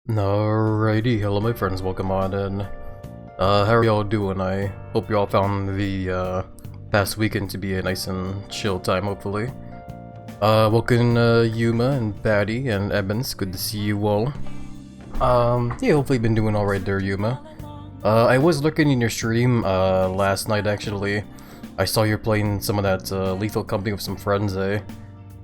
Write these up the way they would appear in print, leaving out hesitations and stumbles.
Alrighty, hello my friends, welcome on in. How are y'all doing? I hope you all found the past weekend to be a nice and chill time, hopefully. Welcome Yuma and Batty and Evans, good to see you all. Yeah, hopefully you've been doing alright there, Yuma. I was looking in your stream last night actually. I saw you're playing some of that Lethal Company with some friends, eh?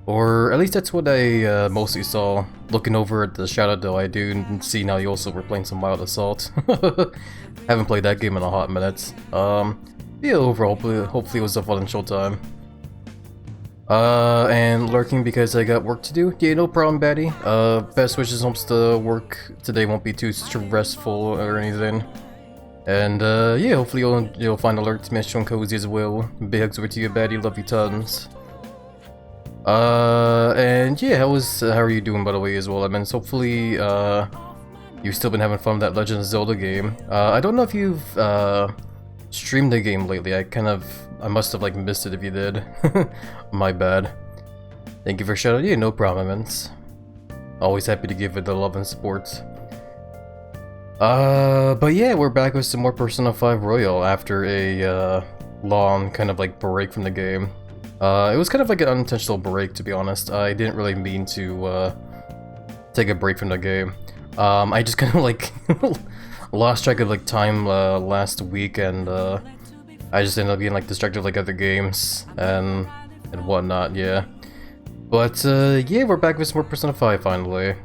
Or at least that's what I mostly saw. Looking over at the shoutout though, I do see now you also were playing some Wild Assault. Haven't played that game in a hot minute. Yeah, overall, hopefully it was a fun and chill time. And lurking because I got work to do? Yeah, no problem, Batty. Best wishes, hopes the work today won't be too stressful or anything. And yeah, hopefully you'll find alerts, mission cozy as well. Big hugs over to you, Batty, love you tons. And yeah, how are you doing by the way as well? I mean, hopefully, you've still been having fun with that Legend of Zelda game. I don't know if you've, streamed the game lately. I must have like missed it if you did. My bad. Thank you for shouting. Yeah, no problem, man. Always happy to give it the love and support. But yeah, we're back with some more Persona 5 Royal after a, long kind of like break from the game. It was kind of like an unintentional break, to be honest. I didn't really mean to take a break from the game. I just kind of like lost track of like time last week, and I just ended up being like distracted with like other games and whatnot. Yeah, but yeah, we're back with some more Persona 5 finally.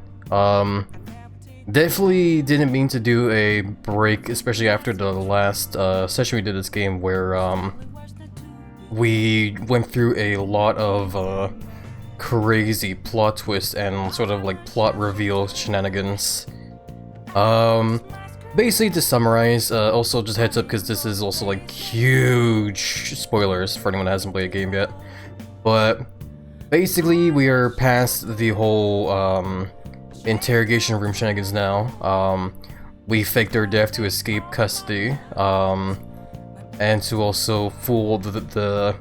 Definitely didn't mean to do a break, especially after the last session we did this game where we went through a lot of crazy plot twists and sort of like plot reveal shenanigans. Basically to summarize, also just heads up because this is also like huge spoilers for anyone that hasn't played a game yet. But basically we are past the whole interrogation room shenanigans now. We faked our death to escape custody. And to also fool the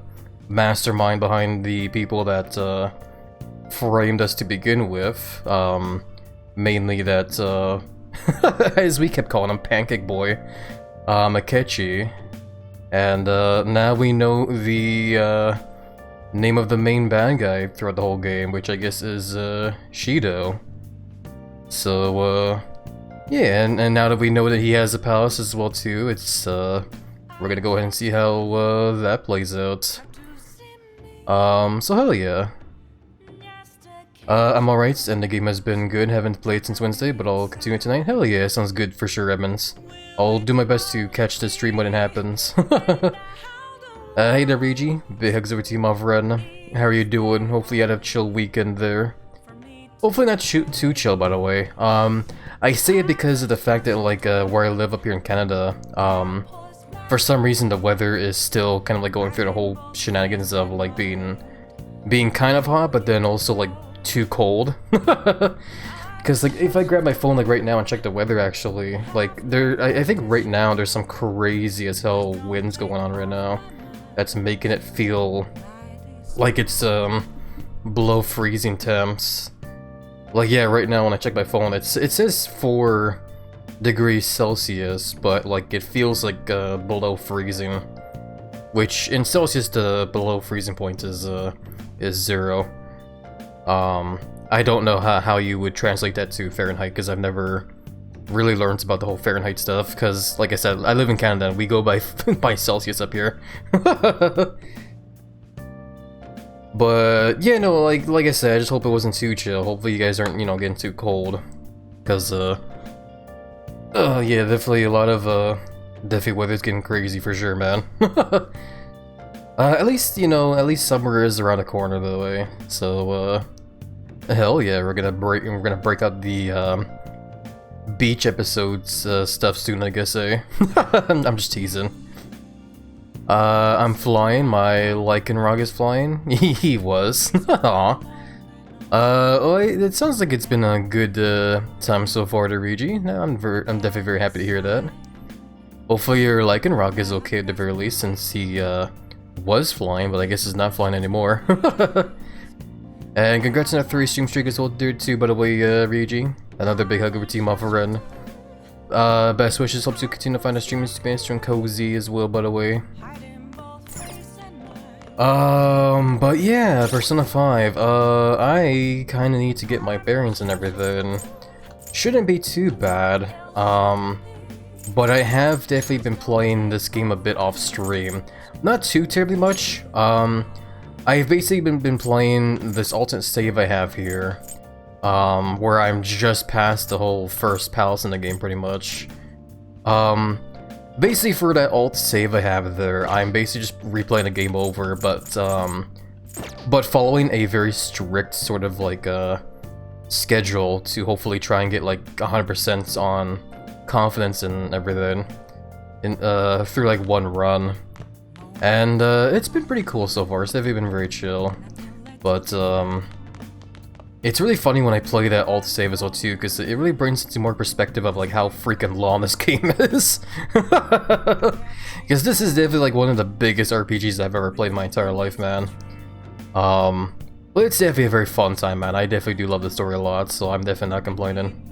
mastermind behind the people that framed us to begin with. Mainly that, as we kept calling him, Pancake Boy, Akechi. And now we know the name of the main bad guy throughout the whole game, which I guess is Shido. So, yeah, and now that we know that he has a palace as well too, it's we're gonna go ahead and see how that plays out. So hell yeah. I'm alright, and the game has been good. Haven't played since Wednesday, but I'll continue tonight. Hell yeah, sounds good for sure, Edmonds. I'll do my best to catch the stream when it happens. Hey there, Regi. Big hugs over to you, my friend. How are you doing? Hopefully you had a chill weekend there. Hopefully not too chill, by the way. I say it because of the fact that, like, where I live up here in Canada, for some reason the weather is still kind of like going through the whole shenanigans of like being kind of hot, but then also like too cold. Because like if I grab my phone like right now and check the weather, actually, like I think right now there's some crazy as hell winds going on right now that's making it feel like it's below freezing temps. Like yeah, right now when I check my phone, it says 4 degrees Celsius, but like it feels like below freezing, which in Celsius the below freezing point is 0. I don't know how you would translate that to Fahrenheit because I've never really learned about the whole Fahrenheit stuff. Because like I said, I live in Canada and we go by by Celsius up here. But yeah, no, like I said, I just hope it wasn't too chill. Hopefully you guys aren't getting too cold, because yeah, definitely a lot of, definitely weather's getting crazy for sure, man. At least summer is around the corner, by the way. So, hell yeah, we're gonna break out the, beach episodes, stuff soon, I guess, eh? I'm just teasing. I'm flying, my Lycanroc is flying. He was. Aw. Well, it sounds like it's been a good time so far to Regi. I'm definitely very happy to hear that. Hopefully your Lycanroc is okay at the very least, since he was flying, but I guess is not flying anymore. And congrats on a 3 stream streak as well, dude, too, by the way, Regi. Another big hug over to you, Mufferin. Best wishes, hope to continue to find a streaming experience and cozy as well, by the way. But yeah, Persona 5, I kinda need to get my bearings and everything. Shouldn't be too bad, but I have definitely been playing this game a bit off stream. Not too terribly much, I've basically been playing this alternate save I have here, where I'm just past the whole first palace in the game pretty much. Basically for that alt save I have there, I'm basically just replaying the game over, but following a very strict sort of like schedule to hopefully try and get like 100% on confidence and everything in through like one run. And it's been pretty cool so far. It's definitely been very chill. But it's really funny when I play that alt save as well too, because it really brings into more perspective of like how freaking long this game is. Because this is definitely like one of the biggest RPGs I've ever played in my entire life, man. But it's definitely a very fun time, man. I definitely do love the story a lot, so I'm definitely not complaining.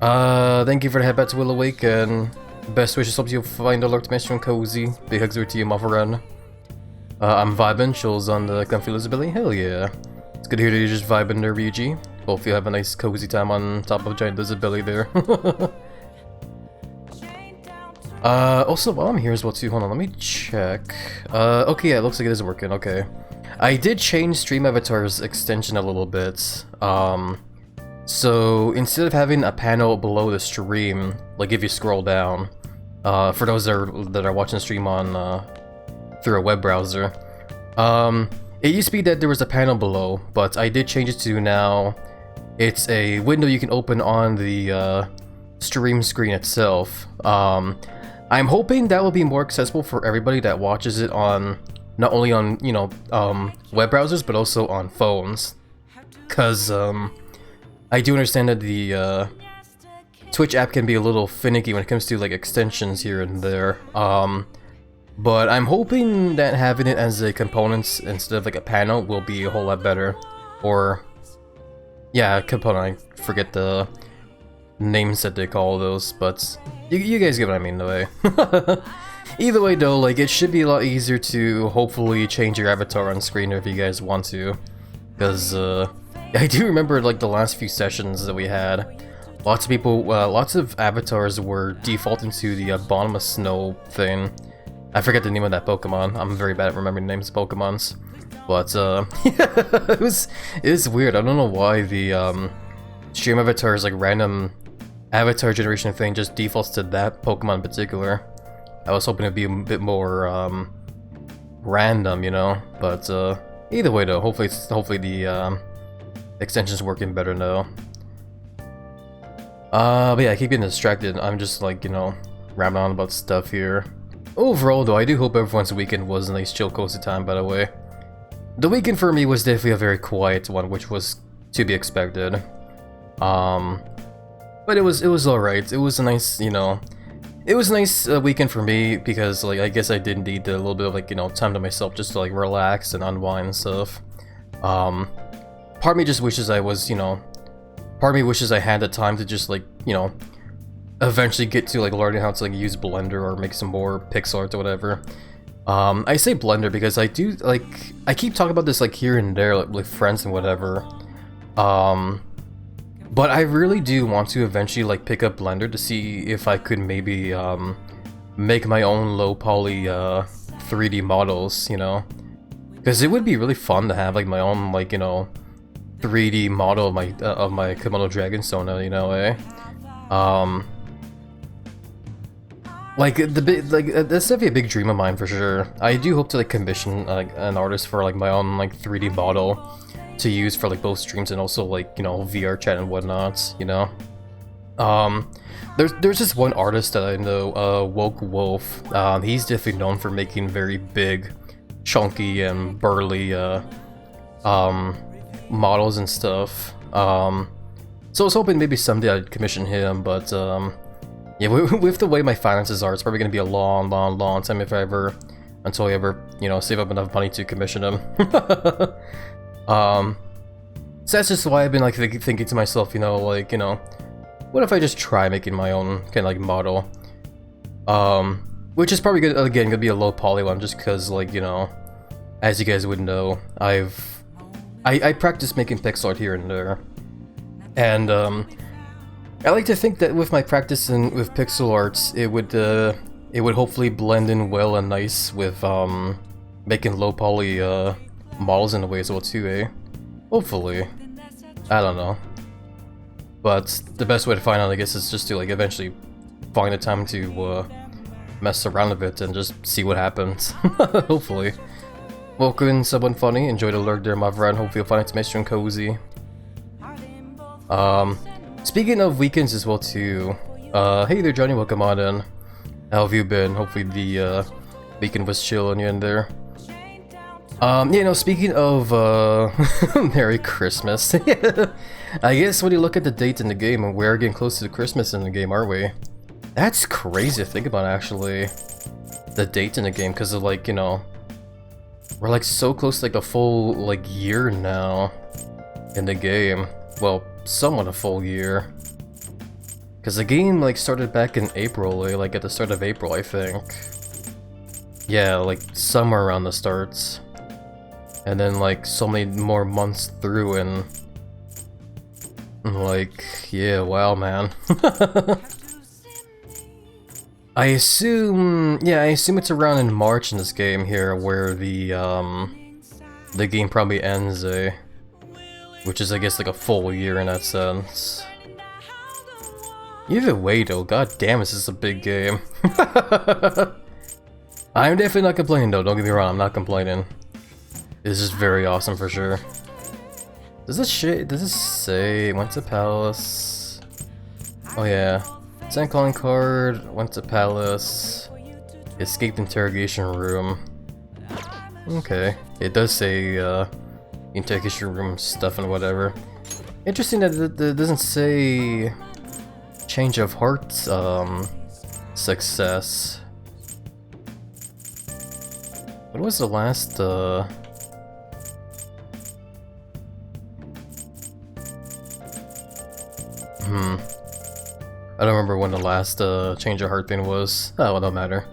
Thank you for the head back to Will Awake, and best wishes, hope you find a lurked master and cozy. Big hugs over to you, Mufferin. I'm vibing, chills on the comfy Elizabeth. Hell yeah. It's good to hear that you're just vibing there, Ryuji. Hope you have a nice cozy time on top of giant lizard belly there. Also while I'm here as well too, hold on, let me check. Okay, yeah, it looks like it is working, okay. I did change Stream Avatar's extension a little bit. So instead of having a panel below the stream, like if you scroll down, for those that are watching the stream on through a web browser, it used to be that there was a panel below, but I did change it to now it's a window you can open on the stream screen itself. I'm hoping that will be more accessible for everybody that watches it on, not only on, you know, web browsers, but also on phones. Cause I do understand that the Twitch app can be a little finicky when it comes to like extensions here and there. But I'm hoping that having it as a component instead of like a panel will be a whole lot better. Or, yeah, component, I forget the names that they call those, but you guys get what I mean though. Either way though, like it should be a lot easier to hopefully change your avatar on screen if you guys want to. Because I do remember like the last few sessions that we had, lots of people, lots of avatars were defaulting to the Bonma Snow thing. I forget the name of that Pokemon. I'm very bad at remembering names of Pokemons. But yeah, it was weird. I don't know why the stream avatar's like random avatar generation thing just defaults to that Pokemon in particular. I was hoping it'd be a bit more random, you know. But either way though, hopefully the extension's working better now. But yeah, I keep getting distracted. I'm just like, you know, rambling on about stuff here. Overall though, I do hope everyone's weekend was a nice chill cozy time, by the way. The weekend for me was definitely a very quiet one, which was to be expected. But it was alright. It was a nice, you know, it was a nice weekend for me because like I guess I did need a little bit of like, you know, time to myself just to like relax and unwind and stuff. Part of me just wishes I was, you know, part of me wishes I had the time to just like, you know, eventually get to like learning how to like use Blender or make some more pixel art or whatever. I say Blender because I do like, I keep talking about this like here and there like, with friends and whatever. But I really do want to eventually like pick up Blender to see if I could maybe make my own low poly 3D models, you know, because it would be really fun to have like my own like, you know, 3D model of my Komodo Dragonstone, you know, like that's definitely a big dream of mine for sure. I do hope to like commission like an artist for like my own like 3D model to use for like both streams and also like, you know, VR chat and whatnot, you know. There's just one artist that I know, Woke Wolf. He's definitely known for making very big, chunky and burly models and stuff. So I was hoping maybe someday I'd commission him, but yeah, with the way my finances are, it's probably gonna be a long time until I ever, you know, save up enough money to commission him. So that's just why I've been like thinking to myself, you know, like, you know, what if I just try making my own kind of like model? Which is probably good, again, gonna be a low poly one, just because, like, you know, as you guys would know, I practice making pixel art here and there, and I like to think that with my practice with pixel arts, it would hopefully blend in well and nice with making low poly models in a way as well too, eh? Hopefully, I don't know, but the best way to find out, I guess, is just to like eventually find the time to mess around a bit and just see what happens. Hopefully. Welcome in, someone funny. Enjoy the lurk there, my friend. Hopefully you'll find it nice and cozy. Speaking of weekends as well too, hey there Johnny, welcome on in. How have you been? Hopefully the weekend was chill on you in there. You know, speaking of Merry Christmas. I guess when you look at the date in the game, and we're getting close to Christmas in the game, aren't we? That's crazy to think about, actually. The date in the game, because of, like, you know, we're like so close to like a full like year now in the game. Well, somewhat a full year. Because the game like started back in April, like at the start of April, I think. Yeah, like somewhere around the starts. And then like so many more months through, and like, yeah, wow, man. I assume it's around in March in this game here where the game probably ends, which is, I guess, like a full year in that sense. Either way though, god damn, this is a big game. I'm definitely not complaining though, don't get me wrong, I'm not complaining. This is very awesome for sure. Does this say went to Palace? Oh yeah. Sent calling card, went to Palace, escaped interrogation room. Okay, it does say interrogation room stuff and whatever. Interesting that it doesn't say change of heart success. What was the last I don't remember when the last change of heart thing was. Oh, well, don't matter.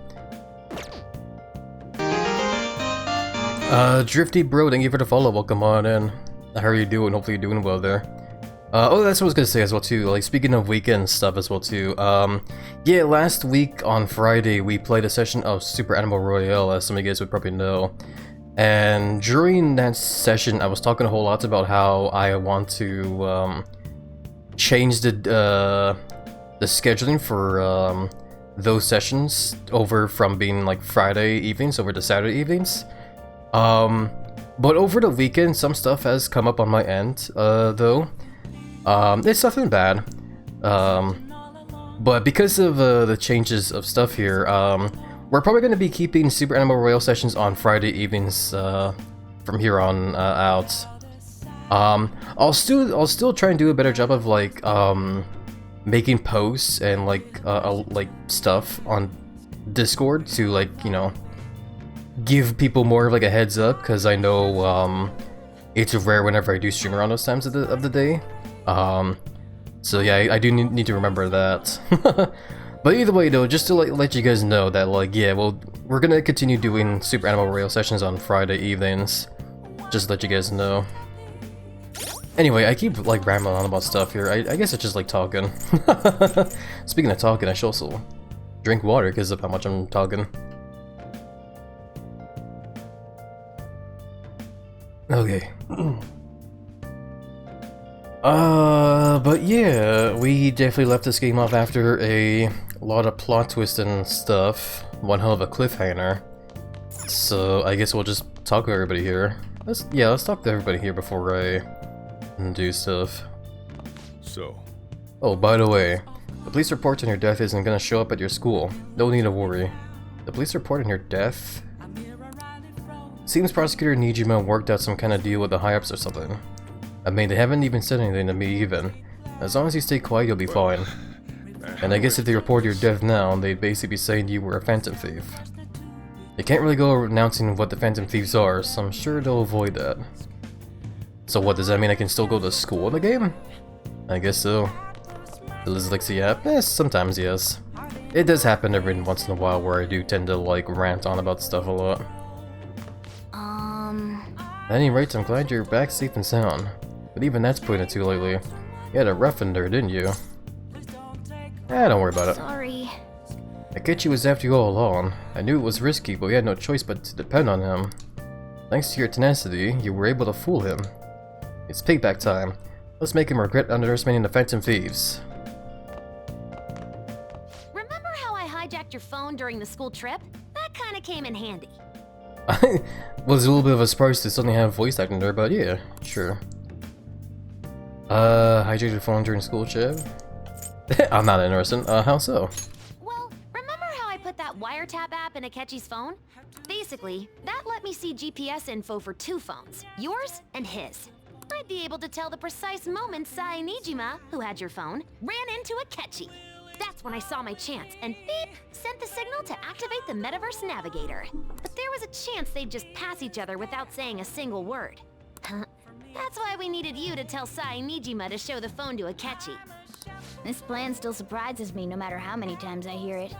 Drifty bro, thank you for the follow. Welcome on in. How are you doing? Hopefully you're doing well there. Oh, that's what I was gonna say as well too. Like, speaking of weekend stuff as well too. Yeah, last week on Friday we played a session of Super Animal Royale, as some of you guys would probably know. And during that session, I was talking a whole lot about how I want to change the scheduling for those sessions over from being like Friday evenings over to Saturday evenings. But over the weekend, some stuff has come up on my end, though. It's nothing bad. But because of the changes of stuff here, we're probably going to be keeping Super Animal Royale sessions on Friday evenings from here on out. I'll still try and do a better job of like making posts and like stuff on Discord to, like, you know, give people more of like a heads up, because I know it's rare whenever I do stream around those times of the day. So yeah, I do need to remember that. But either way though, just to like let you guys know that, like, yeah, well, we're gonna continue doing Super Animal Royale sessions on Friday evenings. Just to let you guys know. Anyway, I keep like rambling on about stuff here. I guess it's just like talking. Speaking of talking, I should also drink water because of how much I'm talking. Okay. But yeah, we definitely left this game off after a lot of plot twists and stuff. One hell of a cliffhanger. So I guess we'll just talk to everybody here. Let's talk to everybody here before I do stuff. So. Oh, by the way, the police report on your death isn't gonna show up at your school. No need to worry. The police report on your death? Seems Prosecutor Nijima worked out some kind of deal with the high-ups or something. I mean, they haven't even said anything to me even. As long as you stay quiet, you'll be fine. And I guess if they report your death now, they'd basically be saying you were a phantom thief. They can't really go announcing what the phantom thieves are, so I'm sure they'll avoid that. So what, does that mean I can still go to school in the game? I guess so. The Dyslexia app? Sometimes yes. It does happen every once in a while where I do tend to like rant on about stuff a lot. At any rate, I'm glad you're back safe and sound. But even that's putting it too lately. You had a rough in there, didn't you? Don't worry about it. Sorry. Akechi was after you all along. I knew it was risky, but we had no choice but to depend on him. Thanks to your tenacity, you were able to fool him. It's payback time. Let's make him regret underestimating the Phantom Thieves. Remember how I hijacked your phone during the school trip? That kinda came in handy. I was a little bit of a surprise to suddenly have voice acting there, but yeah, sure. Hijacked your phone during school trip? I'm not interested. How so? Well, remember how I put that wiretap app in Akechi's phone? Basically, that let me see GPS info for 2 phones, yours and his. I'd be able to tell the precise moment Sai Nijima, who had your phone, ran into Akechi. That's when I saw my chance, and beep, sent the signal to activate the Metaverse Navigator. But there was a chance they'd just pass each other without saying a single word. That's why we needed you to tell Sai Nijima to show the phone to Akechi. This plan still surprises me no matter how many times I hear it.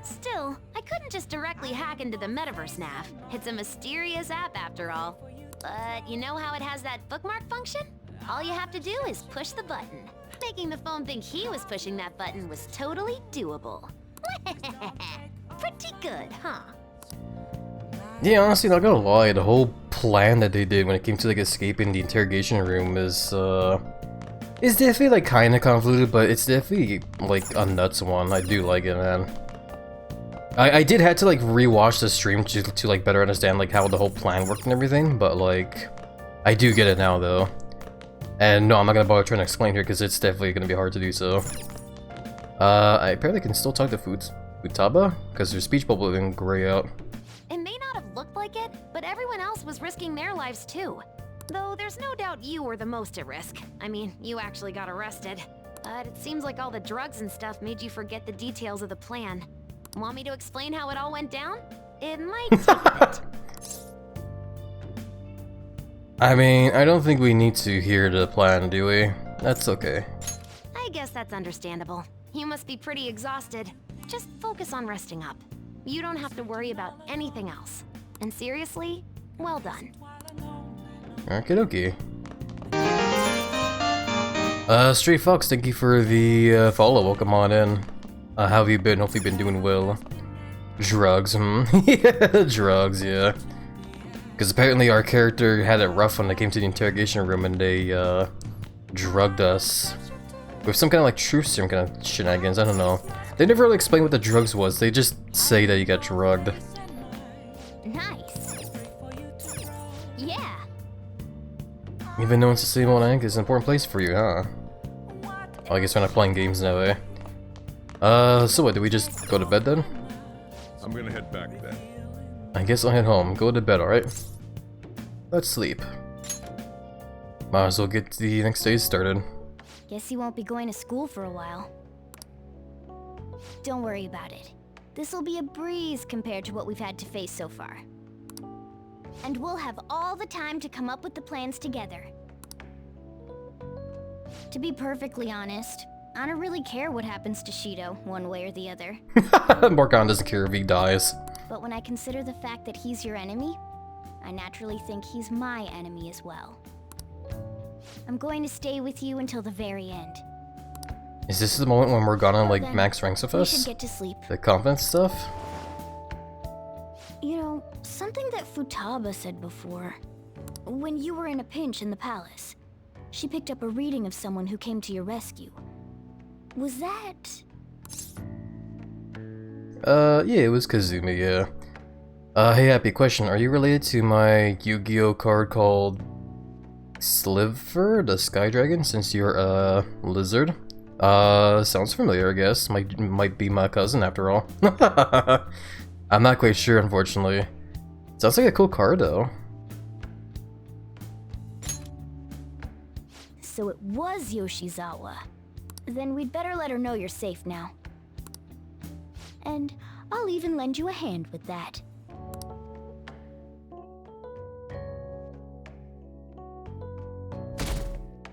Still, I couldn't just directly hack into the Metaverse Nav. It's a mysterious app after all. But you know how it has that bookmark function? All you have to do is push the button. Making the phone think he was pushing that button was totally doable. Pretty good, huh? Yeah, honestly, not gonna lie, the whole plan that they did when it came to like escaping the interrogation room is definitely like kinda convoluted, but it's definitely like a nuts one. I do like it, man. I did have to like rewatch the stream to like better understand like how the whole plan worked and everything, but like I do get it now though. And no, I'm not gonna bother trying to explain here because it's definitely gonna be hard to do so. I apparently can still talk to Futaba because their speech bubble didn't gray out. It may not have looked like it, but everyone else was risking their lives too. Though there's no doubt you were the most at risk. I mean, you actually got arrested. But it seems like all the drugs and stuff made you forget the details of the plan. Want me to explain how it all went down? It might take a bit. I mean, I don't think we need to hear the plan, do we? That's okay. I guess that's understandable. You must be pretty exhausted. Just focus on resting up. You don't have to worry about anything else. And seriously, well done. Okie dokie. Stray Fox, thank you for the follow. Welcome on in. How have you been? Hopefully you've been doing well. Drugs, yeah, drugs, yeah. Because apparently our character had it rough when they came to the interrogation room and they drugged us. With some kind of like truth serum kind of shenanigans, I don't know. They never really explain what the drugs was, they just say that you got drugged. Nice. Yeah. Even though it's the same old ink, it's an important place for you, huh? Well, I guess we're not playing games now, eh? So what, do we just go to bed then? I'm gonna head back then. I guess I'll head home. Go to bed, alright? Let's sleep. Might as well get the next day started. Guess you won't be going to school for a while. Don't worry about it. This'll be a breeze compared to what we've had to face so far. And we'll have all the time to come up with the plans together. To be perfectly honest, I don't really care what happens to Shido, one way or the other. Morgan doesn't care if he dies. But when I consider the fact that he's your enemy, I naturally think he's my enemy as well. I'm going to stay with you until the very end. Is this the moment when Morgana like Then, max ranks with we us? should get to sleep. The confidence stuff? You know, something that Futaba said before. When you were in a pinch in the palace, she picked up a reading of someone who came to your rescue. Was that... Yeah, it was Kazumi, yeah. Hey, Happy, question. Are you related to my Yu-Gi-Oh card called Sliver, the Sky Dragon, since you're a lizard? Sounds familiar, I guess. Might be my cousin after all. I'm not quite sure, unfortunately. Sounds like a cool card, though. So it was Yoshizawa. Then we'd better let her know you're safe now. And I'll even lend you a hand with that.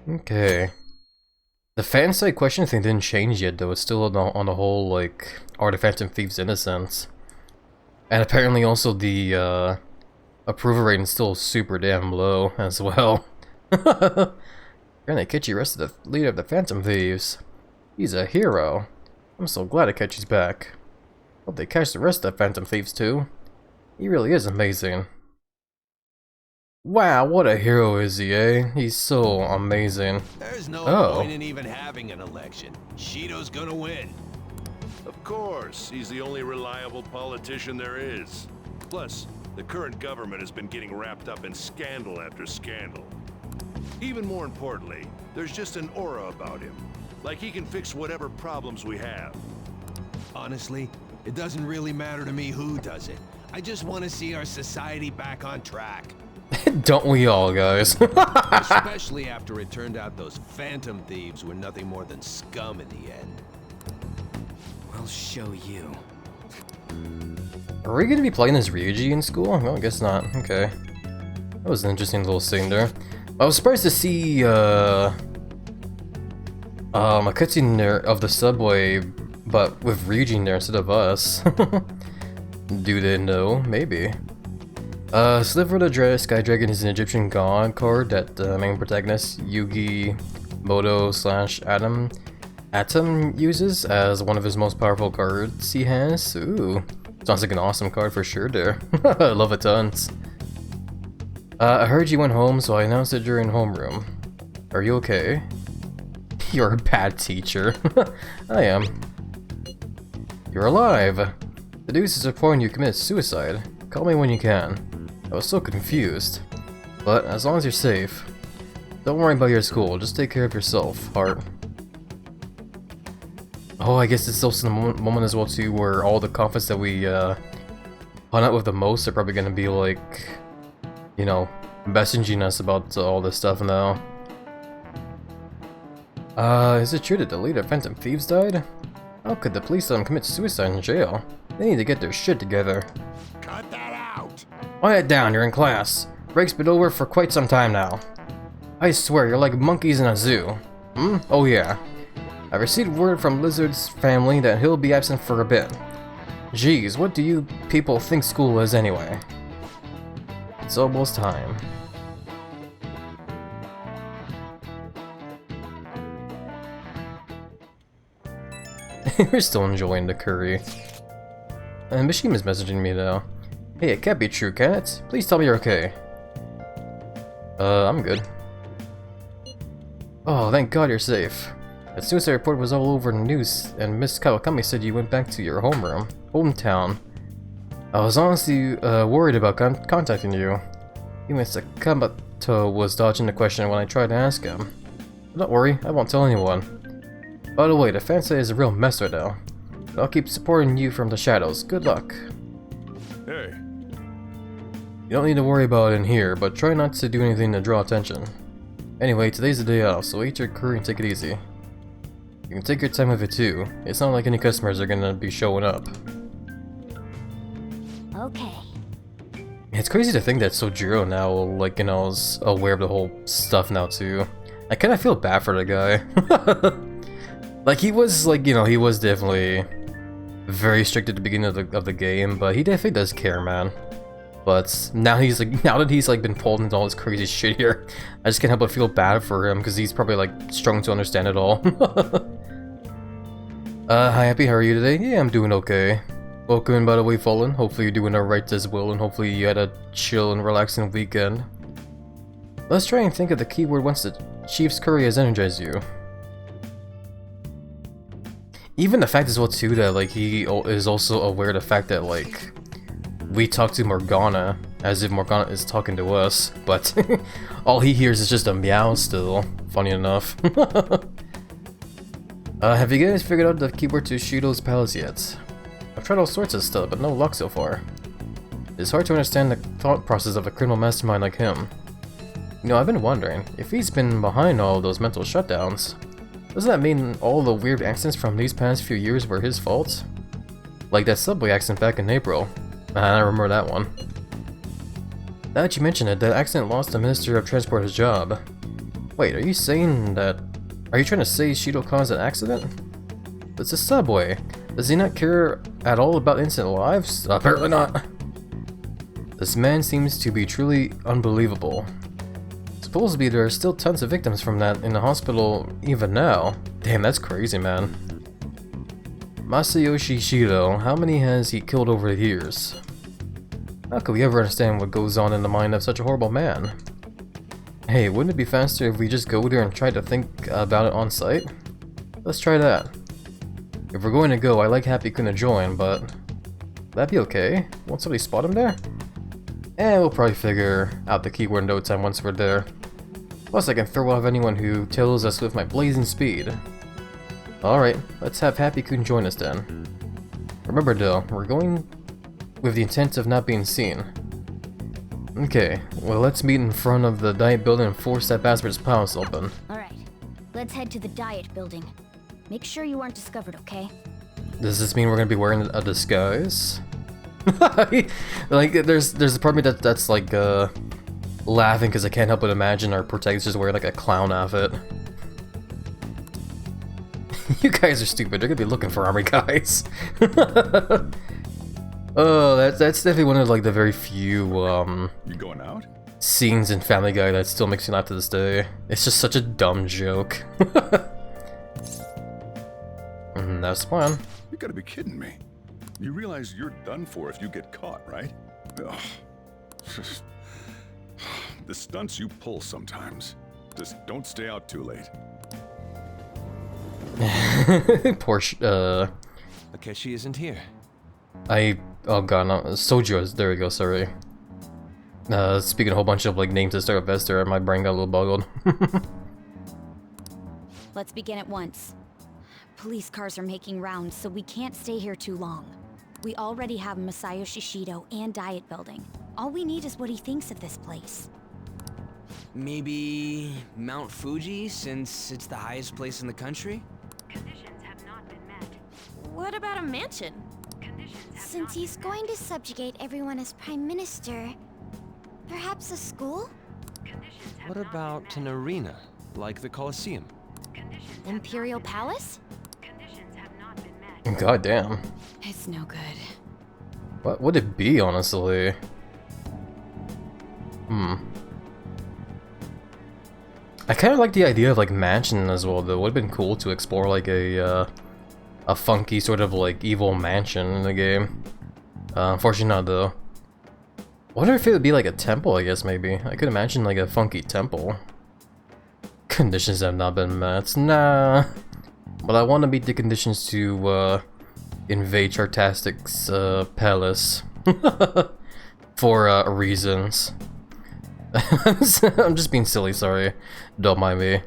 Okay. The fan site question thing didn't change yet though, it's still on the whole, like, are the Phantom Thieves innocent? And apparently also the, approval rating is still super damn low as well. Apparently Akechi arrested the leader of the Phantom Thieves. He's a hero. I'm so glad Akechi's back. Hope they catch the rest of the Phantom Thieves too. He really is amazing. Wow, what a hero is he, eh? He's so amazing. There's no point in even having an election. Shido's gonna win. Of course, he's the only reliable politician there is. Plus, the current government has been getting wrapped up in scandal after scandal. Even more importantly, there's just an aura about him. Like he can fix whatever problems we have. Honestly, it doesn't really matter to me who does it. I just want to see our society back on track. Don't we all, guys? Especially after it turned out those Phantom Thieves were nothing more than scum in the end. We'll show you. Are we gonna be playing as Ryuji in school? Well, I guess not. Okay. That was an interesting little scene there. I was surprised to see, a cutscene there of the subway, but with Ryuji there instead of us. Do they know? Maybe. Sliver of the Sky Dragon is an Egyptian god card that the main protagonist, Yugi Moto / Atom uses as one of his most powerful cards he has. Ooh. Sounds like an awesome card for sure there. I love it tons. I heard you went home, so I announced it during homeroom. Are you okay? You're a bad teacher. I am. You're alive. The news is reporting you committed suicide. Call me when you can. I was so confused. But as long as you're safe, don't worry about your school, just take care of yourself, Heart. Oh, I guess it's also the moment as well too where all the conflicts that we hung out with the most are probably gonna be like, you know, messaging us about all this stuff now. Is it true that the leader of Phantom Thieves died? How could the police let him commit suicide in jail? They need to get their shit together. Cut that out! Quiet down, you're in class. Break's been over for quite some time now. I swear, you're like monkeys in a zoo. Hmm? Oh yeah. I received word from Lizard's family that he'll be absent for a bit. Geez, what do you people think school is anyway? It's almost time. We're still enjoying the curry. And Mishima's messaging me though. Hey, it can't be true, can it? Please tell me you're okay. I'm good. Oh, thank God you're safe. The suicide report was all over the news, and Miss Kawakami said you went back to your hometown. I was honestly worried about contacting you. Even Sakamoto was dodging the question when I tried to ask him. But don't worry, I won't tell anyone. By the way, the fan site is a real mess right now. I'll keep supporting you from the shadows. Good luck. Hey. You don't need to worry about it in here, but try not to do anything to draw attention. Anyway, today's the day off, so eat your curry and take it easy. You can take your time with it too. It's not like any customers are gonna be showing up. Okay. It's crazy to think that Sojiro now, like, you know, is aware of the whole stuff now too. I kinda feel bad for the guy. Like, he was, like, you know, he was definitely very strict at the beginning of the game, but he definitely does care, man. But now he's like, now that he's like been pulled into all this crazy shit here, I just can't help but feel bad for him because he's probably like struggling to understand it all. Hi Happy, how are you today? Yeah, I'm doing okay. Welcome in, by the way, Fallen. Hopefully you're doing alright as well, and hopefully you had a chill and relaxing weekend. Let's try and think of the keyword once the Chief's curry has energized you. Even the fact as well too that like he is also aware of the fact that like we talk to Morgana as if Morgana is talking to us, but all he hears is just a meow still, funny enough. Have you guys figured out the keyword to Shido's palace yet? I've tried all sorts of stuff, but no luck so far. It's hard to understand the thought process of a criminal mastermind like him. You know, I've been wondering, if he's been behind all of those mental shutdowns, doesn't that mean all the weird accidents from these past few years were his fault? Like that subway accident back in April. I remember that one. Now that you mention it, that accident lost the Minister of Transport his job. Wait, are you saying that... Are you trying to say Shido caused an accident? It's a subway. Does he not care at all about innocent lives? Apparently not. This man seems to be truly unbelievable. Supposedly there are still tons of victims from that in the hospital even now. Damn, that's crazy, man. Masayoshi Shido, how many has he killed over the years? How could we ever understand what goes on in the mind of such a horrible man? Hey, wouldn't it be faster if we just go there and try to think about it on site? Let's try that. If we're going to go, I'd like Happy-kun to join, but... That'd be okay. Won't somebody spot him there? And we'll probably figure out the keyword in no time once we're there. Plus I can throw off anyone who tells us with my blazing speed. Alright, let's have Happy-kun join us then. Remember though, we're going with the intent of not being seen. Okay, well let's meet in front of the Diet Building and force that bastard's palace open. Alright, let's head to the Diet Building. Make sure you aren't discovered, okay? Does this mean we're gonna be wearing a disguise? Like, there's a part of me that's like, laughing because I can't help but imagine our protagonist just wearing like a clown outfit. You guys are stupid, they're gonna be looking for army guys. Oh, that's definitely one of like the very few, You going out? scenes in Family Guy that still makes me laugh to this day. It's just such a dumb joke. That's the plan. You gotta be kidding me. You realize you're done for if you get caught, right? Ugh. The stunts you pull sometimes. Just don't stay out too late. Poor Akechi isn't here. oh god, no, Sojo is, there we go, sorry. Speaking a whole bunch of like names that start with S there, my brain got a little boggled. Let's begin at once. Police cars are making rounds, so we can't stay here too long. We already have Masayoshi Shido and Diet Building. All we need is what he thinks of this place. Maybe Mount Fuji, since it's the highest place in the country? Conditions have not been met. What about a mansion? Since he's going to subjugate everyone as Prime Minister, perhaps a school? What about an arena, like the Colosseum? Imperial Palace? God damn. It's no good. What would it be, honestly? I kind of like the idea of like mansion as well, though. It would have been cool to explore like a funky sort of like evil mansion in the game. Unfortunately not though. Wonder if it would be like a temple, I guess maybe. I could imagine like a funky temple. Conditions have not been met. Nah. But I want to meet the conditions to invade Chartastic's palace. For reasons. I'm just being silly, sorry. Don't mind me.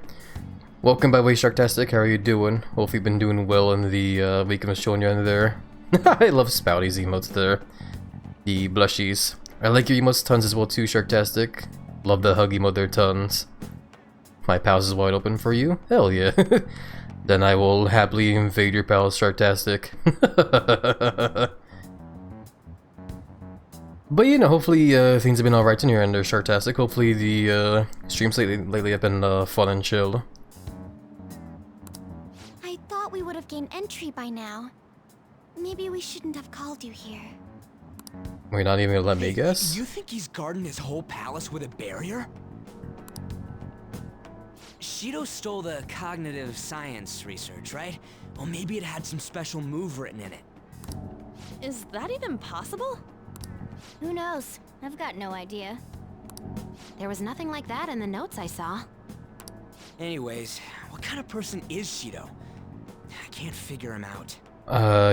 Welcome by the way, Sharktastic. How are you doing? Hope you've been doing well in the week I was showing you under there. I love Spouty's emotes there. The blushies. I like your emotes tons as well too, Sharktastic. Love the hug emote there tons. My palace is wide open for you? Hell yeah. Then I will happily invade your palace, Sharktastic. But you know, hopefully things have been alright in your end there, Sharktastic. Hopefully the streams lately have been fun and chill. I thought we would have gained entry by now. Maybe we shouldn't have called you here. We're not even gonna let me guess? You think he's guarding his whole palace with a barrier? Shido stole the cognitive science research, right? Well, maybe it had some special move written in it. Is that even possible? Who knows? I've got no idea. There was nothing like that in the notes I saw. Anyways, what kind of person is Shido? I can't figure him out.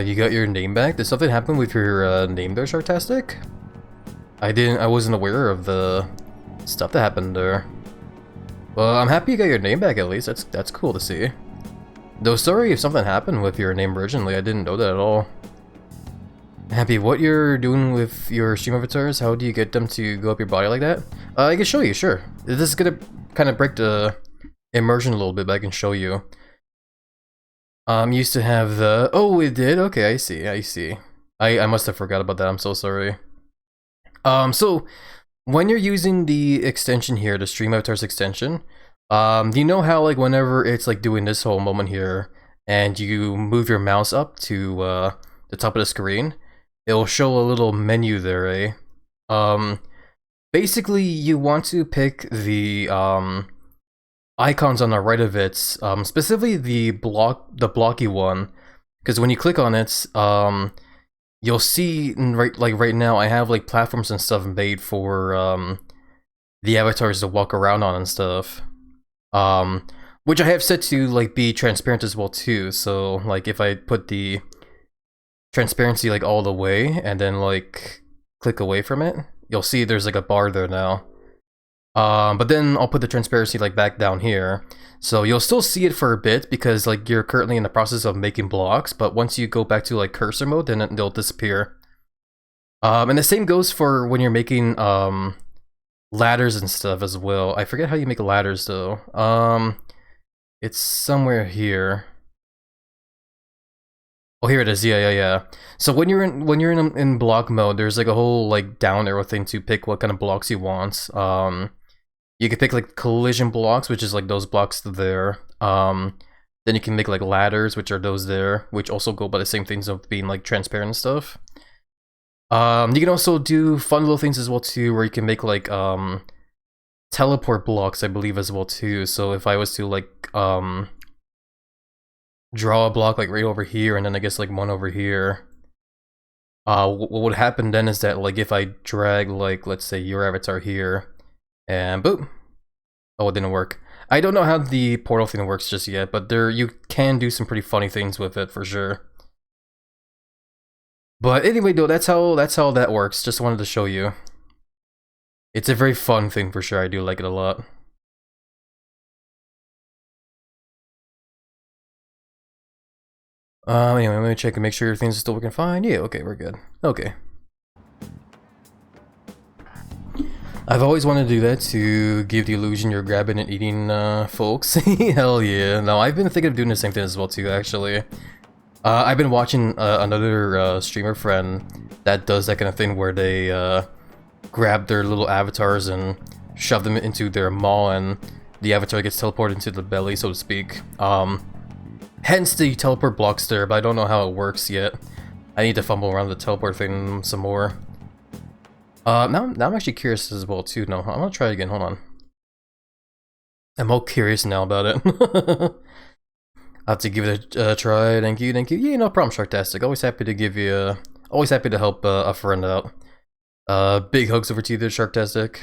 You got your name back? Did something happen with your name there, Sharktastic? I wasn't aware of the stuff that happened there. Well, I'm happy you got your name back at least. That's cool to see. Though sorry if something happened with your name originally, I didn't know that at all. Happy, what you're doing with your stream avatars, how do you get them to go up your body like that? I can show you, sure. This is gonna kind of break the immersion a little bit, but I can show you. Used to have the... Oh, it did? Okay, I see, I see. I must have forgot about that, I'm so sorry. So, when you're using the extension here, the Stream Avatars extension, Do you know how like whenever it's like doing this whole moment here, and you move your mouse up to the top of the screen, it will show a little menu there, eh? Basically you want to pick the icons on the right of it, specifically the blocky one, because when you click on it, you'll see right now I have like platforms and stuff made for the avatars to walk around on and stuff. Which I have set to like be transparent as well too. So like if I put the transparency like all the way and then like click away from it, you'll see there's like a bar there now. But then I'll put the transparency like back down here. So you'll still see it for a bit because like you're currently in the process of making blocks, but once you go back to like cursor mode, then they'll disappear. And the same goes for when you're making ladders and stuff as well. I forget how you make ladders though. It's somewhere here. Oh, here it is. Yeah. So when you're in block mode, there's like a whole like down arrow thing to pick what kind of blocks you want. You can pick like collision blocks, which is like those blocks there. Then you can make like ladders, which are those there, which also go by the same things of being like transparent and stuff. You can also do fun little things as well too, where you can make like teleport blocks, I believe, as well too. So if I was to like draw a block like right over here, and then I guess like one over here, what would happen then is that like if I drag like let's say your avatar here, and boop, oh, it didn't work. I don't know how the portal thing works just yet, but you can do some pretty funny things with it for sure. But anyway, though, that's how that works. Just wanted to show you. It's a very fun thing for sure. I do like it a lot. Anyway, let me check and make sure things are still working fine. Yeah, okay, we're good. Okay. I've always wanted to do that to give the illusion you're grabbing and eating folks. Hell yeah. No, I've been thinking of doing the same thing as well too, actually. I've been watching another streamer friend that does that kind of thing where they grab their little avatars and shove them into their maw, and the avatar gets teleported into the belly, so to speak. Hence the teleport blocks there, but I don't know how it works yet. I need to fumble around the teleport thing some more. Now I'm actually curious as well too. No, I'm gonna try it again. Hold on. I'm all curious now about it. I have to give it a try. Thank you. Yeah, no problem, Sharktastic. Always happy to give you. Always happy to help a friend out. Big hugs over to you, there, Sharktastic.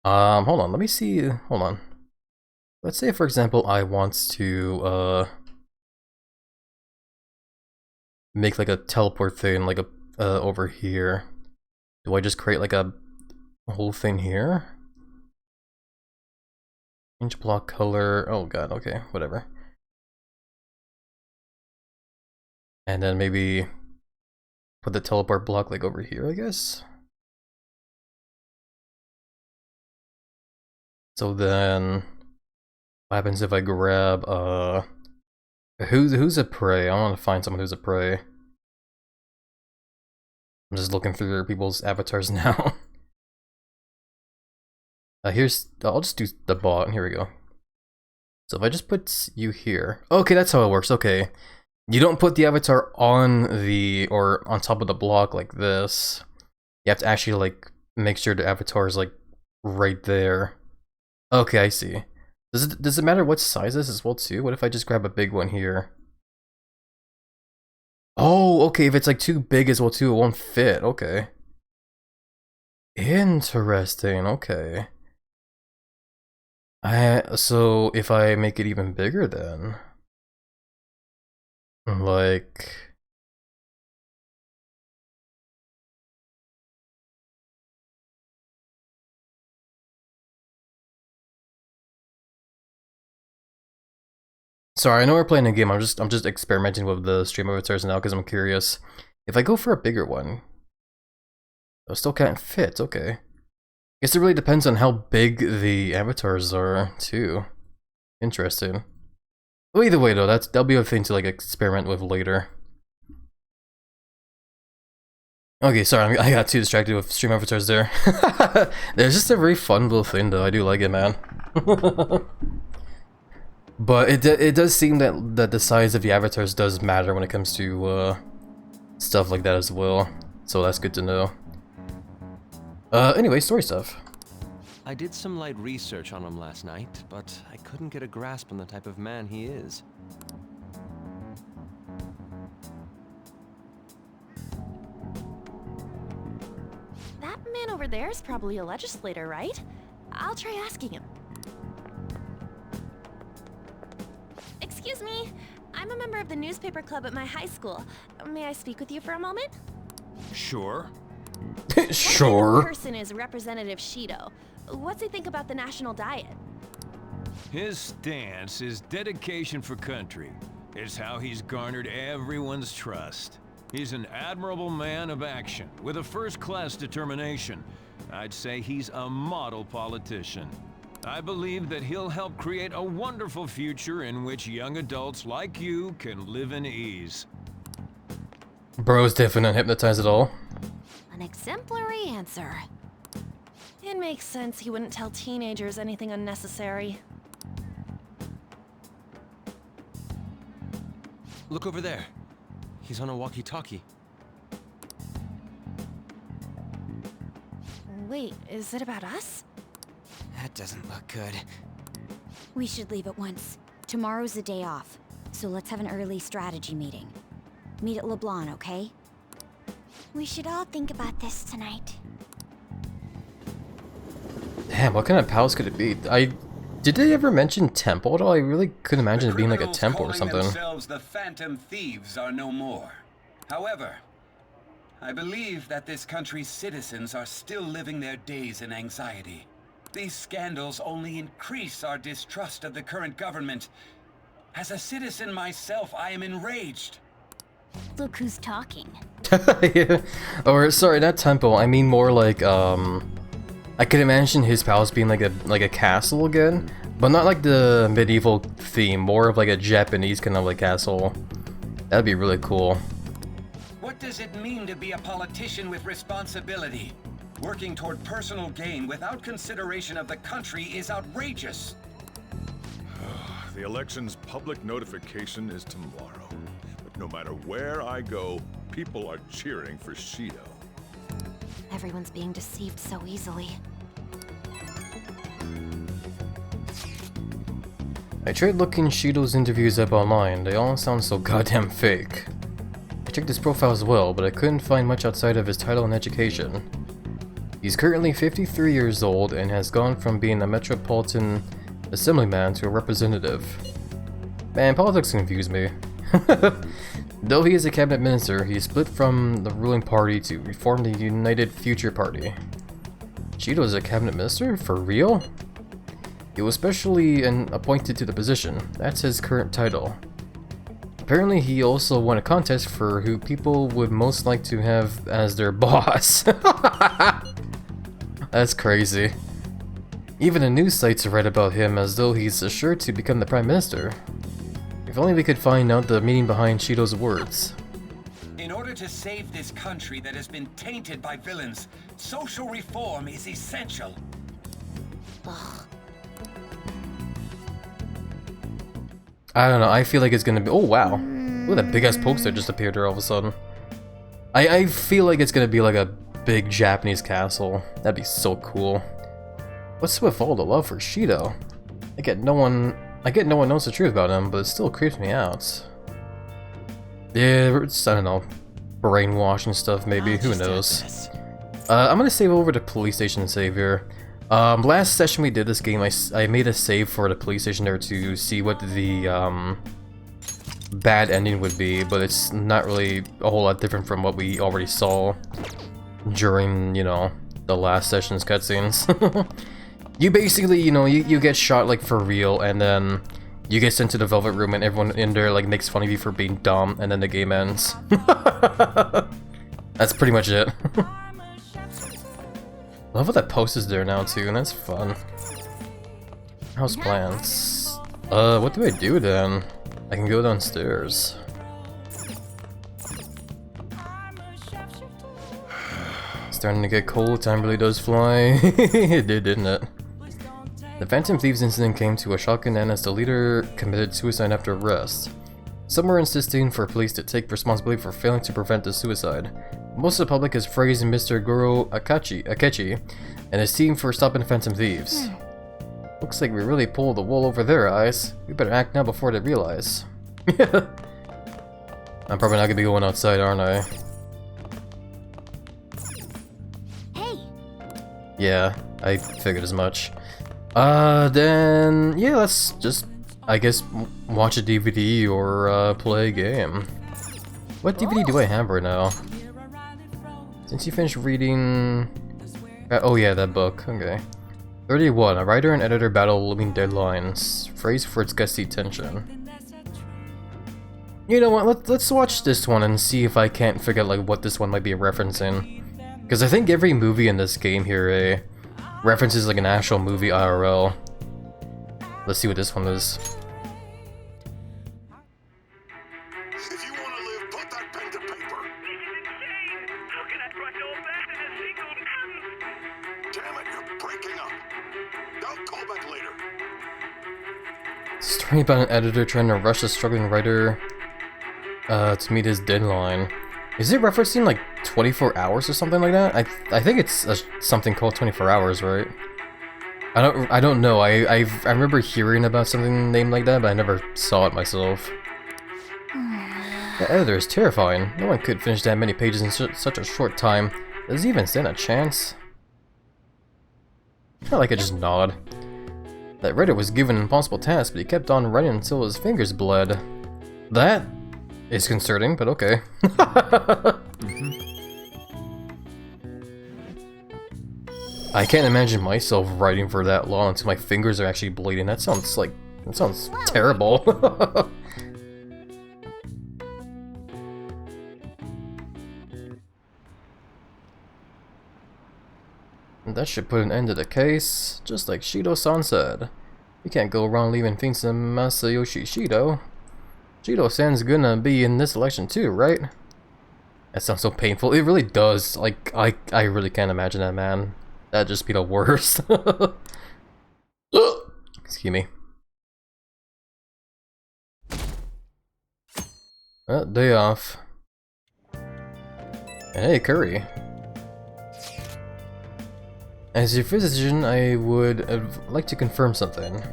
Hold on. Let me see. Hold on. Let's say, for example, I want to make like a teleport thing, like a over here. Do I just create like a whole thing here? Change block color. Oh god, okay, whatever. And then maybe put the teleport block like over here, I guess. So then what happens if I grab who's a prey? I want to find someone who's a prey. I'm just looking through people's avatars now. I'll just do the bot. Here we go. So if I just put you here. Okay, that's how it works. Okay. You don't put the avatar on or on top of the block like this. You have to actually like make sure the avatar is like right there. Okay, I see. Does it matter what size this is as well too? What if I just grab a big one here? Oh, okay, if it's like too big as well too, it won't fit. Okay. Interesting, okay. So if I make it even bigger then, like, sorry, I know we're playing a game. I'm just experimenting with the stream avatars now because I'm curious. If I go for a bigger one, it still can't fit. Okay. Guess it really depends on how big the avatars are, too. Interesting. Well, either way, though, that'll be a thing to like experiment with later. Okay, sorry, I got too distracted with stream avatars there. There's just a very fun little thing, though. I do like it, man. But it does seem that the size of the avatars does matter when it comes to stuff like that as well. So that's good to know. Anyway, story stuff. I did some light research on him last night, but I couldn't get a grasp on the type of man he is. That man over there is probably a legislator, right? I'll try asking him. Excuse me. I'm a member of the newspaper club at my high school. May I speak with you for a moment? Sure. What kind of Sure. person is Representative Shido? What's he think about the national diet? His stance is dedication for country. It's how he's garnered everyone's trust. He's an admirable man of action, with a first-class determination. I'd say he's a model politician. I believe that he'll help create a wonderful future in which young adults like you can live in ease. Bro's definitely not hypnotized at all. An exemplary answer. It makes sense he wouldn't tell teenagers anything unnecessary. Look over there. He's on a walkie-talkie. Wait, is it about us? That doesn't look good. We should leave at once. Tomorrow's the day off, so let's have an early strategy meeting. Meet at LeBlanc, okay? We should all think about this tonight. Damn, what kind of palace could it be? Did they ever mention temple at all? I really couldn't imagine it being like a temple or something. Themselves the Phantom Thieves are no more. However, I believe that this country's citizens are still living their days in anxiety. These scandals only increase our distrust of the current government. As a citizen myself, I am enraged. Look who's talking. Yeah. Or sorry, not temple. I mean more like I could imagine his palace being like a castle again, but not like the medieval theme. More of like a Japanese kind of like castle. That'd be really cool. What does it mean to be a politician with responsibility? Working toward personal gain without consideration of the country is outrageous. The election's public notification is tomorrow. But no matter where I go, people are cheering for Shido. Everyone's being deceived so easily. I tried looking Shido's interviews up online. They all sound so goddamn fake. I checked his profile as well, but I couldn't find much outside of his title and education. He's currently 53 years old and has gone from being a metropolitan assemblyman to a representative. Man, politics confuse me. Though he is a cabinet minister, he split from the ruling party to reform the United Future Party. Shido is a cabinet minister? For real? He was specially appointed to the position. That's his current title. Apparently he also won a contest for who people would most like to have as their boss. That's crazy. Even the news sites read about him as though he's assured to become the Prime Minister. If only we could find out the meaning behind Shido's words. In order to save this country that has been tainted by villains, social reform is essential. I don't know, I feel like it's gonna be- oh wow. Ooh, that big ass poster just appeared there all of a sudden. I feel like it's gonna be like a big Japanese castle. That'd be so cool. What's with all the love for Shido? I get no one knows the truth about him, but it still creeps me out. Yeah, it's, I don't know, brainwashing stuff maybe, who knows. I'm gonna save over to police station and save here. Last session we did this game, I made a save for the police station there to see what the bad ending would be, but it's not really a whole lot different from what we already saw during, you know, the last session's cutscenes. You basically, you know, you get shot like for real, and then you get sent to the Velvet Room and everyone in there like makes fun of you for being dumb, and then the game ends. That's pretty much it. Love how that post is there now too, and that's fun. House plans. What do I do then? I can go downstairs. Starting to get cold, time really does fly. It did, didn't it? The Phantom Thieves incident came to a shocking end as the leader committed suicide after arrest. Some were insisting for police to take responsibility for failing to prevent the suicide. Most of the public has praised Mr. Goro Akechi and his team for stopping the Phantom Thieves. Looks like we really pulled the wool over their eyes. We better act now before they realize. I'm probably not gonna be going outside, aren't I? Hey! Yeah, I figured as much. Then, yeah, let's just, I guess, watch a DVD or play a game. What DVD do I have right now? Since you finished reading... oh yeah, that book, okay. 31. A writer and editor battle looming deadlines. Phrase for its gusty tension. You know what, let's watch this one and see if I can't figure out like what this one might be referencing. Because I think every movie in this game here references like an actual movie IRL. Let's see what this one is. If you want to live, put that pen to paper. This is insane! How can I write all that in a single Damn it, you're breaking up. Don't call back later. Story about an editor trying to rush a struggling writer to meet his deadline. Is it referencing like 24 hours or something like that? I think it's something called 24 hours, right? I don't know. I remember hearing about something named like that, but I never saw it myself. The editor is terrifying. No one could finish that many pages in such a short time. Does he even stand a chance? I like I just nod. That writer was given an impossible task, but he kept on writing until his fingers bled. That is concerning, but okay. I can't imagine myself writing for that long until my fingers are actually bleeding. That sounds terrible. That should put an end to the case, just like Shido-san said. You can't go around leaving things to Masayoshi Shido. Shido-san's gonna be in this election too, right? That sounds so painful. It really does. Like, I really can't imagine that, man. That'd just be the worst. Excuse me. Day off. Hey, Curry. As your physician, I would like to confirm something.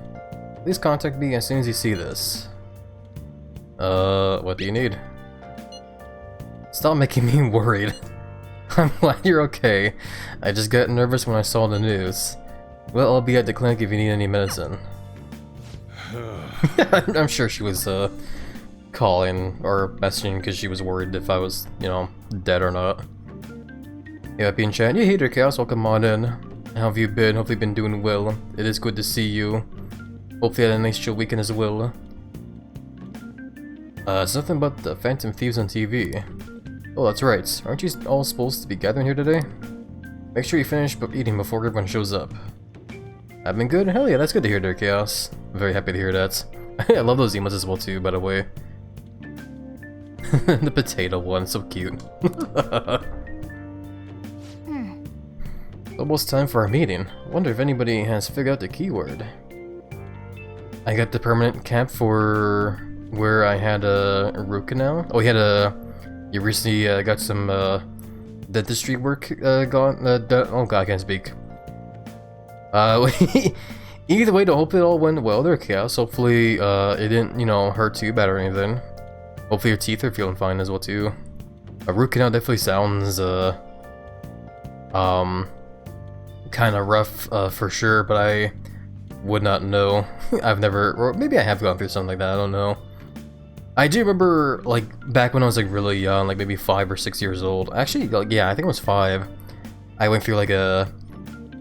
Please contact me as soon as you see this. What do you need? Stop making me worried. I'm glad you're okay. I just got nervous when I saw the news. Well, I'll be at the clinic if you need any medicine. I'm sure she was, calling or messaging because she was worried if I was, you know, dead or not. Yeah, being chat. Yeah, hey there, Chaos. Welcome on in. How have you been? Hopefully been doing well. It is good to see you. Hopefully you had a nice chill weekend as well. Something about the Phantom Thieves on TV. Oh, that's right. Aren't you all supposed to be gathering here today? Make sure you finish eating before everyone shows up. I've been good? Hell yeah, that's good to hear there, Chaos. I'm very happy to hear that. I love those emotes as well too, by the way. The potato one, so cute. Almost time for our meeting. Wonder if anybody has figured out the keyword. I got the permanent cap for where I had a root canal. Oh, you recently got some dentistry work gone. Oh god, I can't speak. Either way, to hope it all went well there, Chaos. Hopefully it didn't, you know, hurt too bad or anything. Hopefully your teeth are feeling fine as well too. A root canal definitely sounds kind of rough for sure, but I would not know. I've never, or maybe I have gone through something like that, I don't know. I do remember, like, back when I was, like, really young, like, maybe 5 or 6 years old. Actually, like, yeah, I think it was 5. I went through, like, a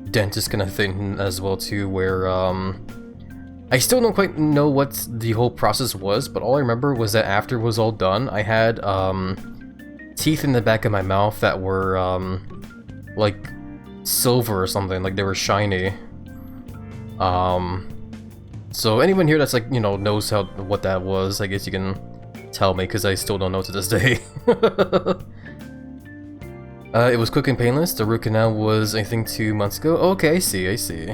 dentist kind of thing as well, too, where, I still don't quite know what the whole process was, but all I remember was that after it was all done, I had, teeth in the back of my mouth that were, like, silver or something, like, they were shiny. So anyone here that's like, you know, knows what that was, I guess you can tell me, because I still don't know to this day. It was quick and painless. The root canal was, I think, 2 months ago. Okay, I see.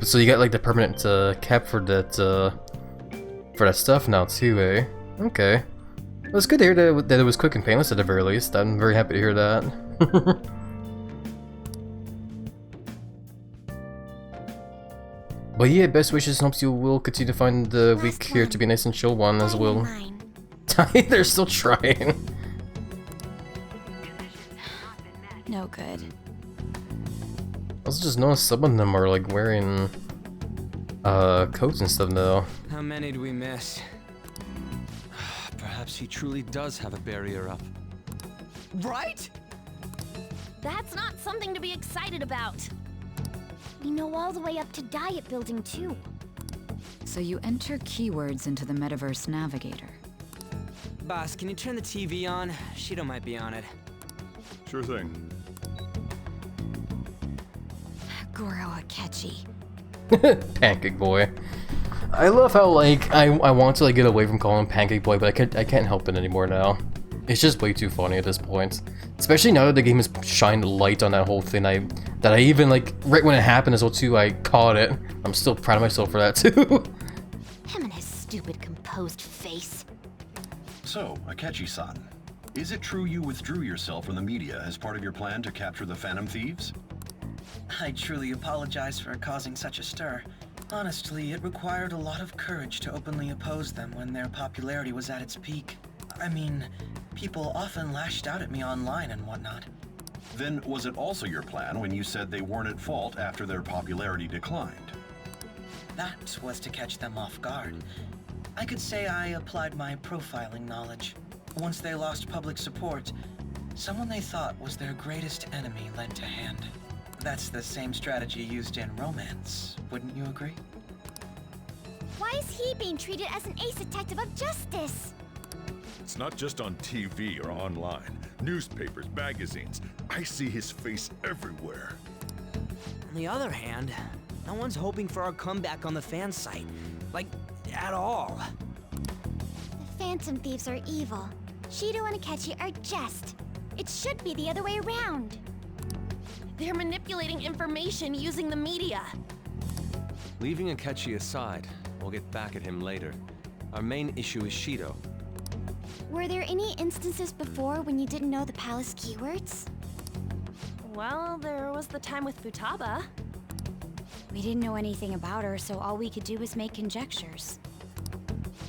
So you got like the permanent cap for that stuff now too, eh? Okay. Well, it's good to hear that it was quick and painless at the very least. I'm very happy to hear that. But yeah, best wishes, hopes you will continue to find the week here to be a nice and chill one as well. They're still trying. No good. I also just noticed some of them are like wearing coats and stuff though. How many do we miss? Perhaps he truly does have a barrier up. Right? That's not something to be excited about. We know all the way up to Diet Building, too. So you enter keywords into the Metaverse Navigator. Boss, can you turn the TV on? Shido might be on it. Sure thing. Goro Akechi. Pancake Boy. I love how like I want to like get away from calling him Pancake Boy, but I can't help it anymore now. It's just way too funny at this point. Especially now that the game has shined light on that whole thing. That I even like right when it happened as well too. I caught it. I'm still proud of myself for that too. Him and his stupid composed face. So, Akechi-san, is it true you withdrew yourself from the media as part of your plan to capture the Phantom Thieves? I truly apologize for causing such a stir. Honestly, it required a lot of courage to openly oppose them when their popularity was at its peak. I mean, people often lashed out at me online and whatnot. Then was it also your plan when you said they weren't at fault after their popularity declined? That was to catch them off guard. I could say I applied my profiling knowledge. Once they lost public support, someone they thought was their greatest enemy lent a hand. That's the same strategy used in romance, wouldn't you agree? Why is he being treated as an ace detective of justice? It's not just on TV or online. Newspapers, magazines. I see his face everywhere. On the other hand, no one's hoping for our comeback on the fan site. Like, at all. The Phantom Thieves are evil. Shido and Akechi are just. It should be the other way around. They're manipulating information using the media. Leaving Akechi aside, we'll get back at him later. Our main issue is Shido. Were there any instances before when you didn't know the palace keywords? Well, there was the time with Futaba. We didn't know anything about her, so all we could do was make conjectures.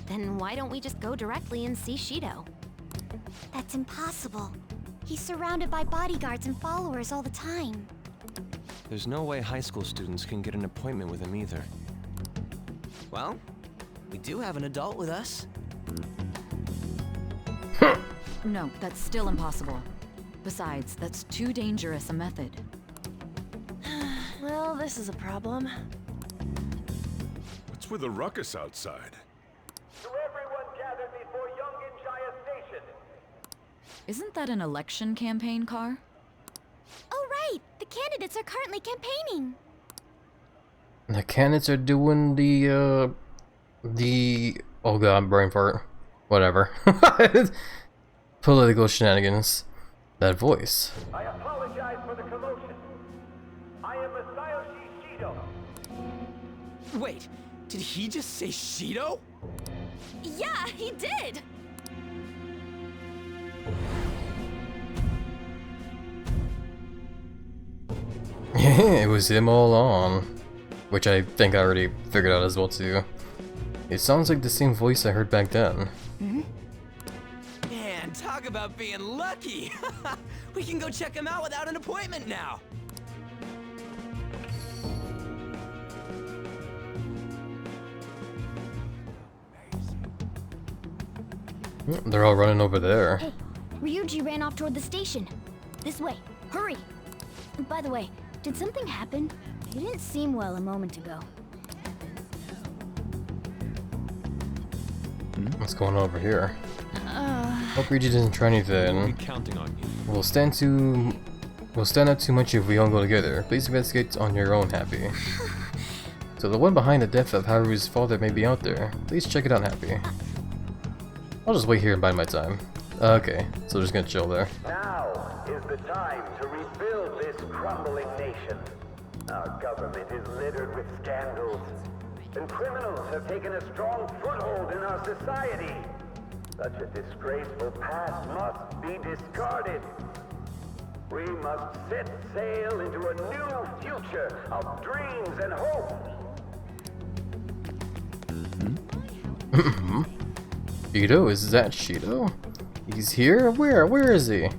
Then why don't we just go directly and see Shido? That's impossible. He's surrounded by bodyguards and followers all the time. There's no way high school students can get an appointment with him either. Well, we do have an adult with us. No, that's still impossible. Besides, that's too dangerous a method. Well, this is a problem. What's with the ruckus outside? To everyone gathered before Yongin Station. Isn't that an election campaign car? Oh right! The candidates are currently campaigning! The candidates are doing the oh god, brain fart. Whatever. Political shenanigans. That voice. I apologize for the commotion. I am Masayoshi Shido. Wait, did he just say Shido? Yeah, he did! It was him all along. Which I think I already figured out as well too. It sounds like the same voice I heard back then. Man, talk about being lucky! We can go check him out without an appointment now! They're all running over there. Hey, Ryuji ran off toward the station. This way. Hurry! By the way, did something happen? You didn't seem well a moment ago. What's going on over here? Hope Ryuji doesn't try anything. We'll be counting on you. We'll stand out too much if we all go together. Please investigate on your own, Happy. So the one behind the death of Haru's father may be out there. Please check it out, Happy. I'll just wait here and bide my time. Okay, so we're just gonna chill there. Now is the time to rebuild this crumbling nation. Our government is littered with scandals, and criminals have taken a strong foothold in our society. Such a disgraceful past must be discarded. We must set sail into a new future of dreams and hope. Shido? Is that Shido? He's here? Where is he?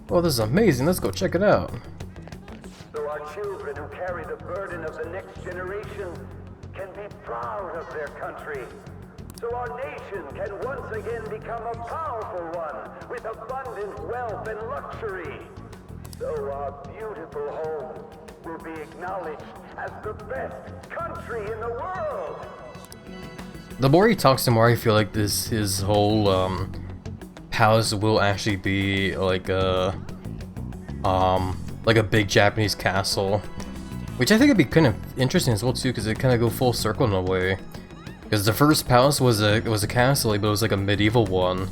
Oh, this is amazing. Let's go check it out. So our children who carry the burden of the next generation can be proud of their country. So our nation can once again become a powerful one with abundant wealth and luxury. So our beautiful home will be acknowledged as the best country in the world. The more he talks, the more I feel like his whole palace will actually be like a big Japanese castle, which I think would be kind of interesting as well too, because it kind of go full circle in a way. Because the first palace was a castle, but it was like a medieval one,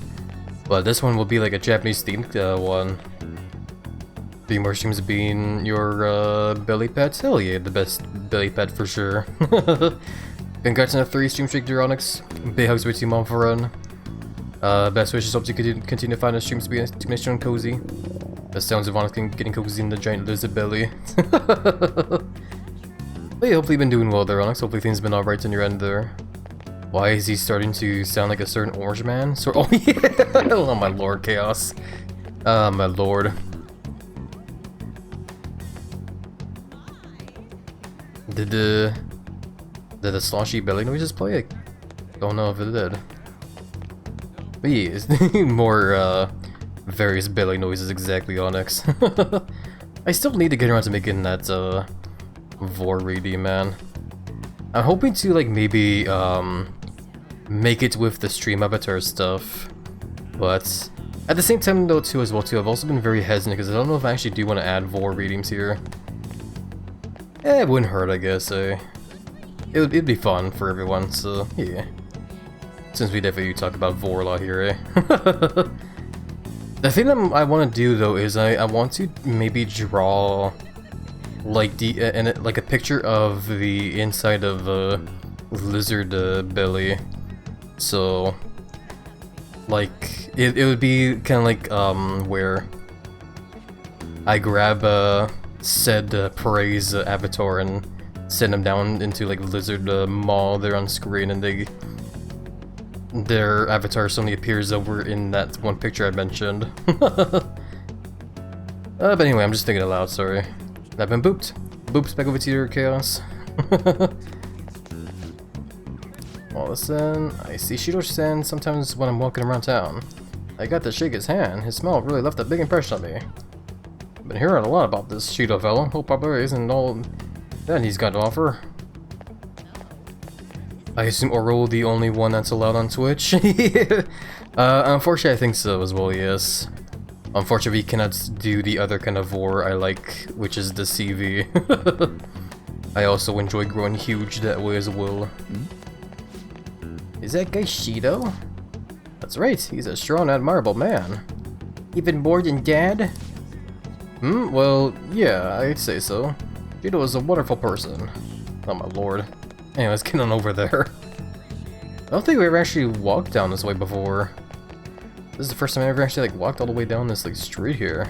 but this one will be like a Japanese themed one. Being more streams being your belly pet. Hell yeah, the best belly pet for sure. Congrats on a 3 stream streak, Duronix. Big hugs with you, Mom, for run. Best wishes, hope you continue to find the streams to be nice and cozy. The sounds of Onyx getting cozy in the giant lizard belly. But yeah, hopefully you've been doing well there, Onyx. Hopefully things have been alright on your end there. Why is he starting to sound like a certain orange man? Oh yeah! Oh my lord, Chaos. My lord. Did the sloshy belly noises play? I don't know if it did. But yeah, it's more various belly noises exactly, Onyx. I still need to get around to making that Vor ready, man. I'm hoping to like maybe make it with the stream avatar stuff, but at the same time though too I've also been very hesitant because I don't know if I actually do want to add Vor readings here. It wouldn't hurt, I guess. It'd be fun for everyone, so yeah. Since we definitely talk about Vor a lot here, eh? The thing that I want to do though is I want to maybe draw like like a picture of the inside of lizard belly. So like it would be kind of like where I grab said praise avatar and send them down into like lizard maw there on screen, and their avatar suddenly appears over in that one picture I mentioned. But anyway, I'm just thinking aloud, sorry. I've been booped. Boops, back over to your Chaos. Well, listen, I see Shido-san sometimes when I'm walking around town. I got to shake his hand. His smell really left a big impression on me. I've been hearing a lot about this Shido fellow. Hope Papa isn't all that he's got to offer. I assume Oro the only one that's allowed on Twitch? Unfortunately, I think so as well, yes. Unfortunately, we cannot do the other kind of Vor I like, which is the CV. I also enjoy growing huge that way as well. Is that guy Shido? That's right, he's a strong, admirable man. Even more than Dad? Well, yeah, I'd say so. Shido is a wonderful person. Oh my lord. Anyway, let's get on over there. I don't think we ever actually walked down this way before. This is the first time I ever actually like walked all the way down this like street here.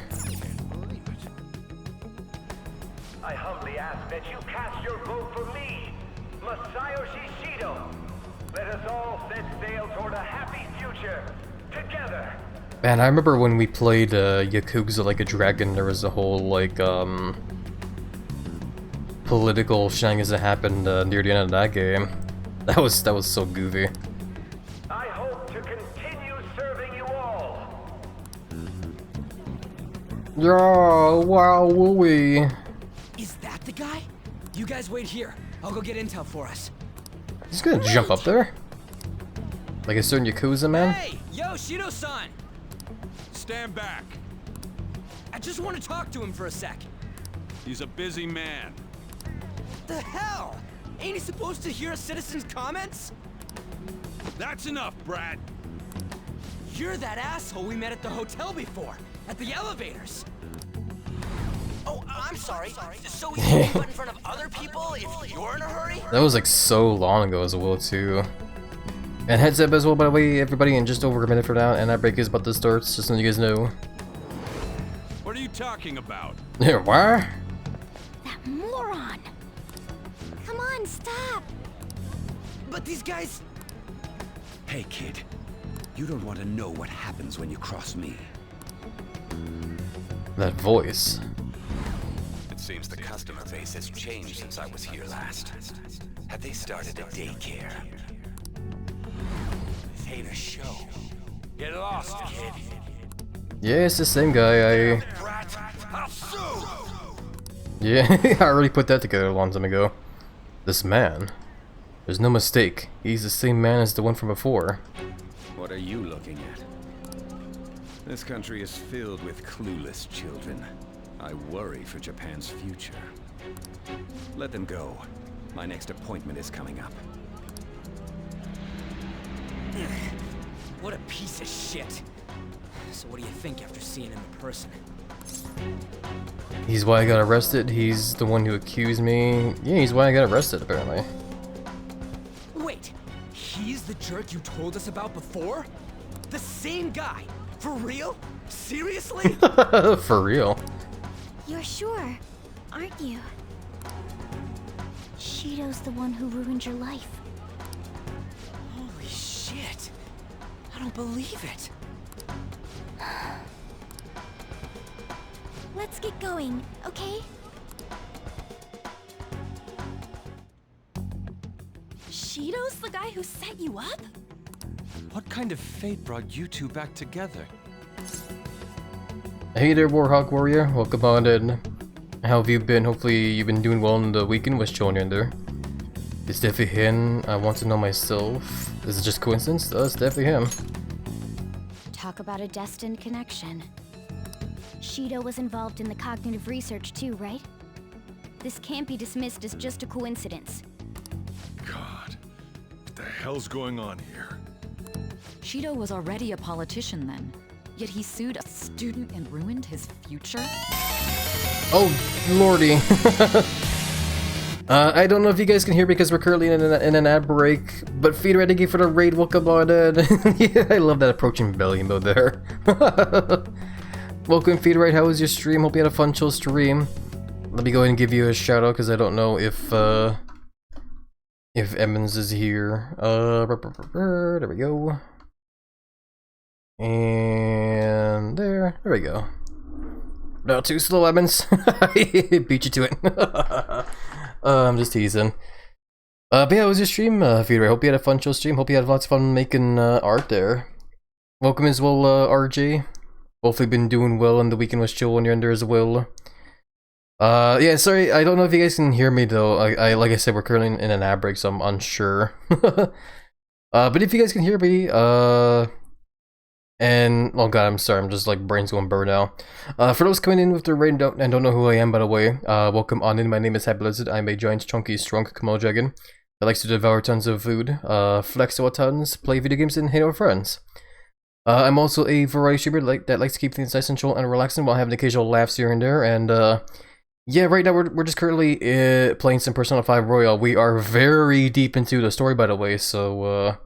I humbly ask that you cast your vote for me, Masayoshi Shido. Let us all set sail toward a happy future, together. Man, I remember when we played Yakuza Like a Dragon, there was a whole like political shenanigans that happened near the end of that game. That was so goofy. I hope to continue serving you all. Yeah, wow, wooey. Is that the guy? You guys wait here. I'll go get intel for us. He's gonna jump up there? Like a certain Yakuza man? Hey! Yo, Shido-san! Stand back. I just want to talk to him for a sec. He's a busy man. The hell? Ain't he supposed to hear a citizen's comments? That's enough, Brad. You're that asshole we met at the hotel before, at the elevators. Oh, I'm sorry. So we can put in front of other people if you're in a hurry? That was like so long ago as well too. And heads up as well, by the way, everybody, in just over a minute from now, and that break is about to start, just so you guys know. What are you talking about? Yeah, why? That moron! Come on, stop! But these guys... Hey, kid. You don't want to know what happens when you cross me. That voice. It seems the customer base has changed since I was here last. Have they started a daycare? This ain't a show. Get lost, kid. Yeah, it's the same guy. Yeah, I already put that together a long time ago. This man. There's no mistake. He's the same man as the one from before. What are you looking at? This country is filled with clueless children. I worry for Japan's future. Let them go. My next appointment is coming up. What a piece of shit. So what do you think after seeing him in person? He's why I got arrested. He's the one who accused me. Yeah, he's why I got arrested, apparently. Wait, he's the jerk you told us about before? The same guy? For real? Seriously? For real. You're sure, aren't you? Shido's the one who ruined your life. Holy shit. I don't believe it. Let's get going, okay? Shido's the guy who set you up? What kind of fate brought you two back together? Hey there, Warhawk Warrior. Welcome on in. How have you been? Hopefully you've been doing well in the weekend. Was chilling in there. It's definitely him. I want to know myself. Is it just coincidence? It's definitely him. Talk about a destined connection. Shido was involved in the cognitive research too, right? This can't be dismissed as just a coincidence. God, what the hell's going on here? Shido was already a politician then, yet he sued a student and ruined his future? Oh, lordy. I don't know if you guys can hear because we're currently in an ad break, but feed ready for the raid, welcome on in. Yeah, I love that approaching belly mode there. Welcome, feed right. How was your stream? Hope you had a fun, chill stream. Let me go ahead and give you a shout out because I don't know if Emmons is here. There we go. And there we go. No, too slow, Emmons. Beat you to it. I'm just teasing. But yeah, it was your stream, Feeder. I hope you had a fun chill stream. Hope you had lots of fun making art there. Welcome as well, RJ. Hopefully been doing well and the weekend was chill when you're under as well. Yeah, sorry, I don't know if you guys can hear me though. I like I said, we're currently in an ad break, so I'm unsure. But if you guys can hear me, and oh god, I'm sorry, I'm just like brain's going burn now. For those coming in with the raid and don't know who I am, by the way, welcome on in. My name is Happy Blizzard. I'm a giant, chunky, strong Komodo dragon that likes to devour tons of food, flex to tons, play video games, and hang out with friends. I'm also a variety streamer that likes to keep things nice and chill and relaxing while having occasional laughs here and there. And yeah, right now we're just currently playing some Persona 5 Royal. We are very deep into the story, by the way, so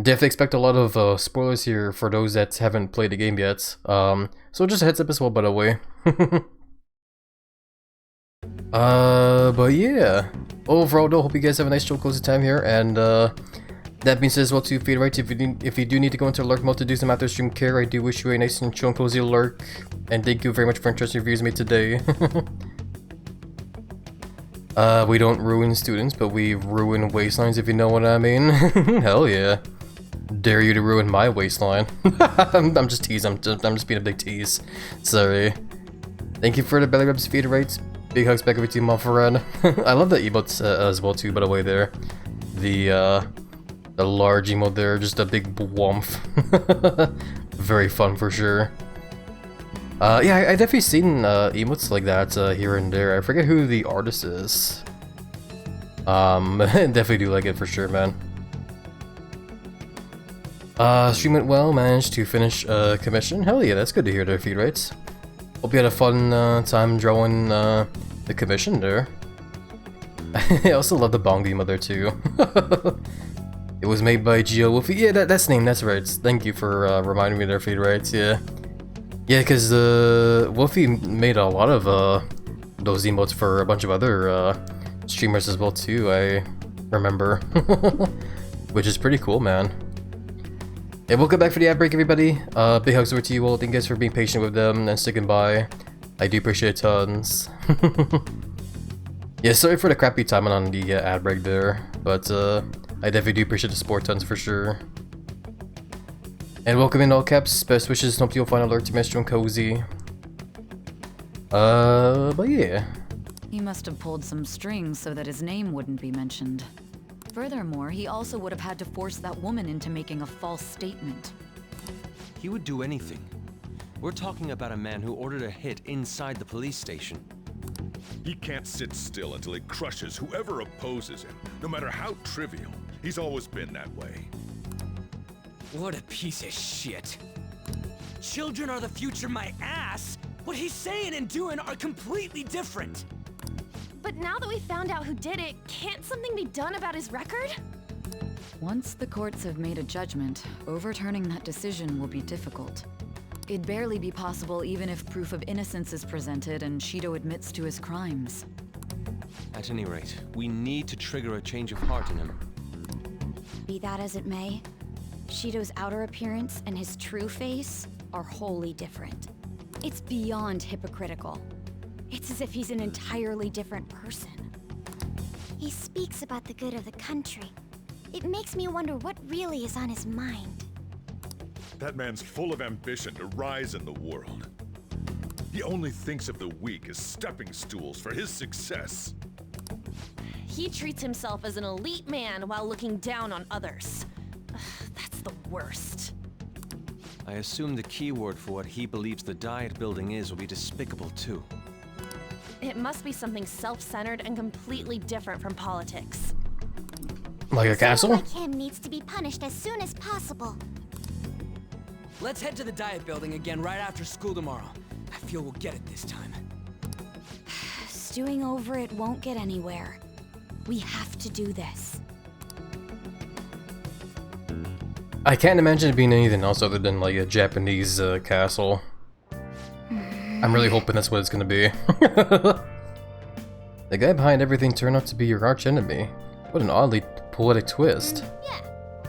definitely expect a lot of spoilers here for those that haven't played the game yet. So just a heads up as well, by the way. But yeah, overall though, hope you guys have a nice chill cozy time here, and that being said as well too, feed right, if you do need to go into lurk mode to do some after stream care, I do wish you a nice and chill and cozy lurk, and thank you very much for interesting reviews made today. We don't ruin students, but we ruin waistlines, if you know what I mean. Hell yeah. Dare you to ruin my waistline. I'm just teasing, I'm just being a big tease. Sorry. Thank you for the belly rubs, feed rates. Big hugs back over to you, my friend. I love the emotes as well too, by the way there. The large emote there, just a big womp. Very fun for sure. Yeah, I definitely seen emotes like that here and there. I forget who the artist is. Definitely do like it for sure, man. Stream went well, managed to finish commission. Hell yeah, that's good to hear there, feed rates. Hope you had a fun time drawing the commission there. I also love the bong emote too. It was made by Geo Wolfie. Yeah, that's the name, that's right. Thank you for reminding me of their feed rights, yeah. Yeah, because Wolfie made a lot of those emotes for a bunch of other streamers as well too, I remember. Which is pretty cool, man. Yeah, welcome back for the ad break, everybody. Big hugs over to you all. Thank you guys for being patient with them and sticking by. I do appreciate it tons. Yeah, sorry for the crappy timing on the ad break there, but I definitely do appreciate the support tons for sure. And welcome in all caps. Best wishes. Hope you'll find alert to Mr. and Cozy. But yeah. He must have pulled some strings so that his name wouldn't be mentioned. Furthermore, he also would have had to force that woman into making a false statement. He would do anything. We're talking about a man who ordered a hit inside the police station. He can't sit still until he crushes whoever opposes him, no matter how trivial. He's always been that way. What a piece of shit. Children are the future, my ass! What he's saying and doing are completely different. But now that we found out who did it, can't something be done about his record? Once the courts have made a judgment, overturning that decision will be difficult. It'd barely be possible even if proof of innocence is presented and Shido admits to his crimes. At any rate, we need to trigger a change of heart in him. Be that as it may, Shido's outer appearance and his true face are wholly different. It's beyond hypocritical. It's as if he's an entirely different person. He speaks about the good of the country. It makes me wonder what really is on his mind. That man's full of ambition to rise in the world. He only thinks of the weak as stepping stools for his success. He treats himself as an elite man while looking down on others. Ugh, that's the worst. I assume the keyword for what he believes the Diet Building is will be despicable too. It must be something self-centered and completely different from politics. Like a castle? Someone like him needs to be punished as soon as possible. Let's head to the Diet Building again right after school tomorrow. I feel we'll get it this time. Stewing over it won't get anywhere. We have to do this. I can't imagine it being anything else other than like a Japanese castle. I'm really hoping that's what it's gonna be. The guy behind everything turned out to be your arch enemy. What an oddly poetic twist. Yeah.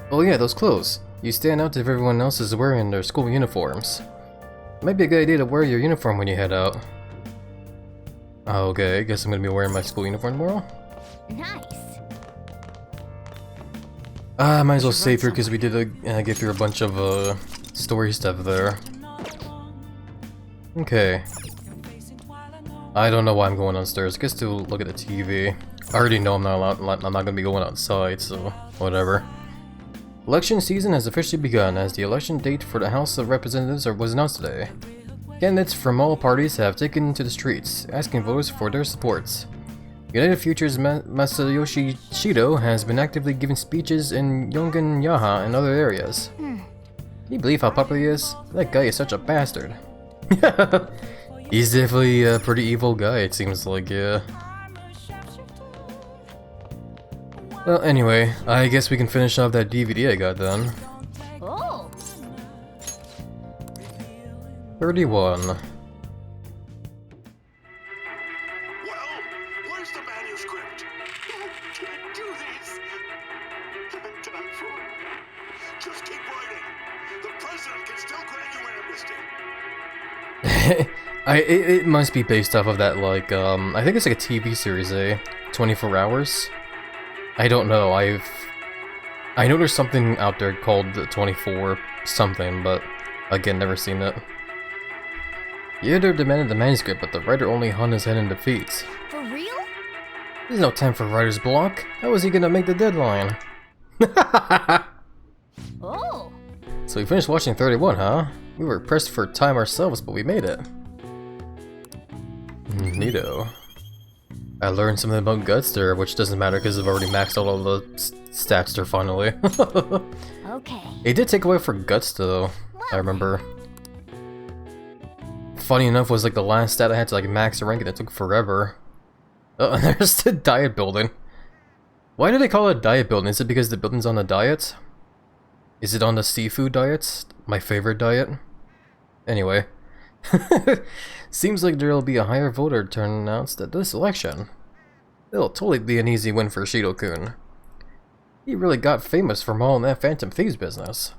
Oh yeah, those clothes. You stand out if everyone else is wearing their school uniforms. It might be a good idea to wear your uniform when you head out. Oh, okay, I guess I'm gonna be wearing my school uniform tomorrow. Nice. I might as well save here because we did get through a bunch of story stuff there. Okay. I don't know why I'm going downstairs. I guess to look at the TV. I already know I'm not gonna be going outside, so whatever. Election season has officially begun as the election date for the House of Representatives was announced today. Candidates from all parties have taken to the streets, asking voters for their supports. United Future's Masayoshi Shido has been actively giving speeches in Yongan Yaha and other areas. Can you believe how popular he is? That guy is such a bastard. He's definitely a pretty evil guy, it seems like, yeah. Well, anyway, I guess we can finish off that DVD I got done. Oh. 31. Where's the manuscript? Who can do this? I'm done for. Just keep writing. The president can still grant you amnesty. It must be based off of that, like, I think it's like a TV series, 24 Hours? I don't know, I know there's something out there called 24 something, but again, never seen it. The editor demanded the manuscript, but the writer only hung his head in defeat. For real? There's no time for writer's block. How was he gonna make the deadline? Oh. So we finished watching 31, huh? We were pressed for time ourselves, but we made it. Neato. I learned something about Guts there, which doesn't matter because I've already maxed out all the stats there finally. Okay. It did take away for Guts though, I remember. funny enough, was like the last stat I had to like max the rank and it took forever. Oh, and there's the diet building. Why do they call it a diet building? Is it because the building's on a diet? Is it on the seafood diet? My favorite diet? Anyway. Seems like there'll be a higher voter turnout at this election. It'll totally be an easy win for Shido-kun. He really got famous from all that Phantom Thieves business.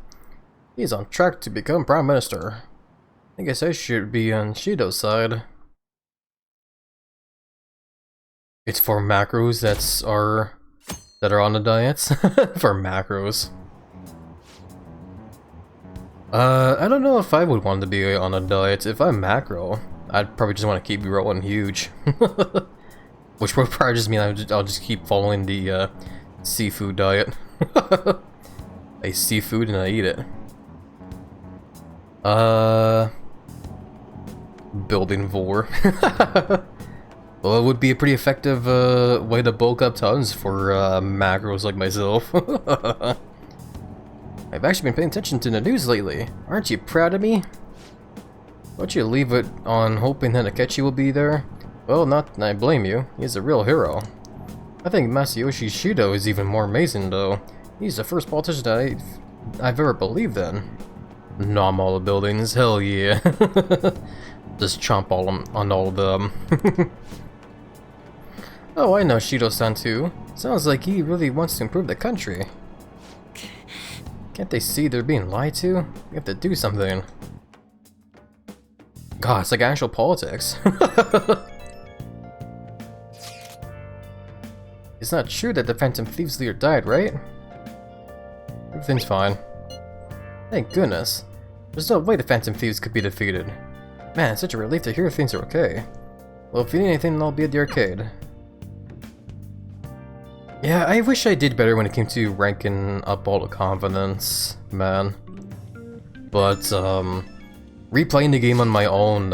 He's on track to become Prime Minister. I guess I should be on Shido's side. It's for macros that are on the diets? For macros. I don't know if I would want to be on a diet. If I'm macro, I'd probably just want to keep growing huge. Which would probably just mean I'll just keep following the seafood diet. I see food and I eat it. Building vor. Well, it would be a pretty effective way to bulk up tons for macros like myself. I've actually been paying attention to the news lately. Aren't you proud of me? Won't you leave it on hoping that Akechi will be there? Well, not I blame you. He's a real hero. I think Masayoshi Shido is even more amazing, though. He's the first politician I've ever believed in. Nom all the buildings, hell yeah. Just chomp on all of them. Oh, I know Shido-san too. Sounds like he really wants to improve the country. Can't they see they're being lied to? We have to do something. God, it's like actual politics. It's not true that the Phantom Thieves leader died, right? Everything's fine. Thank goodness. There's no way the Phantom Thieves could be defeated. Man, it's such a relief to hear things are okay. Well, if you need anything, I'll be at the arcade. Yeah, I wish I did better when it came to ranking up all the confidence, man. But, replaying the game on my own,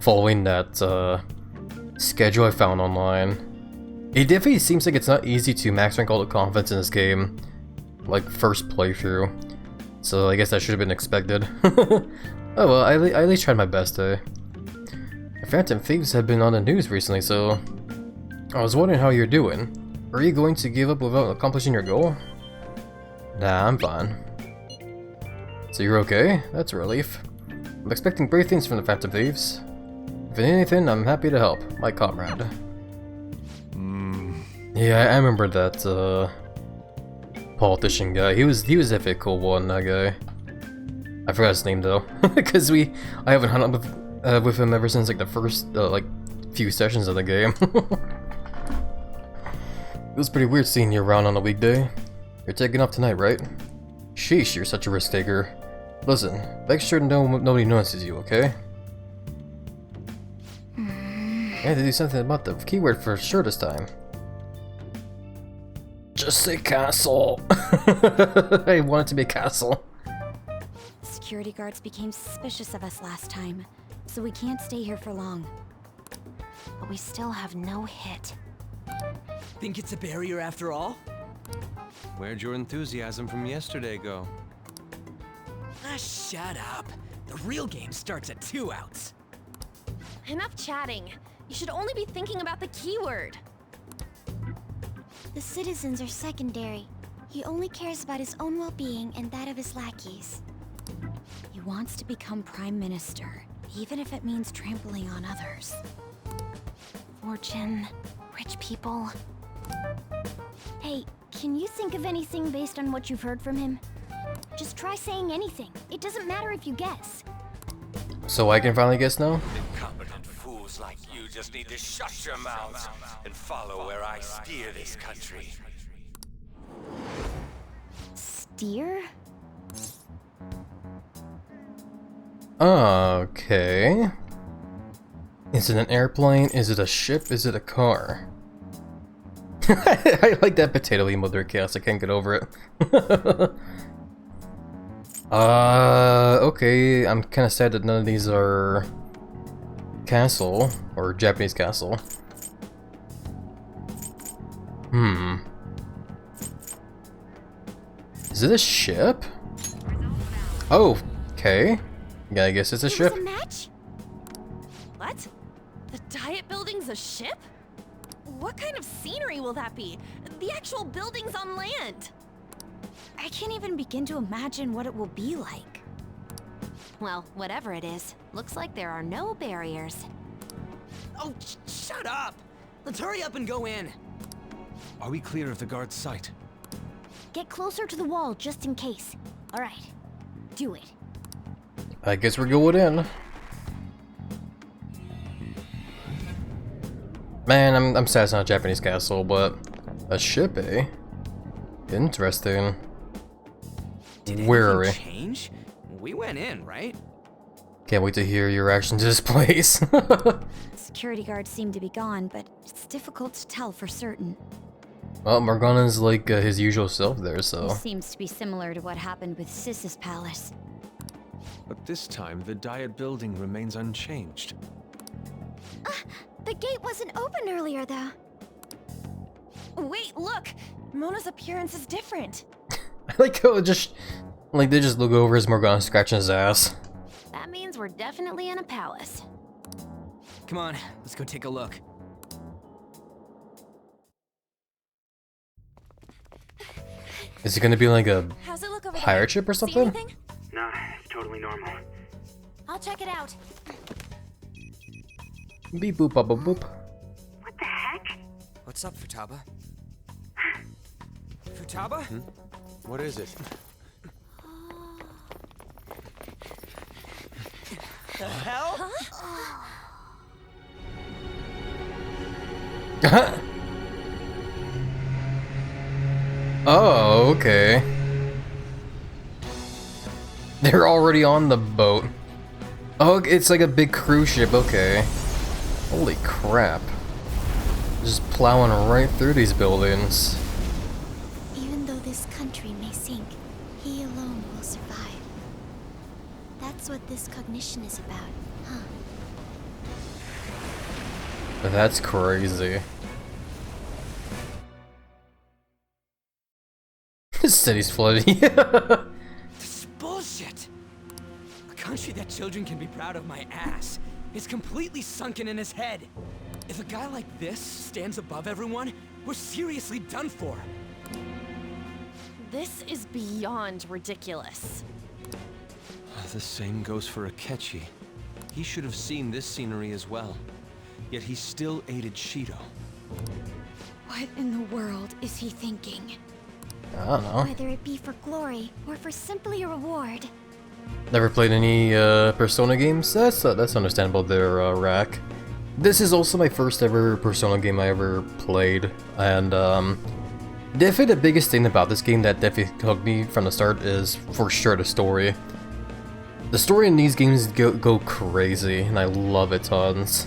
following that, schedule I found online, it definitely seems like it's not easy to max rank all the confidence in this game, like, first playthrough. So I guess that should have been expected. Oh well, I at least tried my best, eh? The Phantom Thieves have been on the news recently, so I was wondering how you're doing. Are you going to give up without accomplishing your goal? Nah, I'm fine. So you're okay? That's a relief. I'm expecting great things from the Phantom Thieves. If anything, I'm happy to help, my comrade. Yeah, I remember that, politician guy. He was a bit cool one, that guy. I forgot his name though, because I haven't hung up with him ever since like the first like few sessions of the game. It was pretty weird seeing you around on a weekday. You're taking off tonight, right? Sheesh, you're such a risk taker. Listen, make sure nobody notices you, okay? I had to do something about the keyword for sure this time. Just say castle. I want it to be a castle. Security guards became suspicious of us last time, so we can't stay here for long. But we still have no hit. Think it's a barrier after all? Where'd your enthusiasm from yesterday go? Ah, shut up. The real game starts at 2 outs. Enough chatting. You should only be thinking about the keyword. The citizens are secondary. He only cares about his own well-being and that of his lackeys. He wants to become Prime Minister, even if it means trampling on others. Fortune, rich people. Hey, can you think of anything based on what you've heard from him? Just try saying anything. It doesn't matter if you guess. So I can finally guess now? Incompetent fools like you just need to shut your mouths and follow where I steer this country. Steer? Okay. Is it an airplane? Is it a ship? Is it a car? I like that potato emote there, Chaos. I can't get over it. Okay. I'm kind of sad that none of these are castle or Japanese castle. Is it a ship? Oh, okay. Yeah, I guess it's a ship. A match? Diet building's a ship? What kind of scenery will that be? The actual buildings on land. I can't even begin to imagine what it will be like. Well, whatever it is, looks like there are no barriers. Oh, shut up! Let's hurry up and go in. Are we clear of the guard's sight? Get closer to the wall just in case. All right, do it. I guess we're going in. Man, I'm sad it's not a Japanese castle, but a ship, eh? Interesting. Where are we? Change? We went in, right? Can't wait to hear your reaction to this place. Security guards seem to be gone, but it's difficult to tell for certain. Well, Morgana's like his usual self there, so. This seems to be similar to what happened with Sis's palace. But this time, the Diet building remains unchanged. The gate wasn't open earlier, though. Wait, look! Mona's appearance is different. I like how it just, like they just look over as Morgana scratching his ass. That means we're definitely in a palace. Come on, let's go take a look. Is it gonna be like a How's it look over pirate there? ship or See something? anything? Nah, it's totally normal. I'll check it out. Beep boop bop boop boop. What the heck? What's up, Futaba? Futaba? What is it? The hell? Oh, okay. They're already on the boat. Oh, it's like a big cruise ship, okay. Holy crap. Just plowing right through these buildings. Even though this country may sink, he alone will survive. That's what this cognition is about, huh? That's crazy. This city's flooded. This is bullshit! A country that children can be proud of my ass is completely sunken in his head. If a guy like this stands above everyone, we're seriously done for. This is beyond ridiculous. The same goes for Akechi. He should have seen this scenery as well. Yet he still aided Shido. What in the world is he thinking? I don't know. Whether it be for glory or for simply a reward. Never played any Persona games? That's understandable there, Rack. This is also my first ever Persona game I ever played, and definitely the biggest thing about this game that definitely hooked me from the start is for sure the story. The story in these games go crazy, and I love it tons.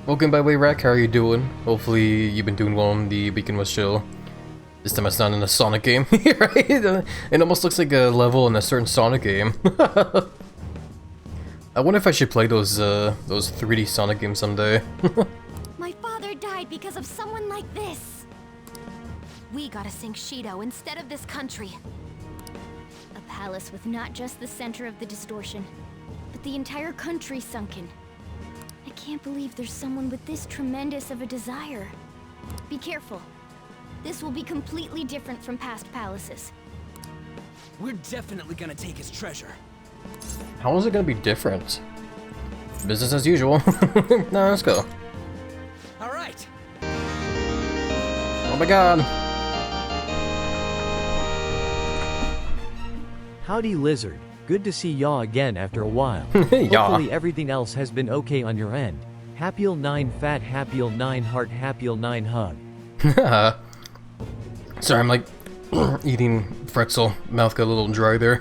Welcome by the way, Rack, how are you doing? Hopefully you've been doing well and the weekend was chill. This time it's not in a Sonic game, right? It almost looks like a level in a certain Sonic game. I wonder if I should play those 3D Sonic games someday. My father died because of someone like this. We gotta sink Shido instead of this country. A palace with not just the center of the distortion, but the entire country sunken. I can't believe there's someone with this tremendous of a desire. Be careful. This will be completely different from past palaces. We're definitely gonna take his treasure. How is it gonna be different? Business as usual. No, let's go. All right. Oh my god. Howdy, Lizard. Good to see yaw again after a while. Yaw. Hopefully everything else has been okay on your end. Happy'll 9 fat, happy'll 9 heart, happy'll 9 hug. Sorry, I'm like eating pretzel. Mouth got a little dry there.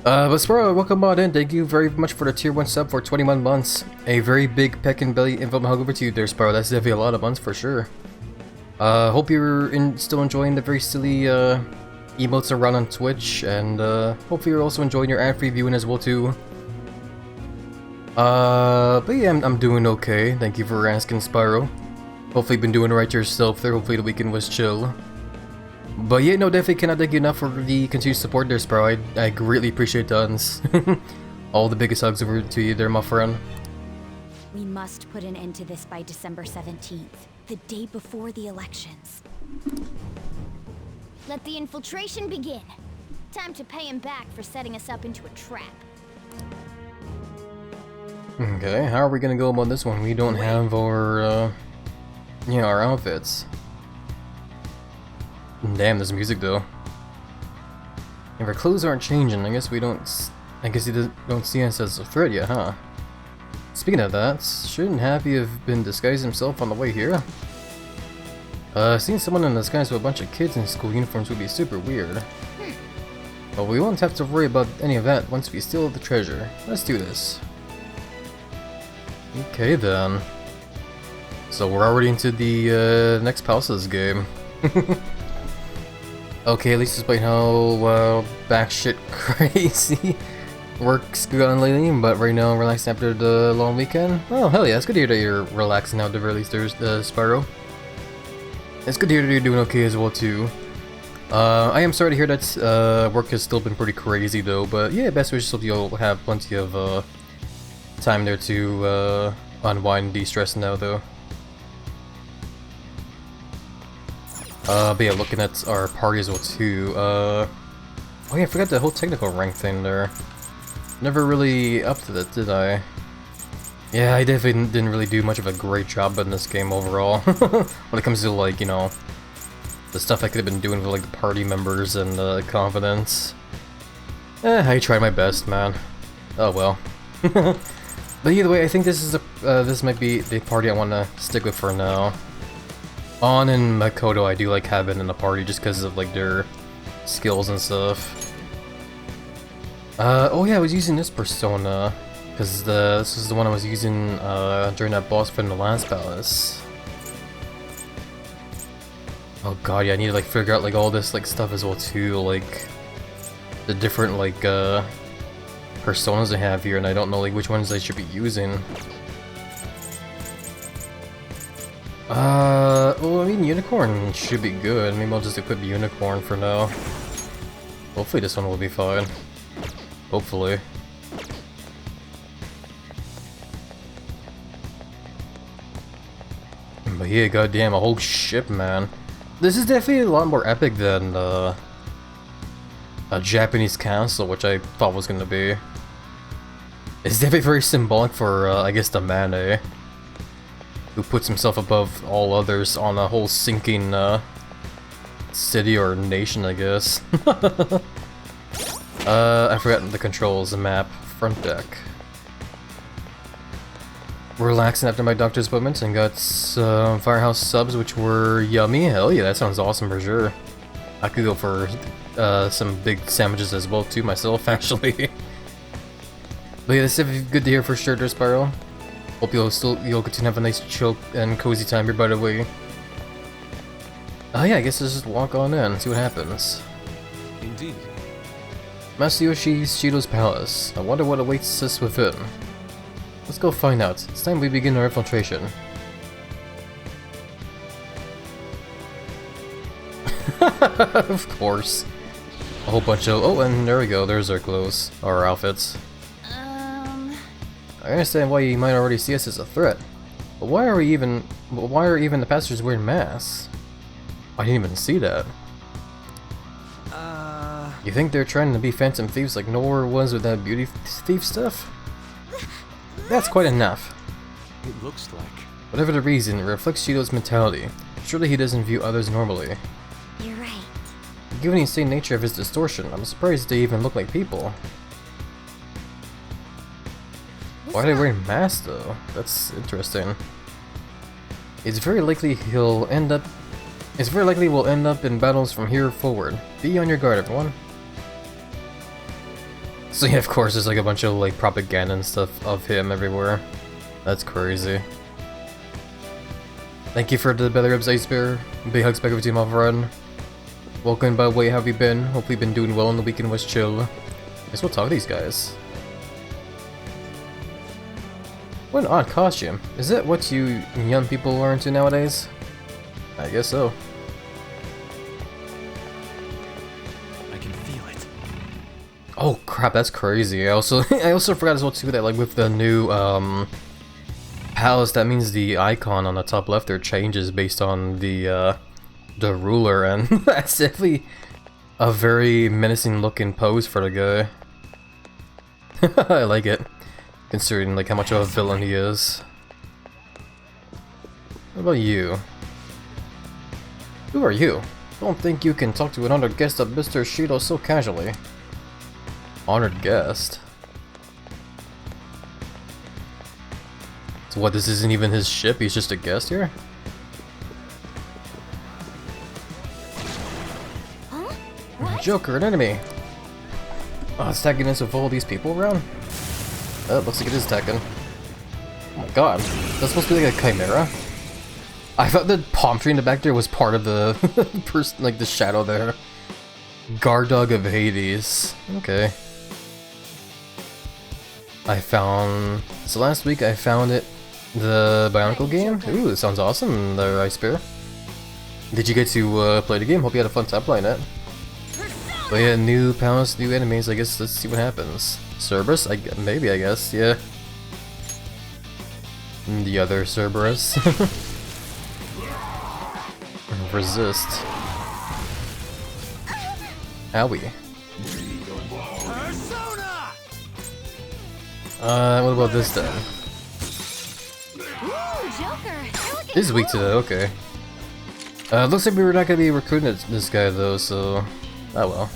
But Sparrow, welcome on in. Thank you very much for the tier 1 sub for 21 months. A very big peck and belly invite hug over to you there, Sparrow. That's definitely a lot of months for sure. Hope you're still enjoying the very silly emotes around on Twitch, and hopefully you're also enjoying your ad-free viewing as well too. But yeah, I'm doing okay. Thank you for asking, Spyro. Hopefully you've been doing right to yourself there. Hopefully the weekend was chill. But yeah, no, definitely cannot thank you enough for the continued support there, Spyro. I greatly appreciate tons. All the biggest hugs over to you there, my friend. We must put an end to this by December 17th, the day before the elections. Let the infiltration begin. Time to pay him back for setting us up into a trap. Okay, how are we gonna go about this one? We don't have our, you know, our outfits. Damn, this music though. If our clothes aren't changing, I guess we don't. I guess he don't see us as a threat yet, huh? Speaking of that, shouldn't Happy have been disguising himself on the way here? Seeing someone in disguise with a bunch of kids in school uniforms would be super weird. But we won't have to worry about any of that once we steal the treasure. Let's do this. Okay then. So we're already into the next Palaces game. Okay, at least despite how batshit crazy work's gone lately, but right now I'm relaxed after the long weekend. Oh hell yeah, it's good to hear that you're relaxing now at the very least, Spyro. It's good to hear that you're doing okay as well too. I am sorry to hear that work has still been pretty crazy though, but yeah, best wishes, hope you'll have plenty of time there to unwind and de-stress now though. But yeah, looking at our party as well too, oh yeah, I forgot the whole technical rank thing there. Never really up to that, did I? Yeah, I definitely didn't really do much of a great job in this game overall. When it comes to, like, you know, the stuff I could have been doing with, like, the party members and confidence. I tried my best, man. Oh well. But either way, I think this is this might be the party I want to stick with for now. On and Makoto I do like having in the party just because of, like, their skills and stuff. Oh yeah, I was using this persona because this is the one I was using during that boss fight in the last palace. Oh god, yeah, I need to like figure out like all this like stuff as well too, like the different like personas I have here, and I don't know like which ones I should be using. Well, I mean Unicorn should be good. Maybe I'll just equip Unicorn for now. Hopefully this one will be fine. Hopefully. But yeah, goddamn, a whole ship, man. This is definitely a lot more epic than a Japanese council, which I thought was gonna be. It's definitely very symbolic for, I guess, the man, who puts himself above all others on a whole sinking city or nation, I guess. I forgot the controls, the map, front deck. Relaxing after my doctor's appointment and got some Firehouse subs, which were yummy. Hell yeah, that sounds awesome for sure. I could go for some big sandwiches as well too myself, actually. But yeah, this is good to hear for sure, Spyro. Hope you'll continue to have a nice chill and cozy time here, by the way. Oh yeah, I guess let's just walk on in and see what happens. Indeed. Masayoshi Shido's palace. I wonder what awaits us within. Let's go find out. It's time we begin our infiltration. Of course. A whole bunch of— oh, and there we go. There's our clothes. Our outfits. I understand why you might already see us as a threat. But why are even the passengers wearing masks? I didn't even see that. You think they're trying to be phantom thieves like Nora was with that beauty thief stuff? That's quite enough. It looks like. Whatever the reason, it reflects Shido's mentality. Surely he doesn't view others normally. You're right. Given the insane nature of his distortion, I'm surprised they even look like people. Why are they wearing masks though? That's interesting. It's very likely we'll end up in battles from here forward. Be on your guard, everyone. So yeah, of course, there's like a bunch of like propaganda and stuff of him everywhere. That's crazy. Thank you for the belly rubs, Ice Bear. Big hugs back over to you, Run. Welcome, by the way, how have you been? Hopefully you've been doing well and the weekend was chill. Guess we'll talk to these guys. What an odd costume. Is that what you young people are into nowadays? I guess so. I can feel it. Oh crap, that's crazy. I also forgot as well too that like with the new palace, that means the icon on the top left there changes based on the ruler, and that's definitely a very menacing looking pose for the guy. I like it, considering like how much of a villain he is. What about you? Who are you? Don't think you can talk to an honored guest of Mr. Shido so casually. Honored guest? So what, this isn't even his ship, he's just a guest here? Huh? What? Joker, an enemy! Oh, it's attacking us with all these people around? Oh, looks like it is attacking. Oh my god, that's supposed to be like a chimera? I thought the palm tree in the back there was part of the person, like the shadow there. Guardog of Hades. Okay. So last week I found it, the Bionicle game. Ooh, it sounds awesome, the Ice Bear. Did you get to play the game? Hope you had a fun time playing it. But yeah, new palace, new enemies, I guess let's see what happens. Cerberus? Maybe, I guess, yeah. And the other Cerberus. Resist. Owie. What about this then? This is weak to that, okay. Looks like we were not gonna be recruiting this guy though, so... oh well.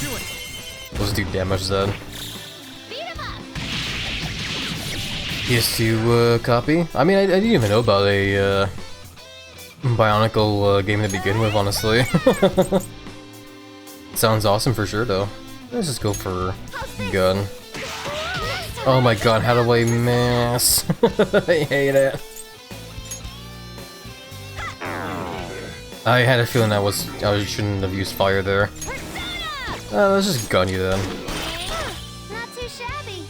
Let's do damage then. He has to copy? I mean, I didn't even know about a Bionicle game to begin with, honestly. Sounds awesome for sure though. Let's just go for gun. Oh my god, how do I miss? I hate it. I had a feeling I shouldn't have used fire there. Let's just gun you then. Not too shabby.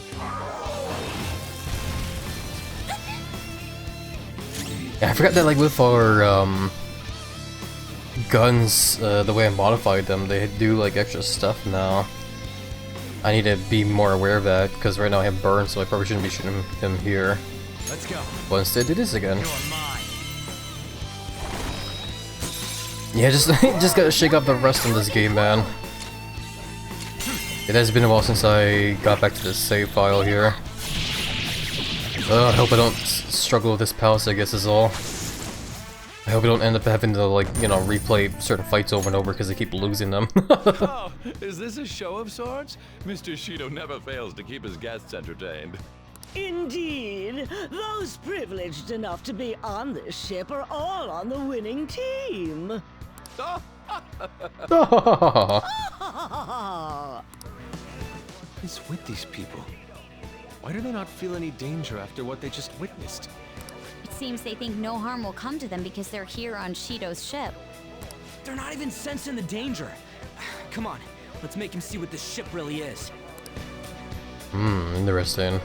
Yeah, I forgot that like with our guns, the way I modified them, they do like extra stuff now. I need to be more aware of that, because right now I have burn, so I probably shouldn't be shooting him here. Let's go. But instead it is again. Yeah, just gotta shake up the rust in this game, man. It has been a while since I got back to the save file here. I hope I don't struggle with this palace, I guess is all. I hope I don't end up having to, like, you know, replay certain fights over and over because I keep losing them. Oh, is this a show of sorts? Mr. Shido never fails to keep his guests entertained. Indeed. Those privileged enough to be on this ship are all on the winning team. What is with these people? Why do they not feel any danger after what they just witnessed? It seems they think no harm will come to them because they're here on Shido's ship. They're not even sensing the danger. Come on, let's make him see what this ship really is. Interesting.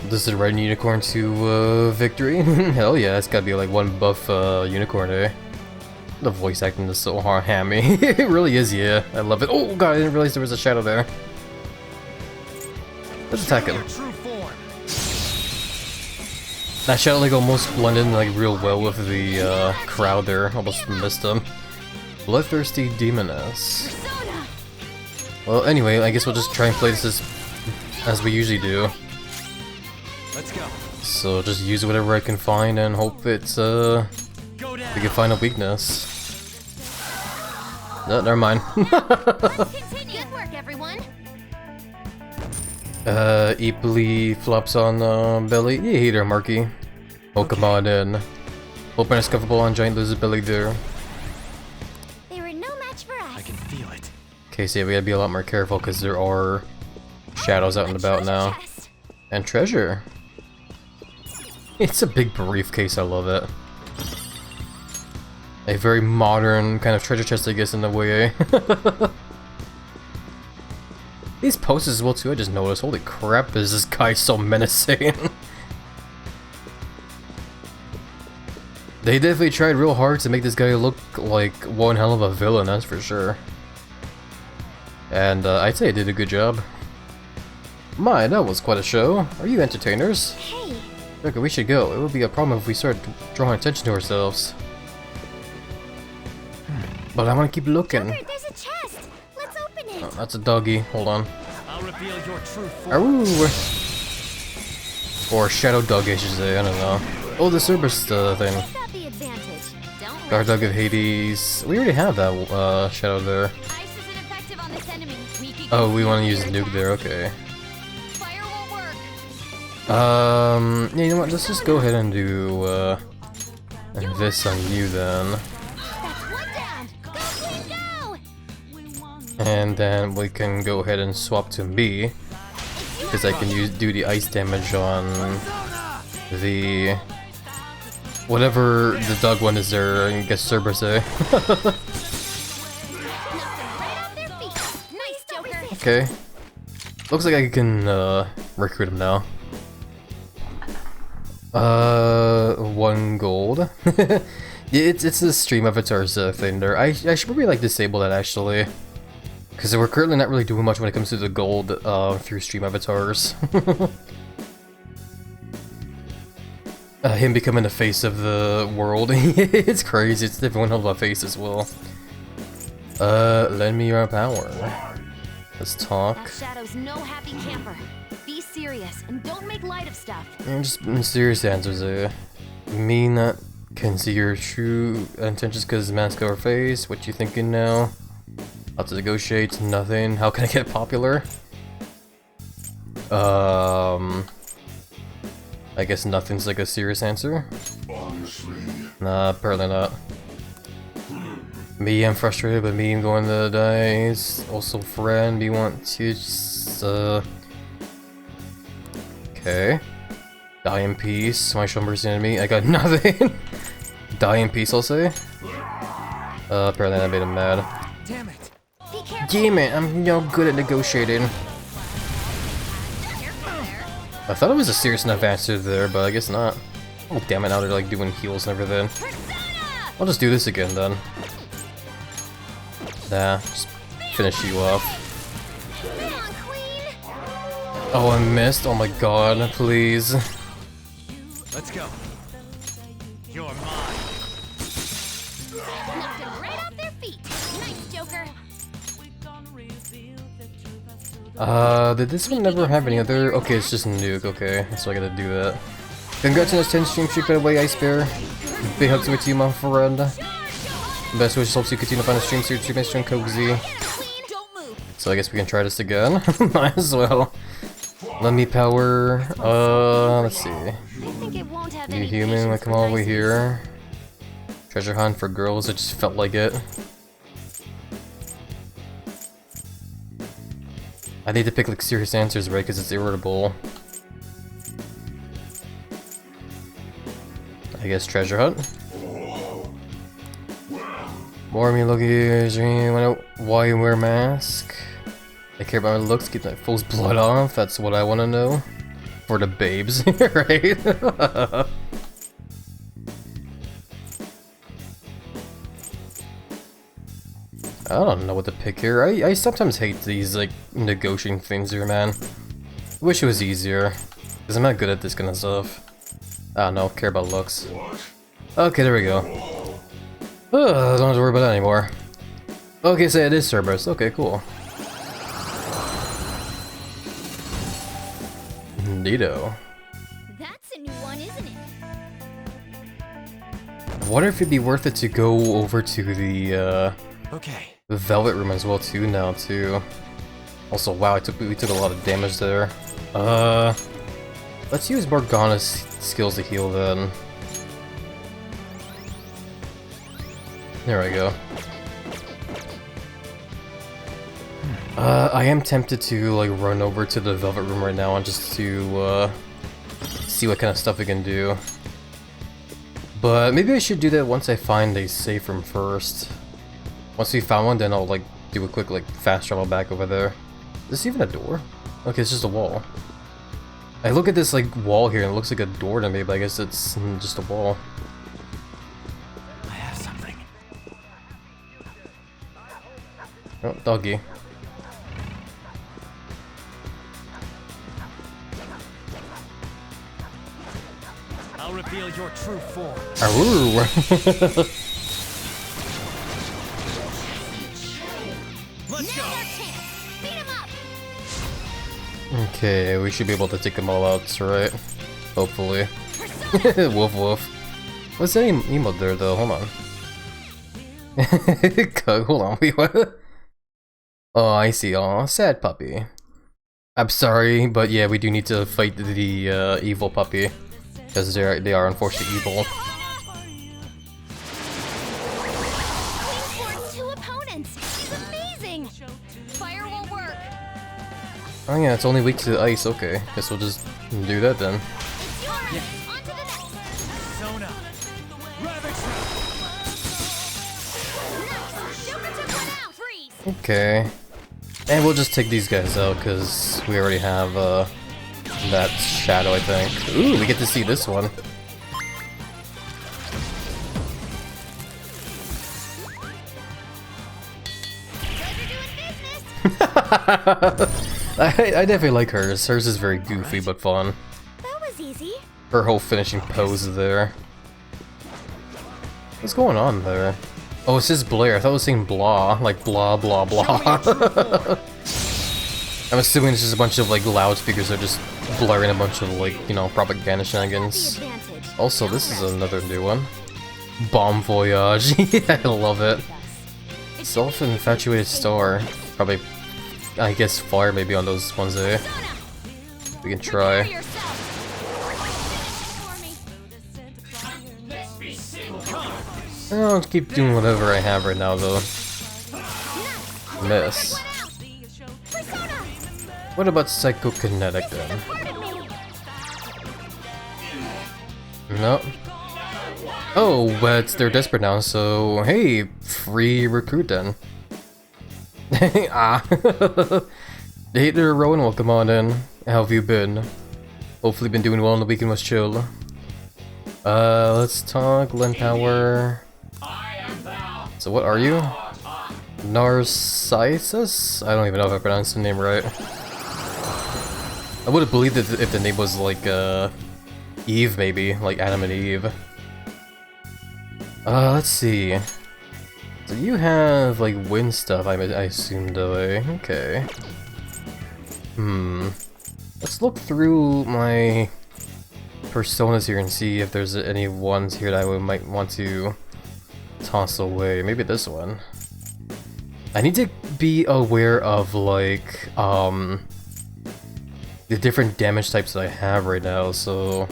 This is riding unicorn to victory? Hell yeah, it's gotta be like one buff unicorn, eh? The voice acting is so hammy. It really is, yeah. I love it. Oh god, I didn't realize there was a shadow there. Let's attack him. That shadow like almost blended in like real well with the crowd there. Almost missed him. Bloodthirsty Demoness. Well, anyway, I guess we'll just try and play this as we usually do. Let's go. So just use whatever I can find and hope it's we can find a weakness. No, never mind. Good work, everyone. Eeply flops on belly. Yeah, hey there, Marky. Pokemon in. Open discoverable on giant lizard belly there. They were no match for us. I can feel it. Okay, so yeah, we gotta be a lot more careful because there are shadows out and about now. And treasure. It's a big briefcase, I love it. A very modern kind of treasure chest, I guess, in a way. These poses as well too, I just noticed. Holy crap, is this guy so menacing? They definitely tried real hard to make this guy look like one hell of a villain, that's for sure. And I'd say I did a good job. My, that was quite a show. Are you entertainers? Hey, Okay, we should go. It would be a problem if we start drawing attention to ourselves. But I want to keep looking. Joker, there's a chest. Let's open it. Oh, that's a doggy. Hold on. I'll reveal your true form. Or Shadow Dog, I should say. I don't know. Oh, the Cerberus thing. Got the advantage. Don't Guard Dog of Hades. We already have that Shadow there. Ice isn't effective on this enemy. Oh, we want to use Nuke there. Okay. Fire won't work. Yeah, you know what? Let's just go ahead and do this on you then. And then we can go ahead and swap to me, because I can do the ice damage on the whatever the dog one is there. I guess Cerberus. Okay. Looks like I can recruit him now. 1 gold. Yeah, it's the stream avatars thing there. I should probably like disable that actually. Because we're currently not really doing much when it comes to the gold through stream avatars. Him becoming the face of the world. It's crazy, it's different one of a face as well. Lend me your power. Let's talk. That Shadow's no happy camper. Be serious and don't make light of stuff. Just serious answers there. Me not can see your true intentions because the mask over face. What you thinking now? How to negotiate? Nothing. How can I get popular? I guess nothing's like a serious answer. Nah, apparently not. Me, I'm frustrated, but me, I'm going to dice. Also, friend, me want to just, okay. Die in peace. My show mercy enemy. I got nothing. Die in peace, I'll say. Apparently that made him mad. Damn it. Damn it, I'm good at negotiating. I thought it was a serious enough answer there, but I guess not. Oh damn it, now they're like doing heals and everything. I'll just do this again then. Nah, just finish you off. Oh, I missed. Oh my god, please. Let's go. You're mine. Knocked them right off their feet. Nice, Joker. Did this one never have any other? Okay, it's just Nuke. Okay, so I gotta do that. Congrats on this 10 stream streak, by the way, Ice Bear. Big hugs with you, my friend. Best wishes, hopes you continue to find a stream so your stream cozy. So I guess we can try this again. Might as well. Let me power. Let's see. New human, like come all the way here. Treasure hunt for girls. It just felt like it. I need to pick like serious answers, right? Because it's irritable. I guess treasure hunt. More me looking. Why you wear a mask? I care about my looks. Keep that fool's blood off. That's what I want to know. For the babes, right? I don't know what to pick here. I sometimes hate these like negotiating things here, man. I wish it was easier, because I'm not good at this kind of stuff. I don't know, care about looks. Okay, there we go. Ugh, I don't have to worry about that anymore. Okay, so it is Cerberus. Okay, cool. Neato. That's a new one, isn't it? I wonder if it'd be worth it to go over to the okay. The Velvet Room as well too now too. Also, wow, we took a lot of damage there. Let's use Morgana's skills to heal then. There we go. I am tempted to like run over to the Velvet Room right now and just to see what kind of stuff we can do. But maybe I should do that once I find a safe room first. Once we found one, then I'll like do a quick like fast travel back over there. Is this even a door? Okay, it's just a wall. I look at this like wall here and it looks like a door to me, but I guess it's just a wall. I have something. Oh, doggy. I'll reveal your true form. Aroo. Let's go. Okay, we should be able to take them all out, right? Hopefully. Woof woof. What's that emote there though? Hold on. Hold on, wait, what? Oh, I see. Oh, sad puppy. I'm sorry, but yeah, we do need to fight the evil puppy. Because they are unfortunately evil. Oh yeah, it's only weak to the ice, okay. Guess we'll just do that then. Okay. And we'll just take these guys out, because we already have that shadow, I think. Ooh, we get to see this one. I definitely like hers. Hers is very goofy but fun. That was easy. Her whole finishing pose there. What's going on there? Oh, it says Blair. I thought it was saying blah, like blah blah blah. I'm assuming it's just a bunch of like loudspeakers that are just blaring a bunch of like, you know, propaganda shenanigans. Also, this is another new one. Bomb Voyage. Yeah, I love it. Self-infatuated star. Probably, I guess, fire maybe on those ones there. We can try. I'll keep doing whatever I have right now, though. Miss. What about Psychokinetic, then? No. Oh, but they're desperate now, so hey, free recruit then. Ah. Hey there, Rowan, welcome on in. How have you been? Hopefully been doing well on the weekend was chill. Let's talk Len Power. So what are you? Narcissus? I don't even know if I pronounced the name right. I would have believed it if the name was like, Eve maybe, like Adam and Eve. Let's see. So you have, like, wind stuff, I assumed, okay. Let's look through my personas here and see if there's any ones here that I might want to toss away. Maybe this one. I need to be aware of, like, the different damage types that I have right now, so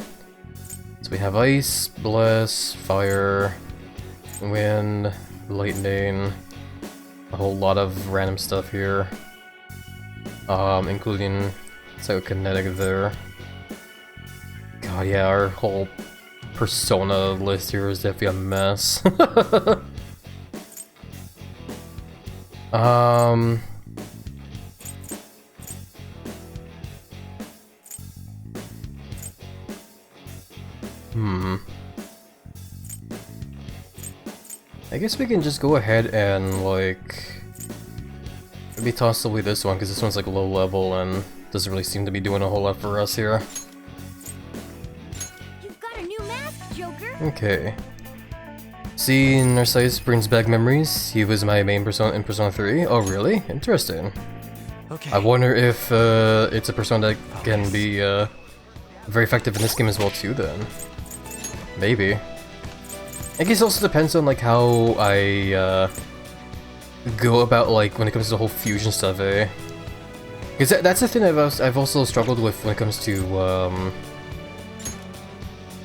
we have ice, bless, fire, wind, lightning, a whole lot of random stuff here, including Psychokinetic there. God, yeah, our whole persona list here is definitely a mess. I guess we can just go ahead and, like, maybe toss away this one, because this one's, like, low level and doesn't really seem to be doing a whole lot for us here. You've got a new mask, Joker. Okay. See, Narcissus brings back memories. He was my main persona in Persona 3. Oh, really? Interesting. Okay. I wonder if it's a persona that can be very effective in this game as well, too, then. Maybe. I guess it also depends on, like, how I go about, like, when it comes to the whole fusion stuff, eh? Because that's the thing I've also struggled with when it comes to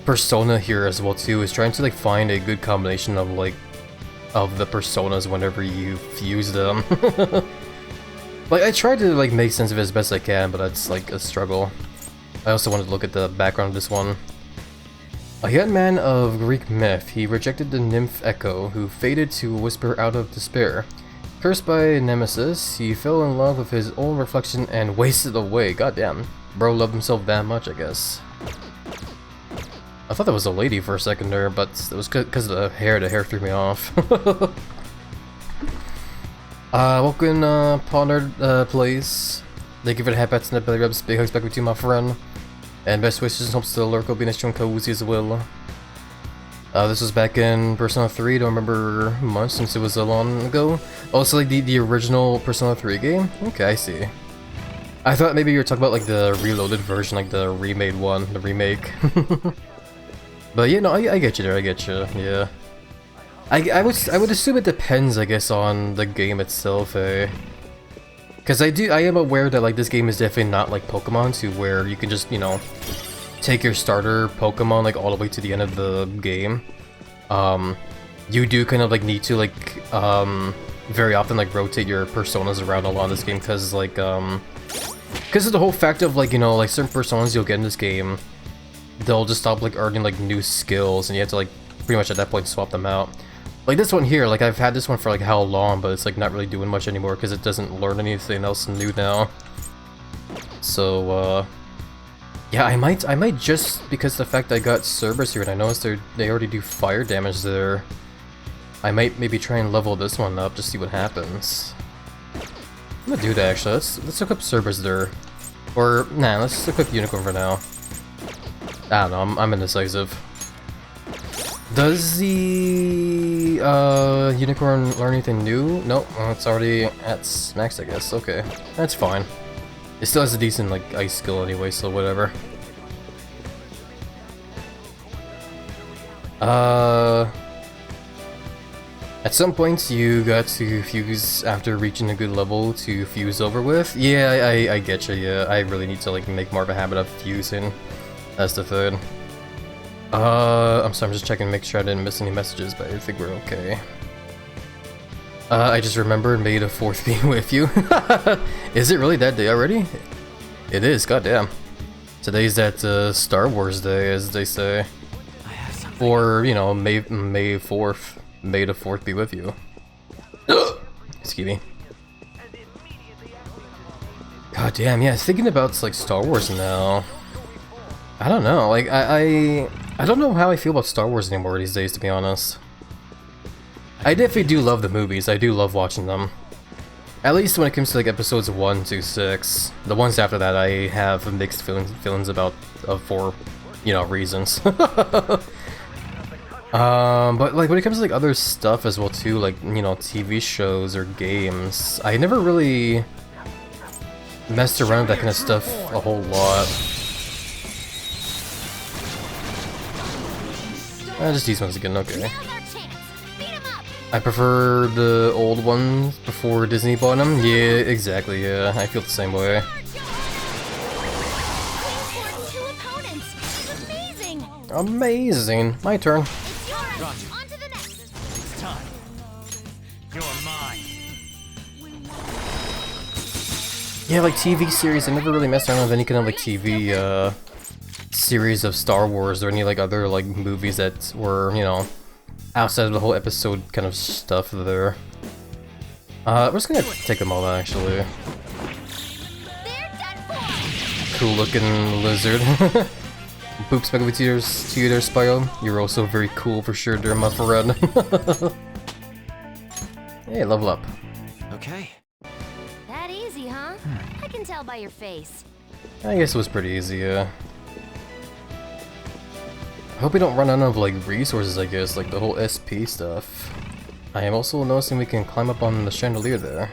Persona here as well too, is trying to, like, find a good combination of, like, of the personas whenever you fuse them. Like, I try to, like, make sense of it as best I can, but that's, like, a struggle. I also wanted to look at the background of this one. A young man of Greek myth, he rejected the nymph Echo, who faded to whisper out of despair. Cursed by Nemesis, he fell in love with his own reflection and wasted away. Goddamn. Bro loved himself that much, I guess. I thought that was a lady for a second there, but it was because of the hair threw me off. Welcome, Pondard Place. Thank you for the hat pats and the belly rubs. Big hugs back with you, my friend. And best wishes and hopes the lurk will be nice and cozy as well. This was back in Persona 3, don't remember much since it was so long ago. Also, like the original Persona 3 game? Okay, I see. I thought maybe you were talking about like the reloaded version, like the remade one, the remake. But yeah, no, I get you there, I get you, yeah. I would assume it depends, I guess, on the game itself, eh? Because I am aware that like this game is definitely not like Pokemon, to where you can just, you know, take your starter Pokemon like all the way to the end of the game. You do kind of like need to like very often like rotate your personas around a lot in this game, because like because of the whole fact of like, you know, like certain personas you'll get in this game, they'll just stop like earning like new skills, and you have to like pretty much at that point swap them out. Like this one here, like I've had this one for like how long, but it's like not really doing much anymore because it doesn't learn anything else new now. So yeah, I might just, because the fact I got Cerberus here and I noticed they already do fire damage there, I might maybe try and level this one up to see what happens. I'm gonna do that actually. Let's look up Cerberus there, or nah, let's equip Unicorn for now. I don't know, I'm indecisive. Does the Unicorn learn anything new? Nope, it's already at max, I guess. Okay, that's fine. It still has a decent like ice skill anyway, so whatever. At some points you got to fuse after reaching a good level to fuse over with. Yeah, I get you. Yeah, I really need to like make more of a habit of fusing. That's the third. I'm sorry, I'm just checking to make sure I didn't miss any messages, but I think we're okay. I just remembered May the 4th being with you. Is it really that day already? It is, goddamn. Today's that Star Wars Day, as they say. Or, you know, May 4th. May the 4th be with you. Excuse me. God damn, yeah, thinking about like Star Wars now. I don't know, like I don't know how I feel about Star Wars anymore these days, to be honest. I definitely do love the movies, I do love watching them. At least when it comes to like episodes 1 to 6. The ones after that I have mixed feelings about, for, you know, reasons. But like when it comes to like other stuff as well too, like, you know, TV shows or games, I never really messed around with that kind of stuff a whole lot. Just these ones again, okay. I prefer the old ones before Disney bought them. Yeah, exactly, yeah. I feel the same way. Amazing! My turn. Roger. On to the next. It's time. You're mine. Yeah, like TV series, I never really messed around with any kind of like TV series of Star Wars or any like other like movies that were, you know, outside of the whole episode kind of stuff there. We're just gonna take them all out actually. Cool looking lizard. Boops back over to you there, Spyro. You're also very cool for sure there, my friend. Hey, level up. Okay. That easy, huh? I can tell by your face. I guess it was pretty easy, yeah. I hope we don't run out of like resources, I guess, like the whole SP stuff. I am also noticing we can climb up on the chandelier there.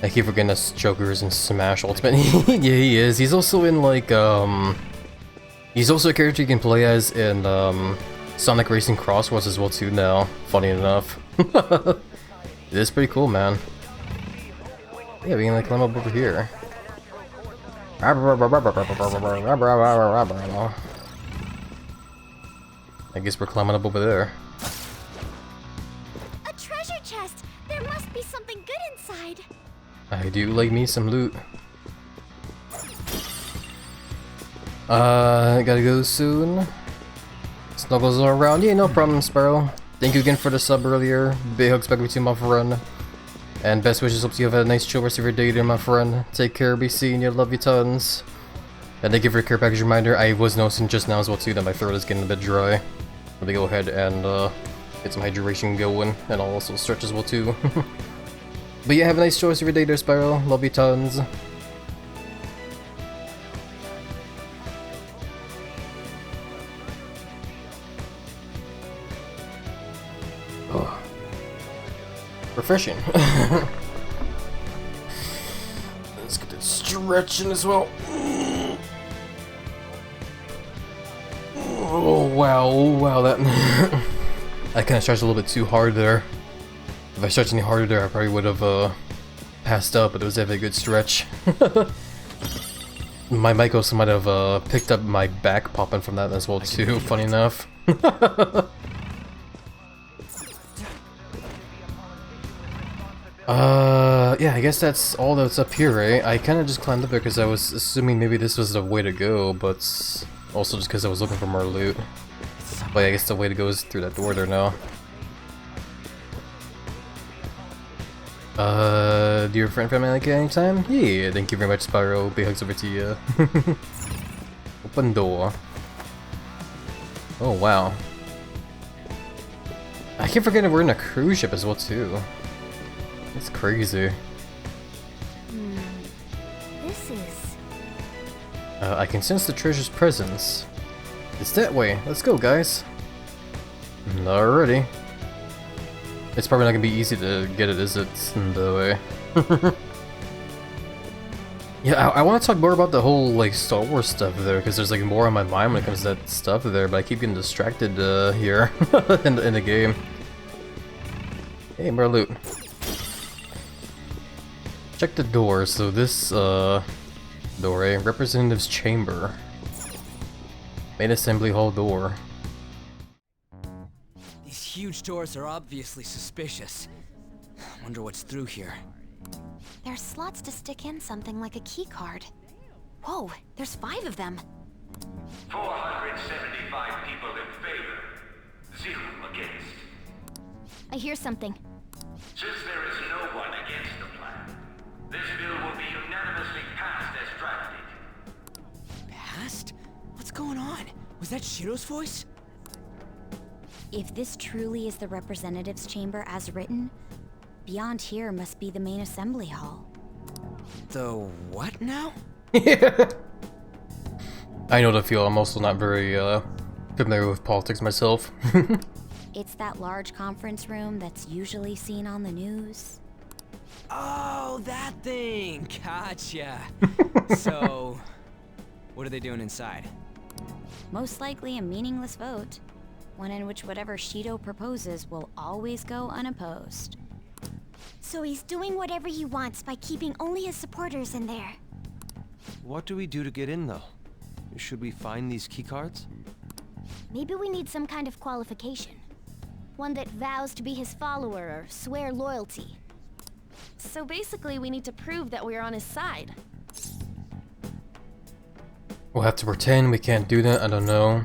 I keep forgetting that Joker's in Smash Ultimate. Yeah, he is. He's also in like he's also a character you can play as in Sonic Racing Crossroads as well too now, funny enough. It is pretty cool, man. Yeah, we can like climb up over here. I guess we're climbing up over there. A treasure chest! There must be something good inside. I do like me some loot. Gotta go soon. Snuggles all around. Yeah, no problem, Sparrow. Thank you again for the sub earlier. Big hugs back with you, my friend. And best wishes, hope you have a nice chill rest of your day there, my friend. Take care, be seeing you, love you tons. And thank you for your care package reminder. I was noticing just now as well too that my throat is getting a bit dry. Let me go ahead and get some hydration going, and I'll also stretch as well too. But yeah, have a nice choice of your day there, Spyro. Love you tons. refreshing. Let's get it stretching as well. Oh wow, that I kind of stretched a little bit too hard there. If I stretched any harder there, I probably would have passed out, but it was definitely a good stretch. My mic also might have picked up my back popping from that as well too, funny enough. Yeah, I guess that's all that's up here, right? I kind of just climbed up there because I was assuming maybe this was the way to go, but also just because I was looking for more loot. But yeah, I guess the way to go is through that door there now. Do your friend family like it anytime? Yeah, thank you very much, Spyro. Big hugs over to you. Open door. Oh, wow. I keep forgetting we're in a cruise ship as well, too. That's crazy. This is... I can sense the treasure's presence. It's that way. Let's go, guys. Alrighty. It's probably not gonna be easy to get it, is it? The way. Yeah, I want to talk more about the whole like Star Wars stuff there, because there's like more on my mind when it comes to that stuff there, but I keep getting distracted here in the game. Hey, more loot. Check the door. So this door, Representative's Chamber, main assembly hall door. These huge doors are obviously suspicious. Wonder what's through here. There's slots to stick in something like a key card. Whoa, there's 5 of them. 475 people in favor, 0 against. I hear something. Since there is no one against the plan, this bill will be unanimously passed as drafted. Passed? What's going on? Was that Shido's voice? If this truly is the Representatives' Chamber as written, beyond here must be the main assembly hall. The what now? I know the feel. I'm also not very familiar with politics myself. It's that large conference room that's usually seen on the news. Oh, that thing! Gotcha! So, what are they doing inside? Most likely a meaningless vote. One in which whatever Shido proposes will always go unopposed. So he's doing whatever he wants by keeping only his supporters in there. What do we do to get in, though? Should we find these keycards? Maybe we need some kind of qualification. One that vows to be his follower or swear loyalty. So basically, we need to prove that we're on his side. We'll have to pretend we can't do that. I don't know.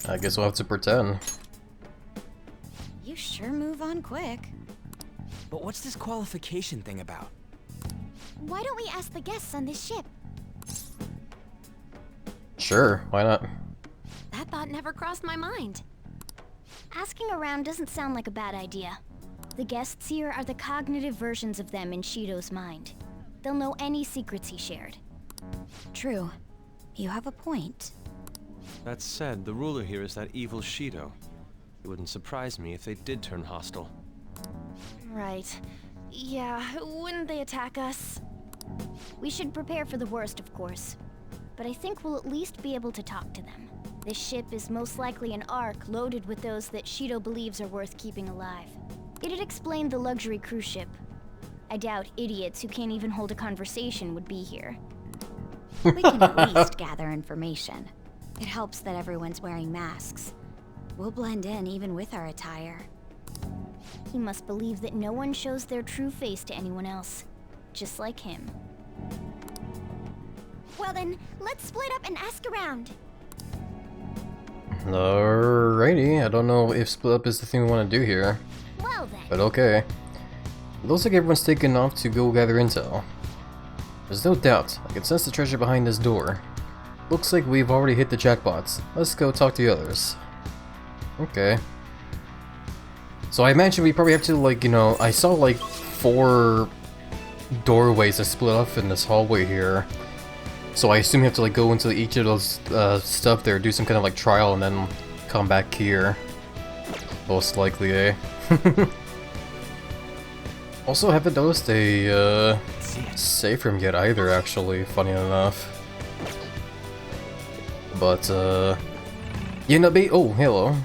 I guess we'll have to pretend. You sure move on quick. But what's this qualification thing about? Why don't we ask the guests on this ship? Sure, why not? That thought never crossed my mind. Asking around doesn't sound like a bad idea. The guests here are the cognitive versions of them in Shido's mind. They'll know any secrets he shared. True. You have a point. That said, the ruler here is that evil Shido. It wouldn't surprise me if they did turn hostile. Right. Yeah, wouldn't they attack us? We should prepare for the worst, of course. But I think we'll at least be able to talk to them. This ship is most likely an Ark loaded with those that Shido believes are worth keeping alive. It'd explain the luxury cruise ship. I doubt idiots who can't even hold a conversation would be here. We can at least gather information. It helps that everyone's wearing masks. We'll blend in even with our attire. He must believe that no one shows their true face to anyone else. Just like him. Well then, let's split up and ask around. Alrighty, I don't know if split up is the thing we want to do here. Well then. But okay. It looks like everyone's taken off to go gather intel. There's no doubt, I can sense the treasure behind this door. Looks like we've already hit the jackpots. Let's go talk to the others. Okay. So I imagine we probably have to, like, you know, I saw like 4 doorways that split off in this hallway here. So I assume you have to like go into each of those stuff there, do some kind of like trial, and then come back here. Most likely, eh? Also, haven't noticed a save room yet either, actually, funny enough. But, yeah, no, oh, hello.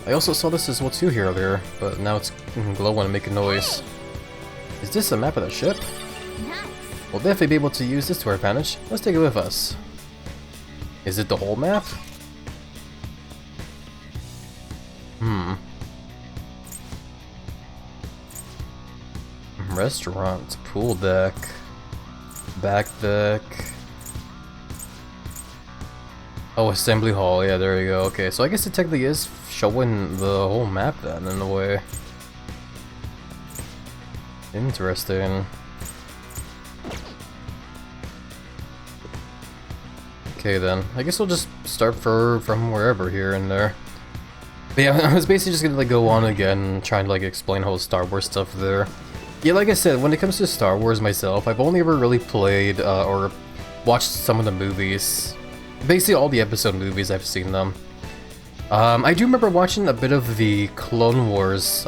I also saw this as well too here earlier, but now it's glowing and making noise. Is this a map of the ship? We'll definitely be able to use this to our advantage. Let's take it with us. Is it the whole map? Restaurant, pool deck, back deck. Oh, assembly hall, yeah, there you go. Okay, so I guess it technically is showing the whole map then, in a way. Interesting. Okay then, I guess we'll just start from wherever here and there. But yeah, I was basically just gonna like go on again, trying to like explain whole Star Wars stuff there. Yeah, like I said, when it comes to Star Wars myself, I've only ever really played or watched some of the movies. Basically all the episode movies, I've seen them. I do remember watching a bit of the Clone Wars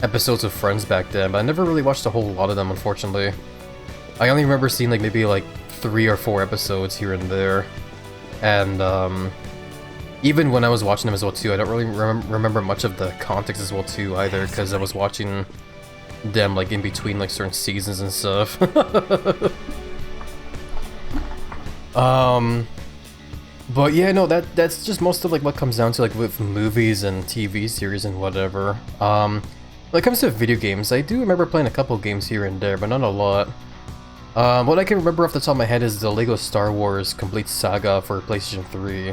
episodes of Friends back then, but I never really watched a whole lot of them, unfortunately. I only remember seeing like maybe like 3 or 4 episodes here and there. And even when I was watching them as well too, I don't really remember much of the context as well too either, because I was watching them like in between like certain seasons and stuff. But yeah, no, that's just most of like what comes down to like with movies and TV series and whatever. When it comes to video games, I do remember playing a couple games here and there, but not a lot. What I can remember off the top of my head is the LEGO Star Wars Complete Saga for PlayStation 3.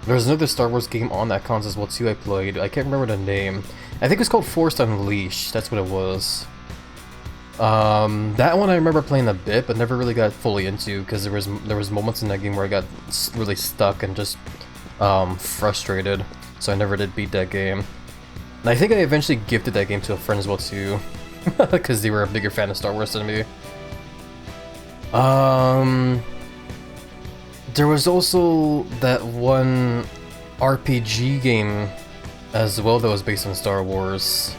There's another Star Wars game on that console as well too I played. I can't remember the name. I think it's called Force Unleashed, that's what it was. That one I remember playing a bit, but never really got fully into, because there was moments in that game where I got really stuck and just frustrated, so I never did beat that game. And I think I eventually gifted that game to a friend as well too, because they were a bigger fan of Star Wars than me. There was also that one RPG game as well that was based on Star Wars.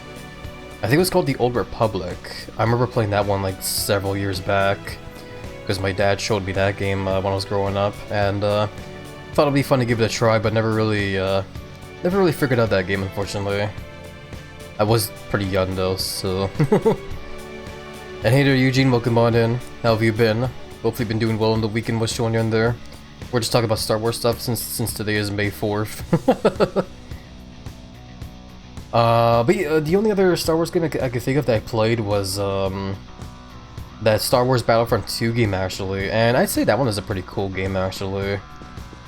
I think it was called The Old Republic. I remember playing that one like several years back, because my dad showed me that game when I was growing up, and thought it'd be fun to give it a try, but never really figured out that game, unfortunately. I was pretty young though, so. And hey there, Eugene, welcome on in. How have you been? Hopefully been doing well on the weekend. What's showing you in there? We're just talking about Star Wars stuff since today is May 4th. But yeah, the only other Star Wars game I could think of that I played was that Star Wars Battlefront 2 game, actually, and I'd say that one is a pretty cool game, actually.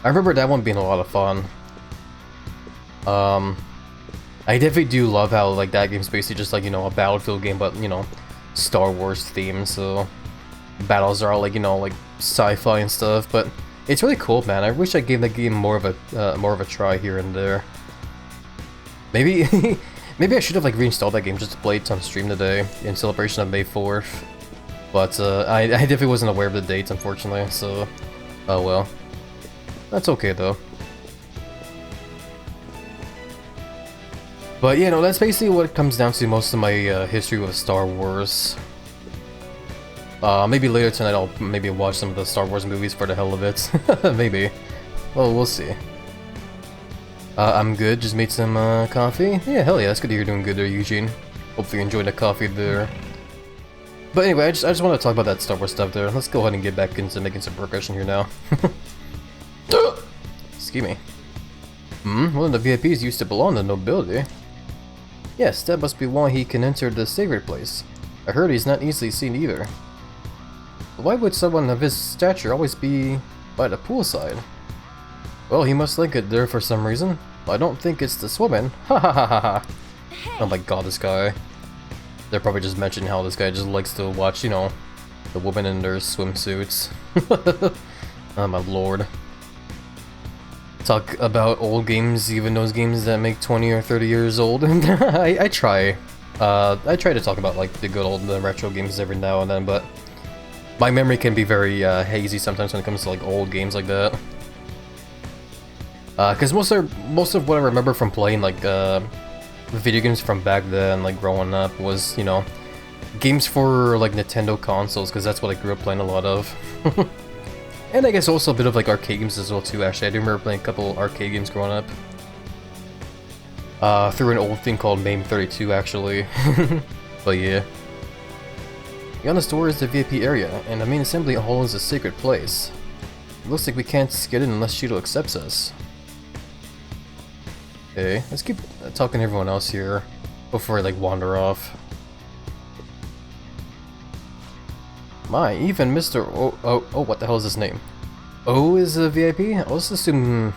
I remember that one being a lot of fun. I definitely do love how like that game's basically just like, you know, a Battlefield game, but you know, Star Wars themed, so battles are all like, you know, like sci-fi and stuff, but it's really cool, man. I wish I gave that game more of a try here and there. Maybe maybe I should have like reinstalled that game just to play it on stream today in celebration of May 4th. But I definitely wasn't aware of the dates, unfortunately, so oh well. That's okay though. But yeah, no, that's basically what it comes down to most of my history with Star Wars. Maybe later tonight I'll maybe watch some of the Star Wars movies for the hell of it. Maybe. Well, we'll see. I'm good, just made some coffee. Yeah, hell yeah, that's good to hear you're doing good there, Eugene. Hopefully you enjoyed the coffee there. But anyway, I just want to talk about that Star Wars stuff there. Let's go ahead and get back into making some progression here now. Excuse me. One of the VIPs used to belong to nobility. Yes, that must be why he can enter the sacred place. I heard he's not easily seen either. But why would someone of his stature always be by the poolside? Well, he must like it there for some reason. I don't think it's the swimming. Ha ha ha ha ha. Oh my god, this guy. They're probably just mentioning how this guy just likes to watch, you know, the women in their swimsuits. Oh my lord. Talk about old games, even those games that make 20 or 30 years old. I try. I try to talk about like the good old retro games every now and then, but my memory can be very hazy sometimes when it comes to like old games like that. Because most of what I remember from playing like video games from back then, like growing up, was, you know, games for like Nintendo consoles, because that's what I grew up playing a lot of. And I guess also a bit of like arcade games as well too, actually. I do remember playing a couple arcade games growing up. Through an old thing called MAME 32 actually. But yeah. Beyond the store is the VIP area, and the main assembly hall is a sacred place. It looks like we can't get in unless Shido accepts us. Okay, let's keep talking to everyone else here before I like wander off. My, even Mr. What the hell is his name? O is a VIP? I'll just assume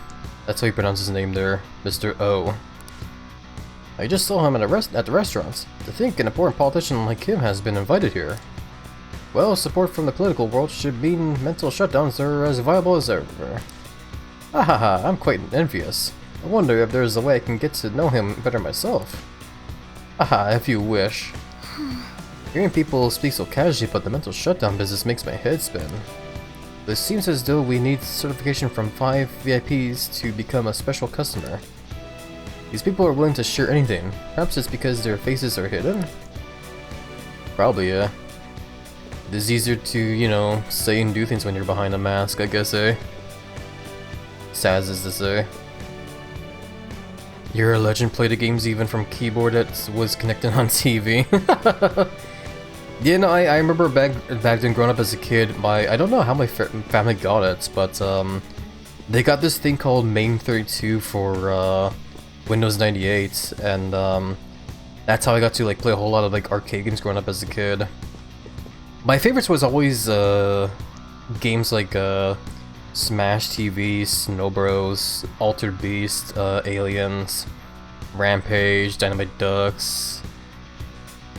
that's how you pronounce his name there, Mr. O. I just saw him at the restaurant. To think an important politician like him has been invited here. Well, support from the political world should mean mental shutdowns are as viable as ever. Hahaha, I'm quite envious. I wonder if there's a way I can get to know him better myself. Haha, if you wish. Hearing people speak so casually about the mental shutdown business makes my head spin. It seems as though we need certification from 5 VIPs to become a special customer. These people are willing to share anything. Perhaps it's because their faces are hidden? Probably, yeah. It is easier to, you know, say and do things when you're behind a mask, I guess, eh? Saz is to say. You're a legend, play the games even from keyboard that was connected on TV. Yeah, no, I remember back then growing up as a kid, I don't know how my family got it, but they got this thing called MAME 32 for Windows 98, and that's how I got to like play a whole lot of like arcade games growing up as a kid. My favorites was always games like Smash TV, Snow Bros, Altered Beast, Aliens, Rampage, Dynamite Ducks,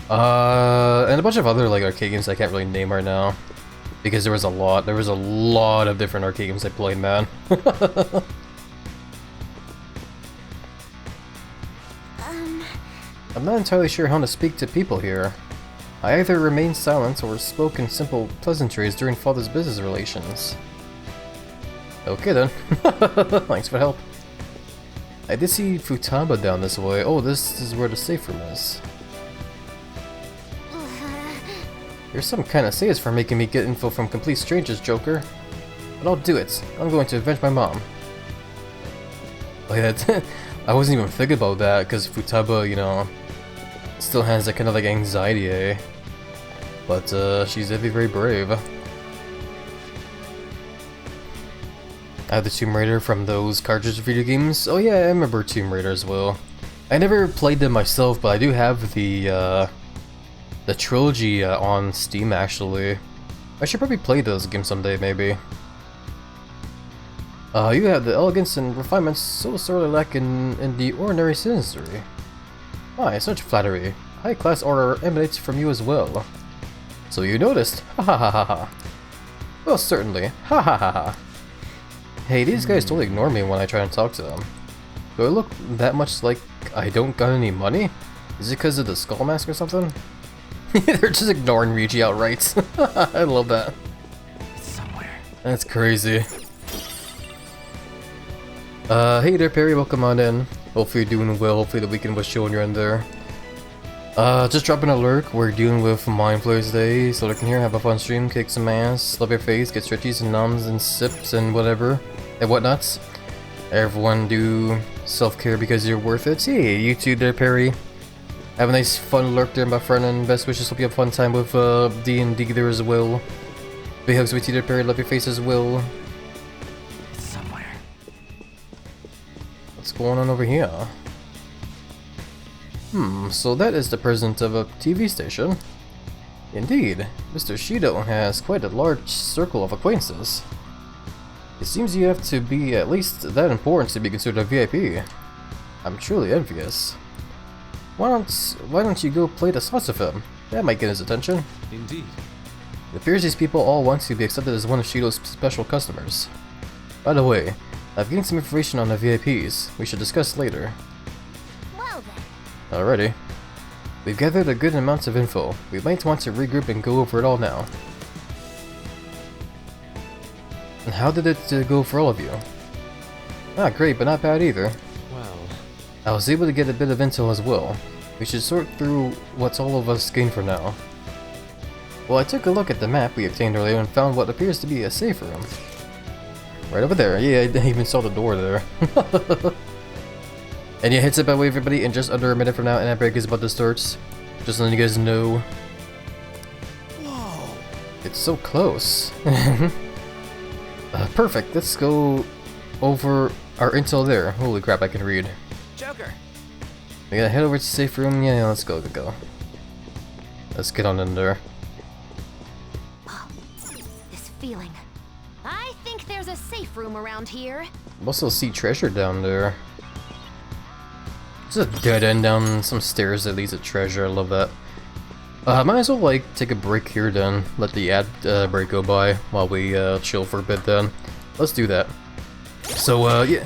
and a bunch of other like arcade games I can't really name right now, because there was a lot of different arcade games I played, man. I'm not entirely sure how to speak to people here. I either remained silent or spoke in simple pleasantries during father's business relations. Okay then. Thanks for the help. I did see Futaba down this way. Oh, this is where the safe room is. You're some kind of sadist for making me get info from complete strangers, Joker. But I'll do it. I'm going to avenge my mom. Oh yeah, I wasn't even thinking about that, because Futaba, you know, still has that kind of like anxiety, eh? But she's very brave. I have the Tomb Raider from those cartridge video games. Oh yeah, I remember Tomb Raider as well. I never played them myself, but I do have the trilogy on Steam actually. I should probably play those games someday, maybe. You have the elegance and refinement so sorely lacking in the ordinary citizenry. Why, such flattery. High-class order emanates from you as well. So you noticed? Ha ha ha ha ha. Well, certainly. Ha ha ha ha. Hey, these guys totally ignore me when I try and talk to them. Do I look that much like I don't got any money? Is it because of the skull mask or something? They're just ignoring Ryuji outright. I love that. It's somewhere. That's crazy. Hey there, Perry. Welcome on in. Hopefully you're doing well. Hopefully the weekend was chilling you in there. Just dropping an alert. We're dealing with Mind Flayers Day, so look in here, have a fun stream, kick some ass, love your face, get stretchies and numbs and sips and whatever and whatnots. Everyone do self-care because you're worth it. Hey, you too there, Perry. Have a nice fun lurk there, my friend, and best wishes. Hope you have a fun time with D&D there as well. Big hugs with you there, Perry. Love your face as well. It's somewhere. What's going on over here? So that is the president of a TV station. Indeed, Mr. Shido has quite a large circle of acquaintances. It seems you have to be at least that important to be considered a VIP. I'm truly envious. Why don't you go play the slots with him? That might get his attention. Indeed. It appears these people all want to be accepted as one of Shido's special customers. By the way, I've gained some information on the VIPs. We should discuss later. Well then. Alrighty. We've gathered a good amount of info. We might want to regroup and go over it all now. And how did it go for all of you? Ah, great, but not bad either. Well, I was able to get a bit of intel as well. We should sort through what's all of us gained for now. Well, I took a look at the map we obtained earlier and found what appears to be a safe room. Right over there. Yeah, I even saw the door there. And yeah, heads up by the way, everybody, in just under a minute from now, and that break is about to start. Just letting you guys know. Whoa! It's so close. Perfect. Let's go over our intel there. Holy crap, I can read. Joker. We gotta head over to the safe room. Yeah, let's go. Let's get on in there. This feeling. I think there's a safe room around here. Also see treasure down there. There's a dead end down some stairs that leads to treasure. I love that. Might as well like take a break here then. Let the ad break go by while we chill for a bit then. Let's do that. So yeah.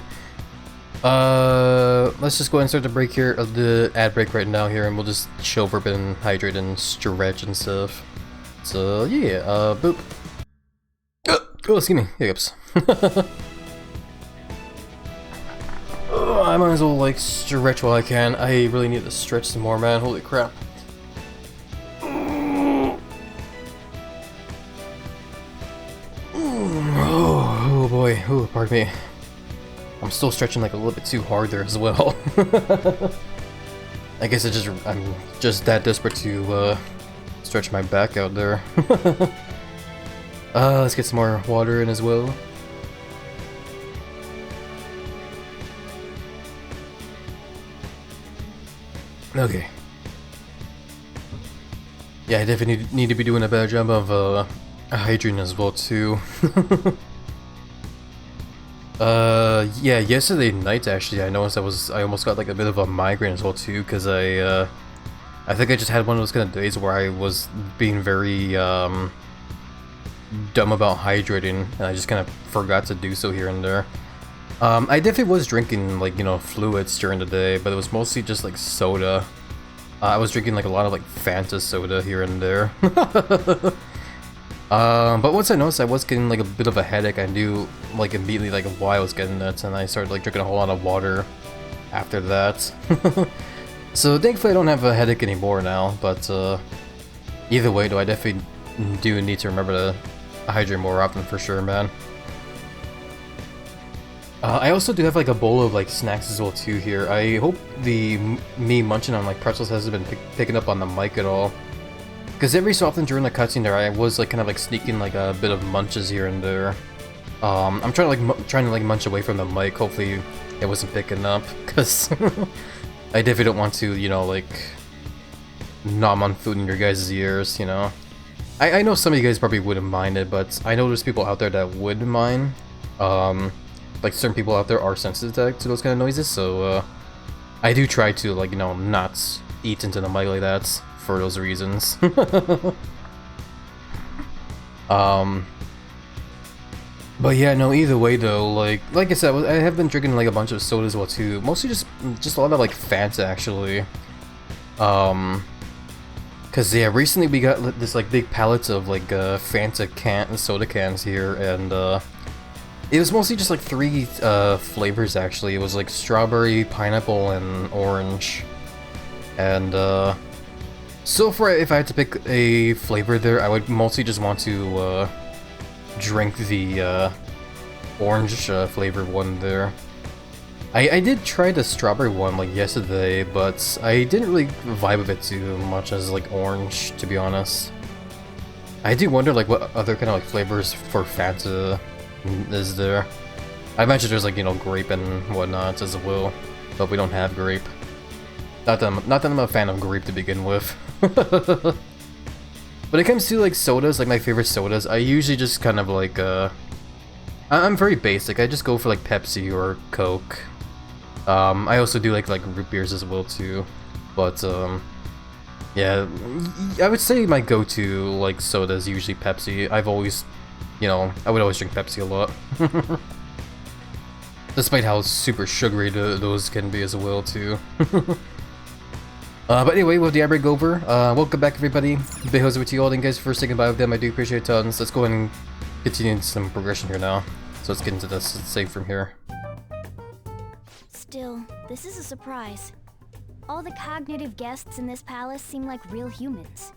Let's just go ahead and start the break here, the ad break right now here, and we'll just chill for a bit and hydrate and stretch and stuff. So yeah, boop. Oh, excuse me, hiccups. Oh, I might as well like stretch while I can. I really need to stretch some more, man. Holy crap. Oh boy. Oh, pardon me. I'm still stretching like a little bit too hard there as well. I guess I'm just that desperate to stretch my back out there. Let's get some more water in as well. Okay. Yeah, I definitely need to be doing a better job of hydrating as well too. Yeah, yesterday night actually I noticed I almost got like a bit of a migraine as well too, because I think I just had one of those kind of days where I was being very dumb about hydrating, and I just kind of forgot to do so here and there. I definitely was drinking like, you know, fluids during the day, but it was mostly just like soda. I was drinking like a lot of like Fanta soda here and there. But once I noticed I was getting like a bit of a headache, I knew like immediately like why I was getting that, and I started like drinking a whole lot of water after that. So thankfully I don't have a headache anymore now, but either way though, I definitely do need to remember to hydrate more often for sure, man. I also do have like a bowl of like snacks as well too here. I hope me munching on like pretzels hasn't been picking up on the mic at all. Because every so often during the cutscene there, I was like kind of like sneaking like a bit of munches here and there. I'm trying to munch away from the mic. Hopefully it wasn't picking up, because I definitely don't want to, you know, like nom on food in your guys' ears, you know. I know some of you guys probably wouldn't mind it, but I know there's people out there that would mind. Like certain people out there are sensitive to those kind of noises, so I do try to, like, you know, not eat into the mic like that for those reasons. But yeah, no, either way though, like I said, I have been drinking like a bunch of sodas as well too, mostly just a lot of like Fanta actually. Cause yeah, recently we got this like big pallets of like Fanta soda cans here, and it was mostly just like 3 flavors actually. It was like strawberry, pineapple, and orange. And so far, if I had to pick a flavor there, I would mostly just want to drink the orange flavored one there. I did try the strawberry one like yesterday, but I didn't really vibe with it too much as like orange, to be honest. I do wonder like what other kind of like flavors for Fanta is there. I imagine there's like, you know, grape and whatnot as well, but we don't have grape. Not that I'm a fan of grape to begin with. When it comes to like sodas, like my favorite sodas, I usually just kind of like I'm very basic. I just go for like Pepsi or Coke. I also do like root beers as well too, but yeah, I would say my go-to like soda is usually Pepsi. I've always, you know, I would always drink Pepsi a lot. Despite how super sugary those can be as well too. But anyway, with the ad break over, welcome back everybody. Big hugs with you all, thank you guys for saying goodbye with them. I do appreciate it tons. Let's go ahead and continue some progression here now. So let's get into this safe from here. Still, this is a surprise. All the cognitive guests in this palace seem like real humans.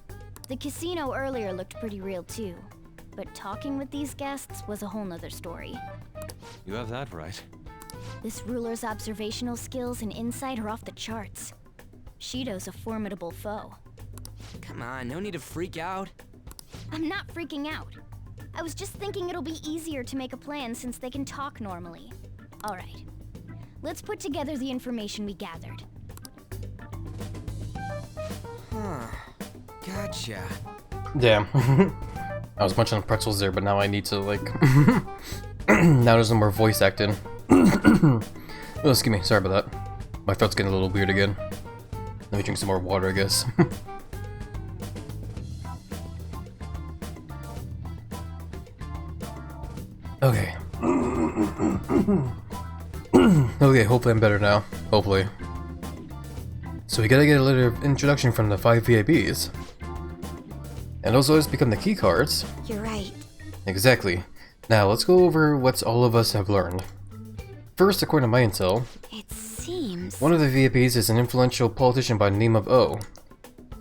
The casino earlier looked pretty real too, but talking with these guests was a whole nother story. You have that right. This ruler's observational skills and insight are off the charts. Shido's a formidable foe. Come on, no need to freak out. I'm not freaking out. I was just thinking it'll be easier to make a plan since they can talk normally. Alright, let's put together the information we gathered. Huh. Gotcha. Damn. I was munching on pretzels there, but now I need to, like... now there's no more voice acting. Oh, excuse me, sorry about that. My throat's getting a little weird again. Let me drink some more water, I guess. Okay. Okay, hopefully I'm better now. Hopefully. So we gotta get a letter of introduction from the 5 VIPs. And those letters become the key cards. You're right. Exactly. Now let's go over what all of us have learned. First, according to my intel, it seems one of the VIPs is an influential politician by the name of O.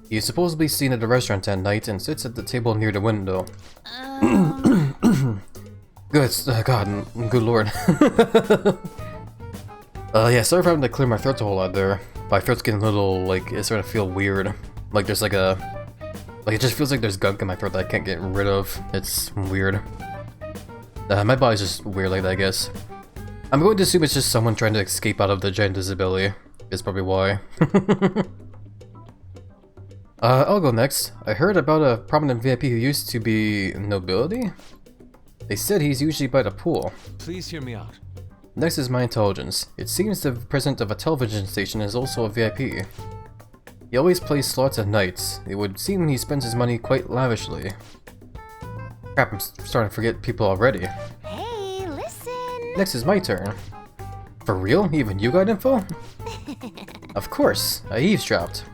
He is supposedly seen at the restaurant at night and sits at the table near the window. Good, God, good lord. Yeah, sorry for having to clear my throat a whole lot there. My throat's getting a little, like, it's starting to feel weird. Like there's like a... Like, it just feels like there's gunk in my throat that I can't get rid of. It's weird. My body's just weird like that, I guess. I'm going to assume it's just someone trying to escape out of the giant disability. That's probably why. I'll go next. I heard about a prominent VIP who used to be nobility? They said he's usually by the pool. Please hear me out. Next is my intelligence. It seems the president of a television station is also a VIP. He always plays slots at nights. It would seem he spends his money quite lavishly. Crap, I'm starting to forget people already. Hey, listen! Next is my turn. For real? Even you got info? Of course, I eavesdropped.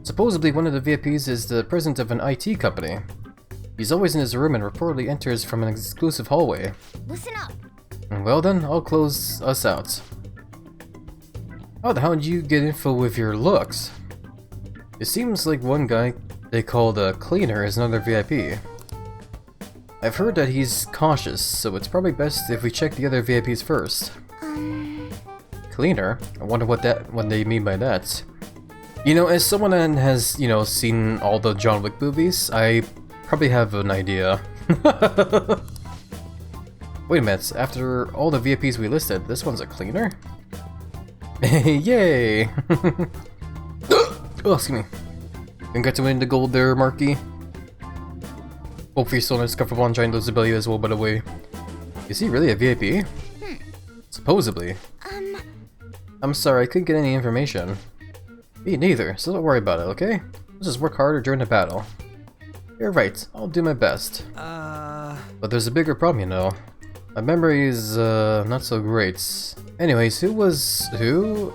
Supposedly one of the VIPs is the president of an IT company. He's always in his room and reportedly enters from an exclusive hallway. Listen up! Well then, I'll close us out. How the hell did you get info with your looks? It seems like one guy they call the cleaner is another VIP. I've heard that he's cautious, so it's probably best if we check the other VIPs first. Cleaner? I wonder what they mean by that. You know, as someone that has, you know, seen all the John Wick movies, I probably have an idea. Wait a minute, after all the VIPs we listed, this one's a cleaner? Yay! Oh, excuse me. Congrats on winning the gold there, Marky. Hopefully you're still not comfortable on giant disability as well, by the way. Is he really a VIP? Supposedly. I'm sorry, I couldn't get any information. Me neither, so don't worry about it, okay? Let's just work harder during the battle. You're right, I'll do my best. But there's a bigger problem, you know. My memory is, not so great. Anyways, who was... who?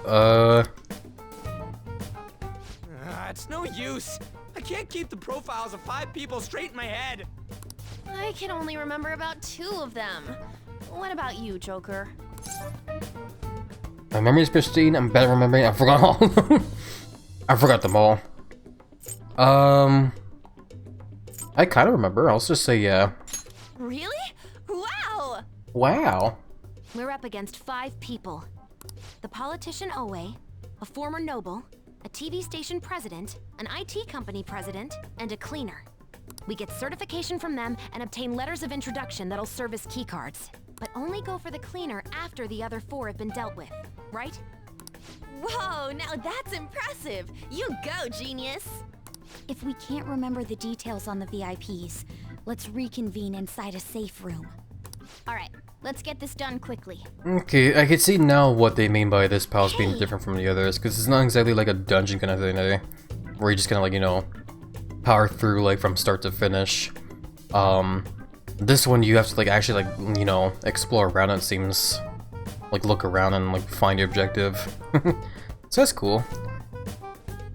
It's no use. I can't keep the profiles of 5 people straight in my head. I can only remember about 2 of them. What about you, Joker? My memory's pristine, I'm bad at remembering, I forgot all. I forgot them all. I kind of remember, I'll just say yeah. Really? Wow! Wow. We're up against 5 people. The politician Owe, a former noble, a TV station president, an IT company president, and a cleaner. We get certification from them and obtain letters of introduction that'll serve as keycards. But only go for the cleaner after the other 4 have been dealt with, right? Whoa, now that's impressive! You go, genius! If we can't remember the details on the VIPs, let's reconvene inside a safe room. Alright, let's get this done quickly. Okay, I can see now what they mean by this palace being different from the others, because it's not exactly like a dungeon kind of thing, eh? Where you just kind of like, you know, power through like from start to finish. This one you have to like actually like, you know, explore around, it seems. Like look around and like find your objective. So that's cool.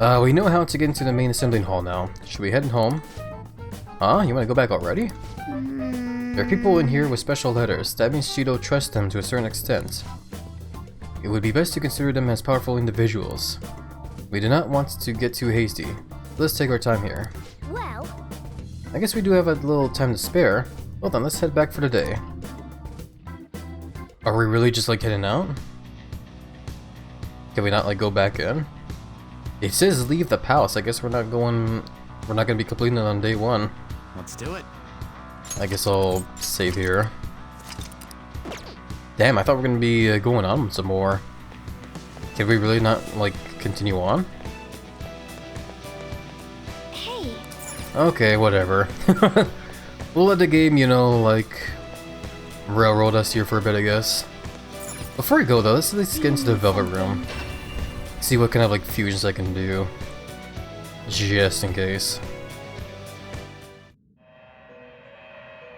We know how to get into the main assembling hall now. Should we head home? Huh? You wanna go back already? There are people in here with special letters. That means Shido trusts them to a certain extent. it would be best to consider them as powerful individuals. We do not want to get too hasty. Let's take our time here. Well, I guess we do have a little time to spare. Well then, let's head back for the day. Are we really just like heading out? Can we not like go back in? It says leave the palace. I guess we're not gonna be completing it on day one. Let's do it. I guess I'll save here. Damn, I thought we were gonna be going on some more. Can we really not like continue on? hey, Okay, whatever. We'll let the game, you know, like railroad us here for a bit, I guess. Before we go though, let's at least get into the Velvet Room. See what kind of like fusions I can do. Just in case.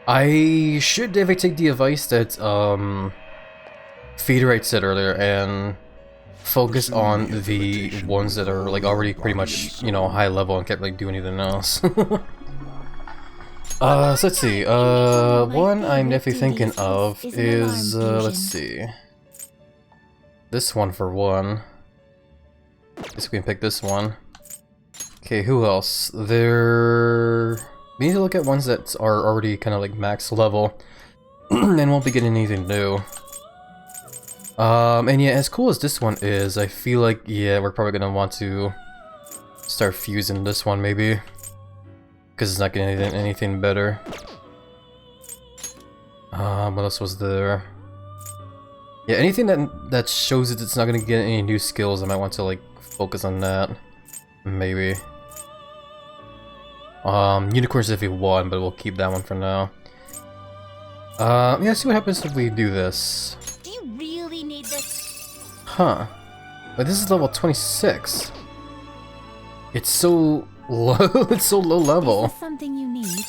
I should definitely take the advice that Feederite said earlier and focus on the ones that are like already pretty much, you know, high level and can't really do anything else. So let's see. One I'm definitely thinking of is let's see. This one for one. Guess we can pick this one. Okay, who else? We need to look at ones that are already kind of like max level and won't be getting anything new. And yeah, as cool as this one is, I feel like, yeah, we're probably gonna want to start fusing this one maybe. Because it's not getting anything better. What else was there? Yeah, anything that shows that it's not gonna get any new skills, I might want to like focus on that. Maybe. Unicorn's if we won, but we'll keep that one for now. Yeah, see what happens if we do this. do you really need this? Huh. But this is level 26. It's so low, it's so low level. Is this something you need?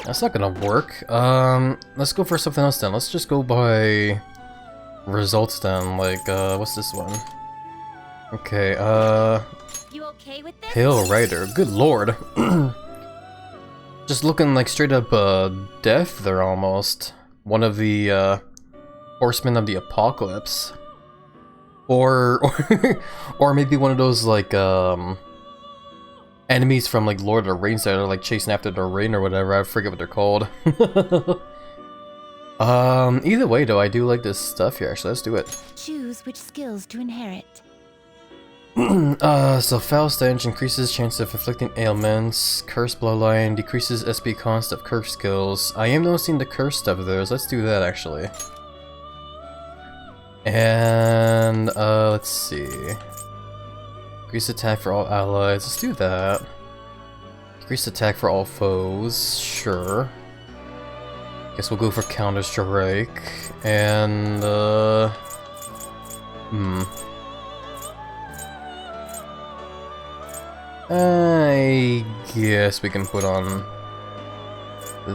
That's not gonna work. Let's go for something else then. Let's just go by results then. Like, what's this one? Okay, You okay with this? Pale Rider. Good lord. Just looking like straight up, death there almost. One of the, Horsemen of the Apocalypse. Or maybe one of those, like, enemies from, like, Lord of the Rings that are, like, chasing after the rain or whatever. I forget what they're called. Either way, though, I do like this stuff here, actually. Let's do it. Choose which skills to inherit. So Foul Stench increases chance of inflicting ailments. Curse Bloodline decreases SP cost of curse skills. I am noticing the curse stuff there, so let's do that, actually. And, let's see. Increase attack for all allies. Let's do that. Increase attack for all foes. Sure. Guess we'll go for Counter Strike. And, I guess we can put on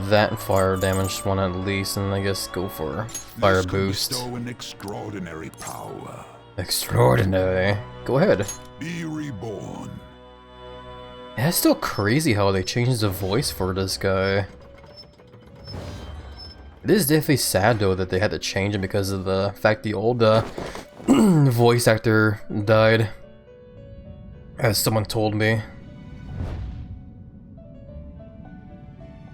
that fire damage one at least, and I guess go for fire boost. Bestow an extraordinary power. Extraordinary. Go ahead. Be reborn. Yeah, it's still crazy how they changed the voice for this guy. It is definitely sad though that they had to change it because of the fact the old voice actor died. As someone told me.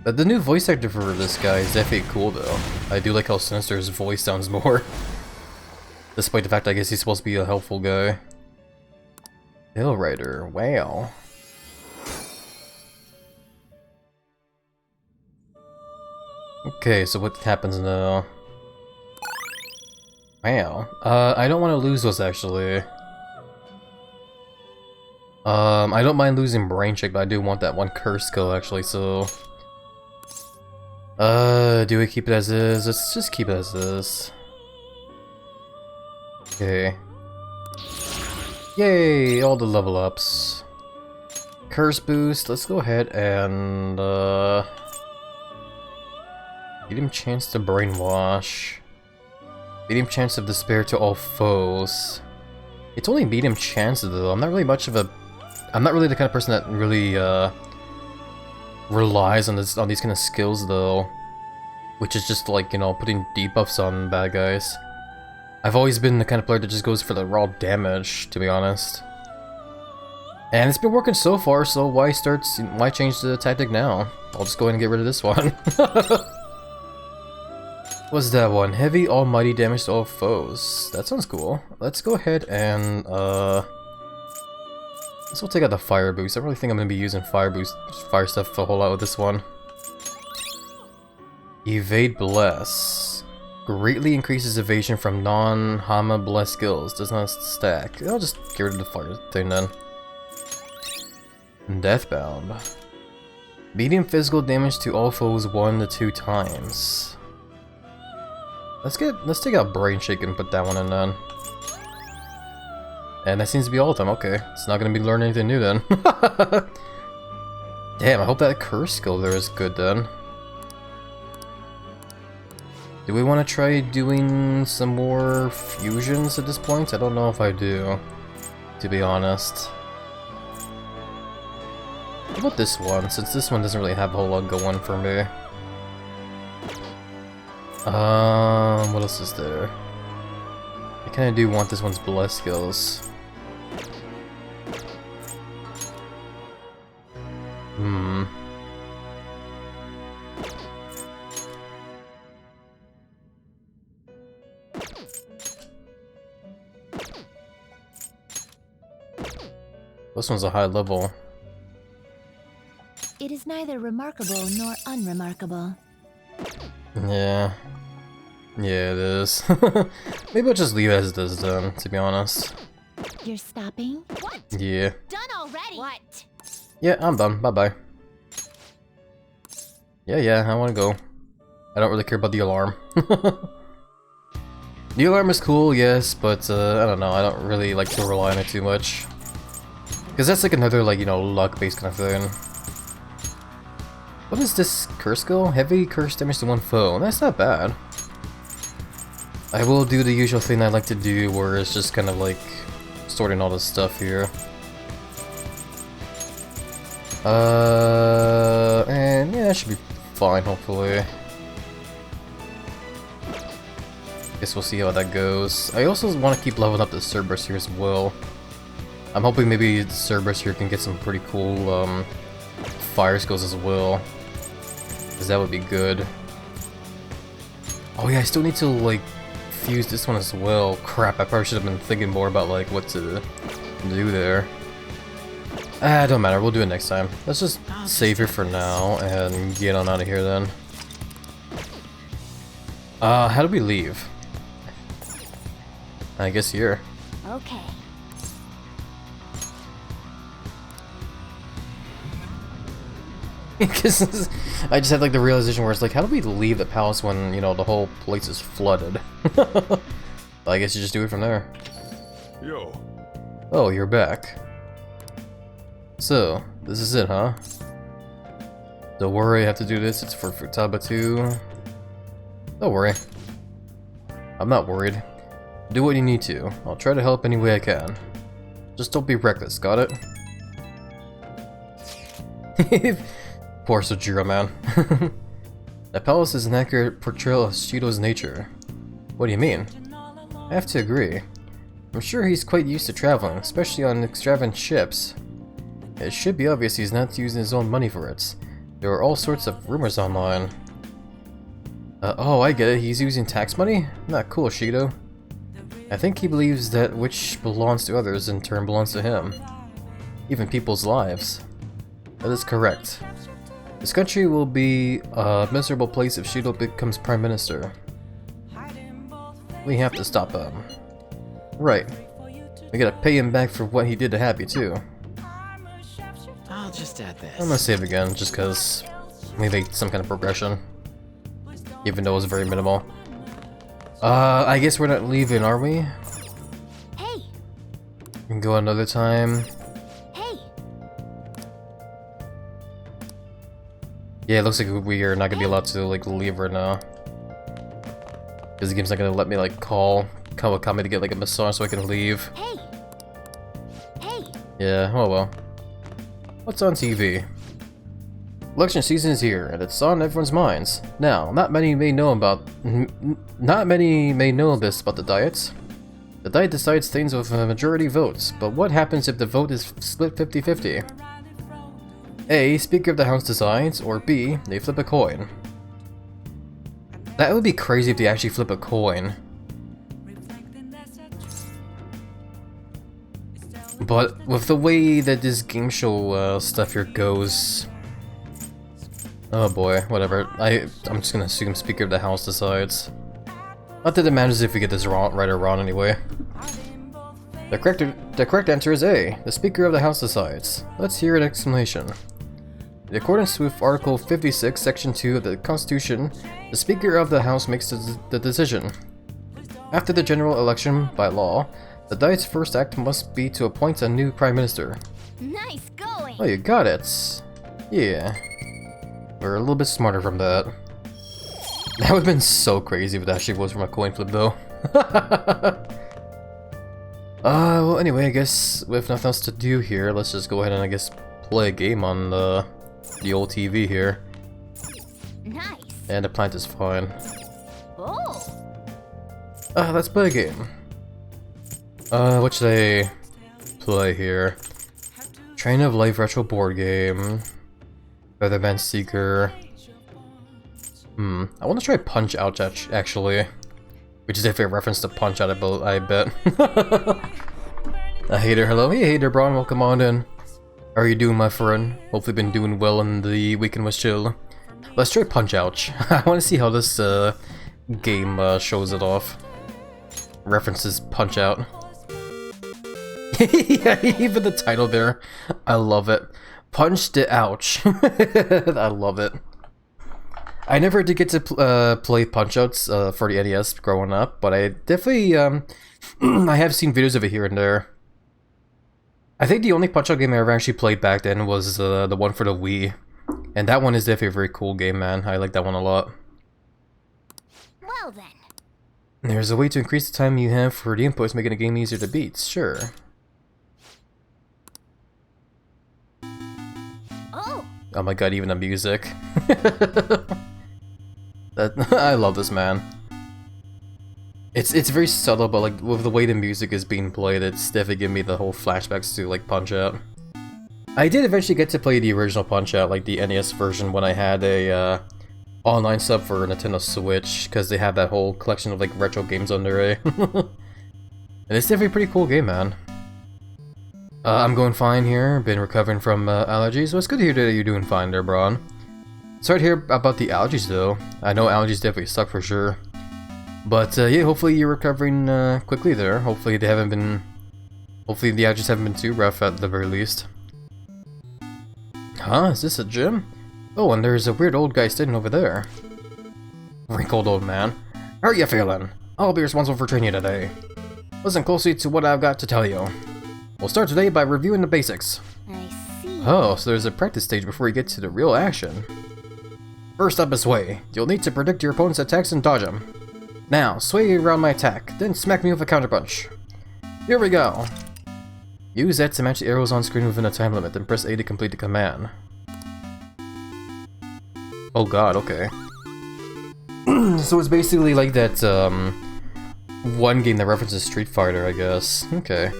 But the new voice actor for this guy is definitely cool though. I do like how sinister his voice sounds more. Despite the fact I guess he's supposed to be a helpful guy. Pale Rider, wow. Okay, so what happens now? Wow. I don't want to lose those actually. I don't mind losing Brain Check, but I do want that one curse skill actually, so... do we keep it as is? Let's just keep it as is. Okay. Yay! All the level ups. Curse boost, let's go ahead and, medium chance to brainwash. Medium chance of despair to all foes. It's only medium chance though, I'm not really the kind of person that really, relies on these kind of skills though. Which is just like, you know, putting debuffs on bad guys. I've always been the kind of player that just goes for the raw damage, to be honest. And it's been working so far, so why change the tactic now? I'll just go ahead and get rid of this one. What's that one? Heavy almighty damage to all foes. That sounds cool. Let's go ahead and let's take out the fire boost. I really think I'm gonna be using fire stuff a whole lot with this one. Evade Bless. Greatly increases evasion from non-Hama Bless skills. Does not stack. I'll just get rid of the fire thing then. Deathbound. Medium physical damage to all foes 1 to 2 times. Let's take out Brain Shake and put that one in then. And that seems to be all of them. Okay, it's not gonna be learning anything new then. Damn, I hope that curse skill there is good then. Do we want to try doing some more fusions at this point? I don't know if I do, to be honest. How about this one, since this one doesn't really have a whole lot going for me. What else is there? I kinda do want this one's bless skills. This one's a high level. It is neither remarkable nor unremarkable. Yeah. Yeah, it is. Maybe I'll just leave it as it is then, to be honest. You're stopping? What? Yeah. Done already? What? Yeah, I'm done. Bye-bye. Yeah, I wanna go. I don't really care about the alarm. The alarm is cool, yes, but I don't know, I don't really like to rely on it too much. Because that's like another, like, you know, luck-based kind of thing. What is this curse skill? Heavy curse damage to one foe. That's not bad. I will do the usual thing I like to do, where it's just kind of like sorting all this stuff here. And yeah, that should be fine, hopefully. Guess we'll see how that goes. I also want to keep leveling up the Cerberus here as well. I'm hoping maybe the Cerberus here can get some pretty cool fire skills as well, because that would be good. Oh yeah, I still need to like fuse this one as well. Crap, I probably should have been thinking more about like what to do there. Don't matter, we'll do it next time. Let's just save here for now and get on out of here then. How do we leave? I guess here. Okay. Because I just had like the realization where it's like, how do we leave the palace when, you know, the whole place is flooded? I guess you just do it from there. Yo. Oh, you're back. So, this is it, huh? Don't worry, I have to do this. It's for Futaba too. Don't worry. I'm not worried. Do what you need to. I'll try to help any way I can. Just don't be reckless, got it? Poor Sojiro, man. That palace is an accurate portrayal of Shido's nature. What do you mean? I have to agree. I'm sure he's quite used to traveling, especially on extravagant ships. It should be obvious he's not using his own money for it. There are all sorts of rumors online. Oh, I get it. He's using tax money? Not cool, Shido. I think he believes that which belongs to others in turn belongs to him. Even people's lives. That is correct. This country will be a miserable place if Shido becomes Prime Minister. We have to stop him. Right. We gotta pay him back for what he did to Happy too. I'll just add this. I'm gonna save again, just cause we make some kind of progression. Even though it's very minimal. I guess we're not leaving, are we? Hey! We can go another time. Hey! Yeah, it looks like we are not gonna be allowed to like leave right now. Because the game's not gonna let me like call Kawakami to get like a massage so I can leave. Hey! Hey! Yeah, oh well. What's on TV? Election season is here, and it's on everyone's minds. Now, not many may know this about the Diet. The Diet decides things with majority votes, but what happens if the vote is split 50-50? A. Speaker of the House decides, or B. They flip a coin. That would be crazy if they actually flip a coin. But with the way that this game show stuff here goes... Oh boy, whatever. I'm just gonna assume Speaker of the House decides. Not that it matters if we get this wrong, right or wrong anyway. The correct answer is A. The Speaker of the House decides. Let's hear an explanation. In accordance with Article 56, Section 2 of the Constitution, the Speaker of the House makes the decision. After the general election, by law, the Diet's first act must be to appoint a new Prime Minister. Nice going! Oh, you got it. Yeah. We're a little bit smarter from that. That would have been so crazy if it actually was from a coin flip, though. Well, anyway, I guess with nothing else to do here, let's just go ahead and, I guess, play a game on the old TV here. Nice. And the plant is fine. Oh. Let's play a game. What should I play here? Train of Life retro board game. Featherman Seeker. I want to try Punch Out actually, which is a favorite reference to Punch Out, I bet. A hater, hello, hey hater, Braun, welcome on in. How are you doing, my friend? Hopefully been doing well and the weekend was chill. Let's try Punch Out. I want to see how this game shows it off. References Punch Out. Yeah, even the title there, I love it. Punched it, ouch. I love it. I never did get to play Punch-Outs for the NES growing up, but I definitely, I have seen videos of it here and there. I think the only Punch-Out game I ever actually played back then was the one for the Wii. And that one is definitely a very cool game, man. I like that one a lot. Well then. There's a way to increase the time you have for the inputs, making a game easier to beat, sure. Oh my god, even the music. I love this, man. It's very subtle, but like with the way the music is being played, it's definitely giving me the whole flashbacks to like Punch-Out. I did eventually get to play the original Punch-Out, like the NES version, when I had a online sub for Nintendo Switch, because they have that whole collection of like retro games under it. And it's definitely a pretty cool game, man. I'm going fine here, been recovering from allergies, so it's good to hear that you're doing fine there, Braun. Sorry to hear about the allergies though. I know allergies definitely suck for sure. But yeah, hopefully you're recovering quickly there. Hopefully the allergies haven't been too rough at the very least. Huh? Is this a gym? Oh, and there's a weird old guy standing over there. Wrinkled old man. How are you feeling? I'll be responsible for training you today. Listen closely to what I've got to tell you. We'll start today by reviewing the basics. I see. Oh, so there's a practice stage before you get to the real action. First up is sway. You'll need to predict your opponent's attacks and dodge them. Now, sway around my attack, then smack me with a counterpunch. Here we go. Use that to match the arrows on screen within a time limit, then press A to complete the command. Oh god, okay. So it's basically like that, one game that references Street Fighter, I guess. Okay.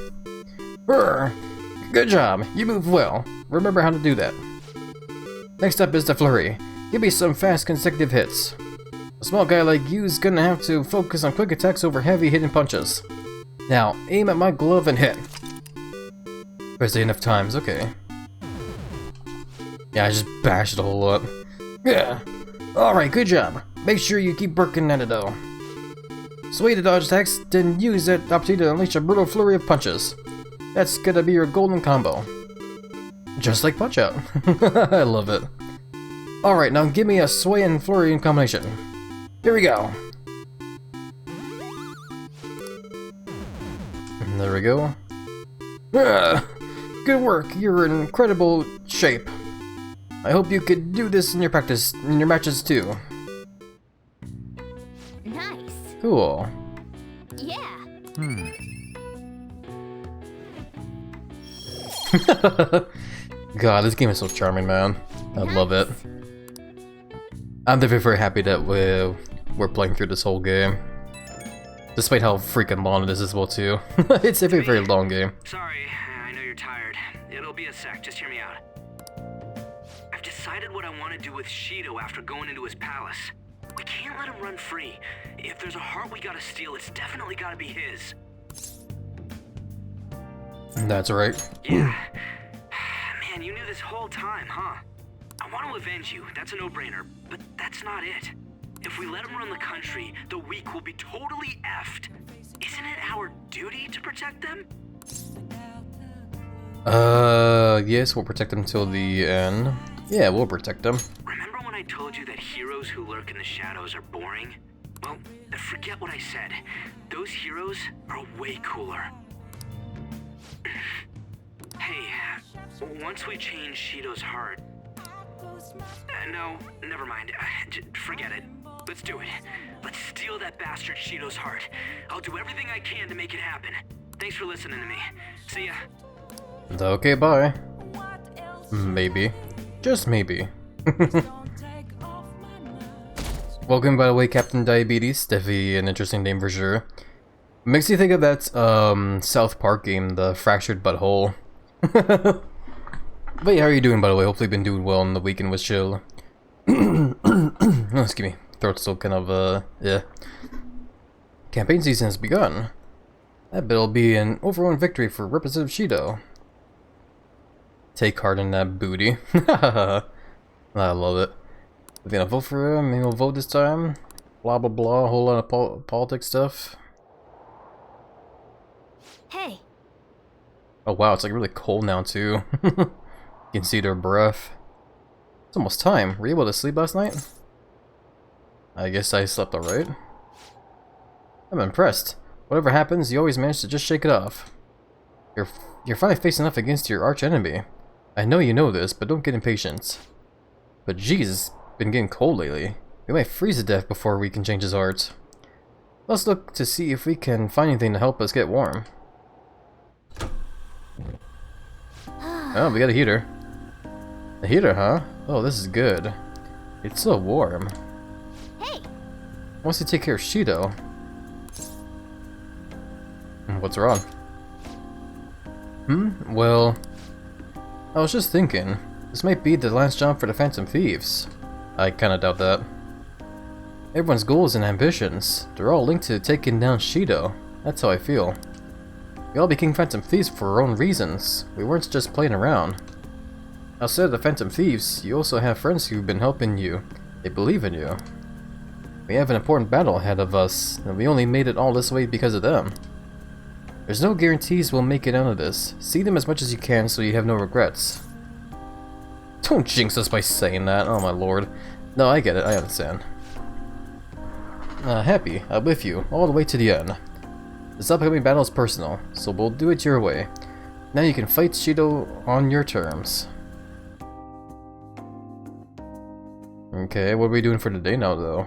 Brr. Good job, you moved well. Remember how to do that. Next up is the flurry. Give me some fast consecutive hits. A small guy like you's gonna have to focus on quick attacks over heavy hitting punches. Now, aim at my glove and hit. Press A enough times, okay. Yeah, I just bashed it a whole lot. Yeah. Alright, good job. Make sure you keep working at it though. Sway to dodge attacks, then use that opportunity to unleash a brutal flurry of punches. That's gonna be your golden combo. Just like Punch-Out. I love it. Alright, now give me a sway and flurry in combination. Here we go. And there we go. Good work, you're in incredible shape. I hope you could do this in your practice, in your matches too. Nice. Cool. Yeah. God, this game is so charming, man. I love it. I'm very, very happy that we're playing through this whole game. Despite how freaking long it is as well too. It's a very, very long game. Sorry, I know you're tired. It'll be a sec, just hear me out. I've decided what I want to do with Shido after going into his palace. We can't let him run free. If there's a heart we gotta steal, it's definitely gotta be his. That's right. Yeah. Man, you knew this whole time, huh? I want to avenge you, that's a no-brainer, but that's not it. If we let him run the country, the weak will be totally effed. Isn't it our duty to protect them? Yes, we'll protect them till the end. Yeah, we'll protect them. Remember when I told you that heroes who lurk in the shadows are boring? Well, forget what I said. Those heroes are way cooler. Hey, once we change Shido's heart... no, never mind. Forget it. Let's do it. Let's steal that bastard Shido's heart. I'll do everything I can to make it happen. Thanks for listening to me. See ya. Okay, bye. Maybe. Just maybe. Welcome, by the way, Captain Diabetes. Definitely an interesting name for sure. Makes you think of that South Park game, The Fractured Butthole. But yeah, how are you doing, by the way? Hopefully you've been doing well and the weekend was chill. Oh, excuse me. Throat's still kind of, yeah. Campaign season has begun. That bet'll be an overwhelming victory for Representative Shido. Take heart in that booty. I love it. If you're gonna vote for him, maybe we'll vote this time. Blah blah blah, a whole lot of politics stuff. Hey. Oh wow, it's like really cold now too. You can see their breath. It's almost time. Were you able to sleep last night? I guess I slept alright. I'm impressed. Whatever happens, you always manage to just shake it off. You're finally facing off against your arch enemy. I know you know this, but don't get impatient. But geez, it's been getting cold lately. We might freeze to death before we can change his heart. Let's look to see if we can find anything to help us get warm. Oh, we got a heater. A heater, huh? Oh, this is good. It's so warm. Hey! Wants to take care of Shido. What's wrong? Well, I was just thinking, this might be the last job for the Phantom Thieves. I kinda doubt that. Everyone's goals and ambitions, they're all linked to taking down Shido. That's how I feel. We all became Phantom Thieves for our own reasons. We weren't just playing around. Outside of the Phantom Thieves, you also have friends who've been helping you. They believe in you. We have an important battle ahead of us, and we only made it all this way because of them. There's no guarantees we'll make it out of this. See them as much as you can so you have no regrets. Don't jinx us by saying that, oh my lord. No, I get it, I understand. Happy, I'm with you, all the way to the end. This upcoming battle is personal, so we'll do it your way. Now you can fight Shido on your terms. Okay, what are we doing for today now, though?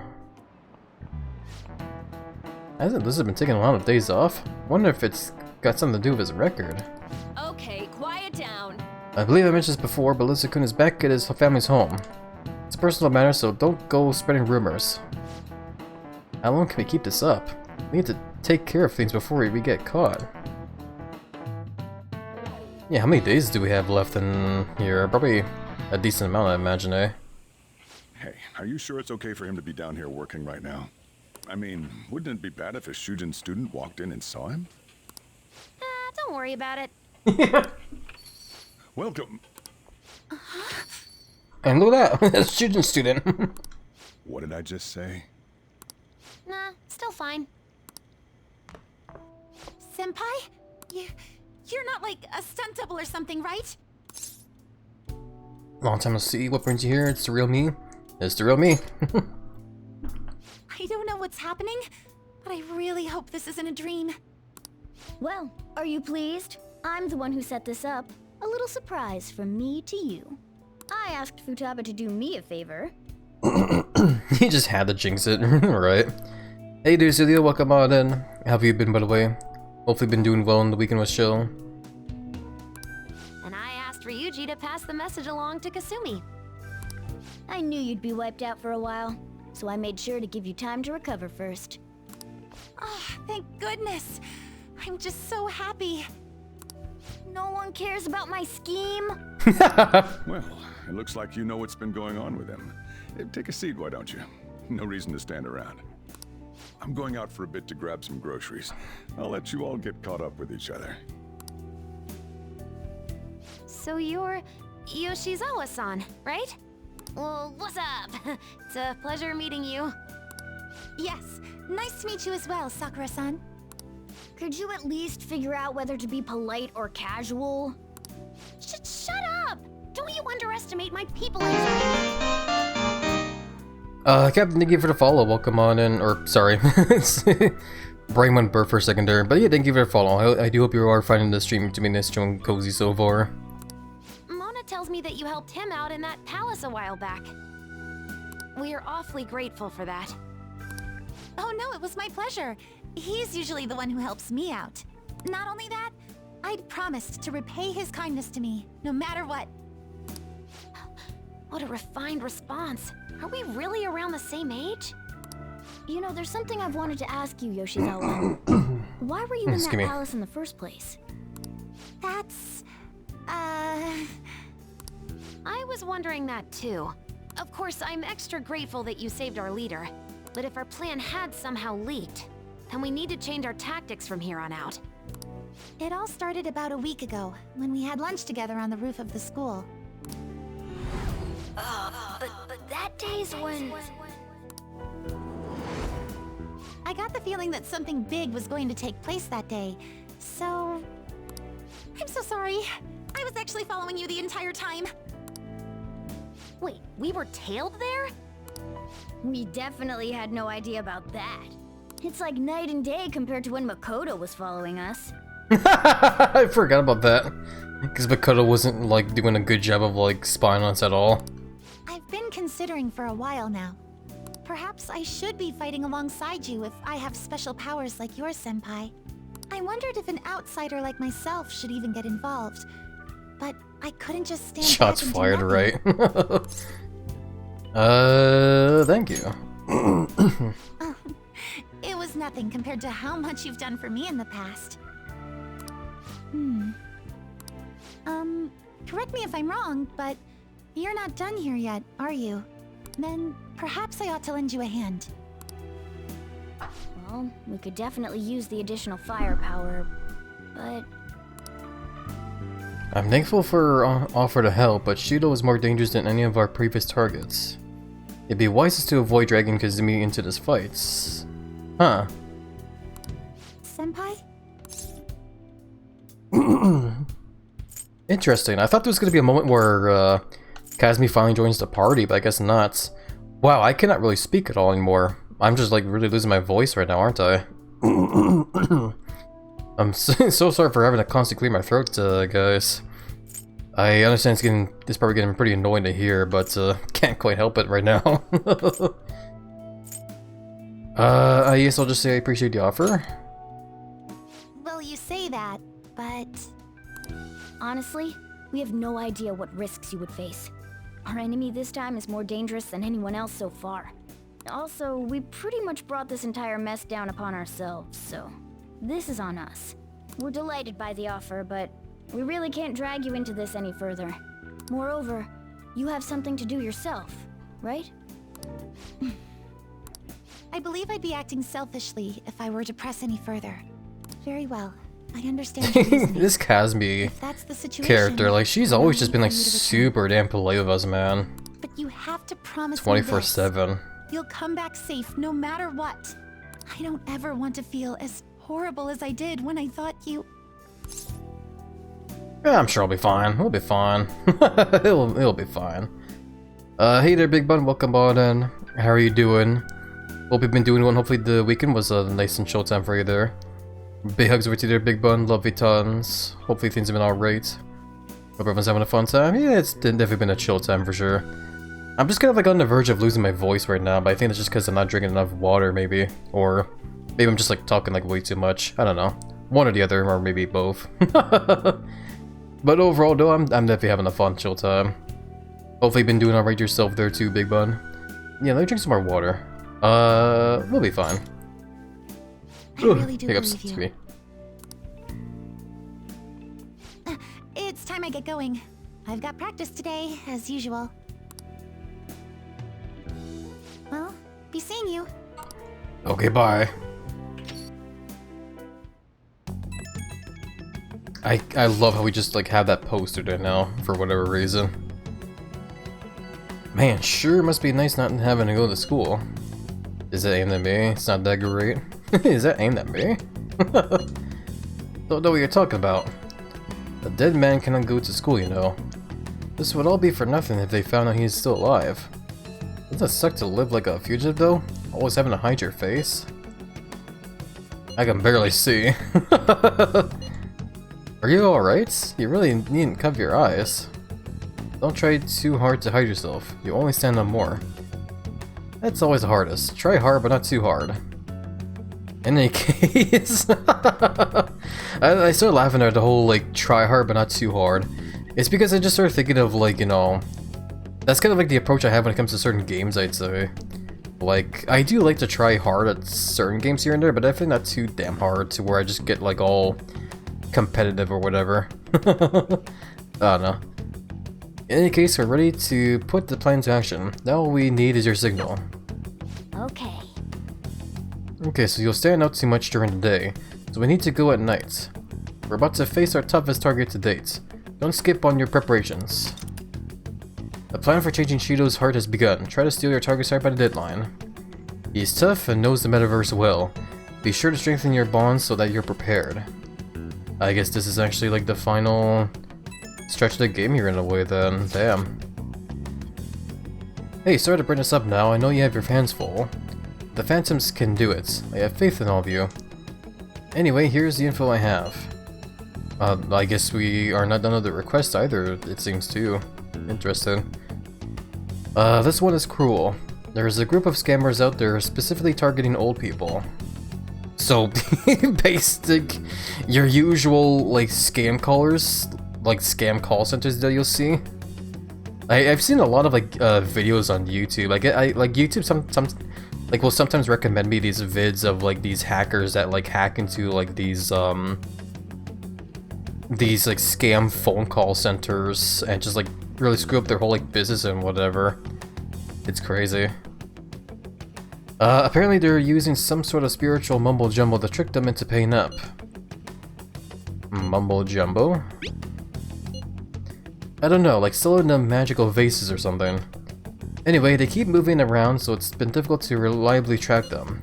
Hasn't Blizzard been taking a lot of days off? Wonder if it's got something to do with his record. Okay, quiet down. I believe I mentioned this before, but Lizard-kun is back at his family's home. It's a personal matter, so don't go spreading rumors. How long can we keep this up? We need to take care of things before we get caught. Yeah, how many days do we have left in here? Probably a decent amount, I imagine, eh? Hey, are you sure it's okay for him to be down here working right now? I mean, wouldn't it be bad if a Shujin student walked in and saw him? Don't worry about it. Welcome. And look at that, a Shujin student. What did I just say? Nah, still fine. Senpai? You're not like a stunt double or something, right? Long time no see. What brings you here? It's the real me. It's the real me. I don't know what's happening, but I really hope this isn't a dream. Well, are you pleased? I'm the one who set this up. A little surprise from me to you. I asked Futaba to do me a favor. He just had to jinx it, right? Hey dude, Celia, welcome on in. How have you been, by the way? Hopefully been doing well and the weekend was chill. And I asked Ryuji to pass the message along to Kasumi. I knew you'd be wiped out for a while, so I made sure to give you time to recover first. Oh, thank goodness. I'm just so happy. No one cares about my scheme. Well, it looks like you know what's been going on with him. Take a seat, why don't you? No reason to stand around. I'm going out for a bit to grab some groceries. I'll let you all get caught up with each other. So you're Yoshizawa-san, right? Well, what's up? It's a pleasure meeting you. Yes, nice to meet you as well, Sakura-san. Could you at least figure out whether to be polite or casual? Shut up! Don't you underestimate my people anxiety. Captain, thank you for the follow. Welcome on in, or sorry, brain went burp for a second there. But yeah, thank you for the follow. I do hope you are finding the stream to be nice and cozy so far. Mona tells me that you helped him out in that palace a while back. We are awfully grateful for that. Oh no, it was my pleasure. He's usually the one who helps me out. Not only that, I'd promised to repay his kindness to me, no matter what. What a refined response. Are we really around the same age? You know, there's something I've wanted to ask you, Yoshizawa. Why were you in that palace in the first place? That's... I was wondering that too. Of course, I'm extra grateful that you saved our leader. But if our plan had somehow leaked, then we need to change our tactics from here on out. It all started about a week ago, when we had lunch together on the roof of the school. But that day's when... I got the feeling that something big was going to take place that day, so... I'm so sorry. I was actually following you the entire time. Wait, we were tailed there? We definitely had no idea about that. It's like night and day compared to when Makoto was following us. I forgot about that. Because Makoto wasn't, like, doing a good job of, like, spying on us at all. I've been considering for a while now. Perhaps I should be fighting alongside you if I have special powers like yours, Senpai. I wondered if an outsider like myself should even get involved. But I couldn't just stand Shots back and fired, do nothing. right? Thank you. Oh, it was nothing compared to how much you've done for me in the past. Correct me if I'm wrong, but you're not done here yet, are you? Then perhaps I ought to lend you a hand. Well, we could definitely use the additional firepower, but... I'm thankful for offer to help, but Shido is more dangerous than any of our previous targets. It'd be wisest to avoid dragging Kazumi into this fight. Huh. Senpai? Interesting. I thought there was going to be a moment where Kazumi finally joins the party, but I guess not. Wow, I cannot really speak at all anymore. I'm just like really losing my voice right now, aren't I? I'm so sorry for having to constantly clear my throat, guys. I understand it's probably getting pretty annoying to hear, but can't quite help it right now. I guess I'll just say I appreciate the offer. Well, you say that, but... Honestly, we have no idea what risks you would face. Our enemy this time is more dangerous than anyone else so far. Also, we pretty much brought this entire mess down upon ourselves, so this is on us. We're delighted by the offer, but we really can't drag you into this any further. Moreover, you have something to do yourself, right? I believe I'd be acting selfishly if I were to press any further. Very well. I understand your reasoning. This Kazumi that's the situation, character, like, she's always just been like super damn polite with us, man. But you have to promise 24/7. You'll come back safe no matter what. I don't ever want to feel as horrible as I did when I thought you... Yeah, I'm sure I'll be fine. We'll be fine. it'll be fine. Hey there, Big Bun. Welcome on in. How are you doing? Hope you've been doing well. Hopefully the weekend was nice and chill time for you there. Big hugs over to you there, Big Bun. Love you tons. Hopefully things have been alright. Hope everyone's having a fun time. Yeah, it's definitely been a chill time for sure. I'm just kind of like on the verge of losing my voice right now, but I think it's just because I'm not drinking enough water, maybe. Or maybe I'm just like talking like way too much. I don't know. One or the other, or maybe both. But overall, though, I'm definitely having a fun, chill time. Hopefully you've been doing alright yourself there too, Big Bud. Yeah, let me drink some more water. We'll be fine. I really do Hiccups, believe you. excuse me. It's time I get going. I've got practice today, as usual. Well, be seeing you. Okay, bye. I love how we just like have that poster there now for whatever reason. Man, sure must be nice not having to go to school. Is that aimed at me? It's not that great. Is that aimed at me? Don't know what you're talking about. A dead man cannot go to school, you know. This would all be for nothing if they found out he's still alive. Doesn't it suck to live like a fugitive though? Always having to hide your face? I can barely see. Are you alright? You really needn't cover your eyes. Don't try too hard to hide yourself. You only stand up more. That's always the hardest. Try hard, but not too hard. In any case... I started laughing at the whole, like, try hard, but not too hard. It's because I just started thinking of, like, you know... That's kind of like the approach I have when it comes to certain games, I'd say. Like, I do like to try hard at certain games here and there, but definitely not too damn hard to where I just get, like, all competitive or whatever. I don't know. In any case, we're ready to put the plan into action. Now all we need is your signal. Okay. Okay, so you'll stand out too much during the day, so we need to go at night. We're about to face our toughest target to date. Don't skip on your preparations. The plan for changing Shido's heart has begun. Try to steal your target's heart by the deadline. He's tough and knows the metaverse well. Be sure to strengthen your bonds so that you're prepared. I guess this is actually like the final stretch of the game here in a way then. Damn. Hey, sorry to bring this up now. I know you have your hands full. The Phantoms can do it. I have faith in all of you. Anyway, here's the info I have. I guess we are not done with the request either, it seems too. Interesting. This one is cruel. There's a group of scammers out there specifically targeting old people. So, basic, your usual, like, scam callers, like, scam call centers that you'll see. I've seen a lot of, like, videos on YouTube. Like, YouTube will sometimes recommend me these vids of, like, these hackers that, like, hack into, like, these, like, scam phone call centers and just, like, really screw up their whole, like, business and whatever. It's crazy. Apparently they're using some sort of spiritual mumbo-jumbo to trick them into paying up. Mumbo-jumbo? I don't know, like selling them magical vases or something. Anyway, they keep moving around, so it's been difficult to reliably track them.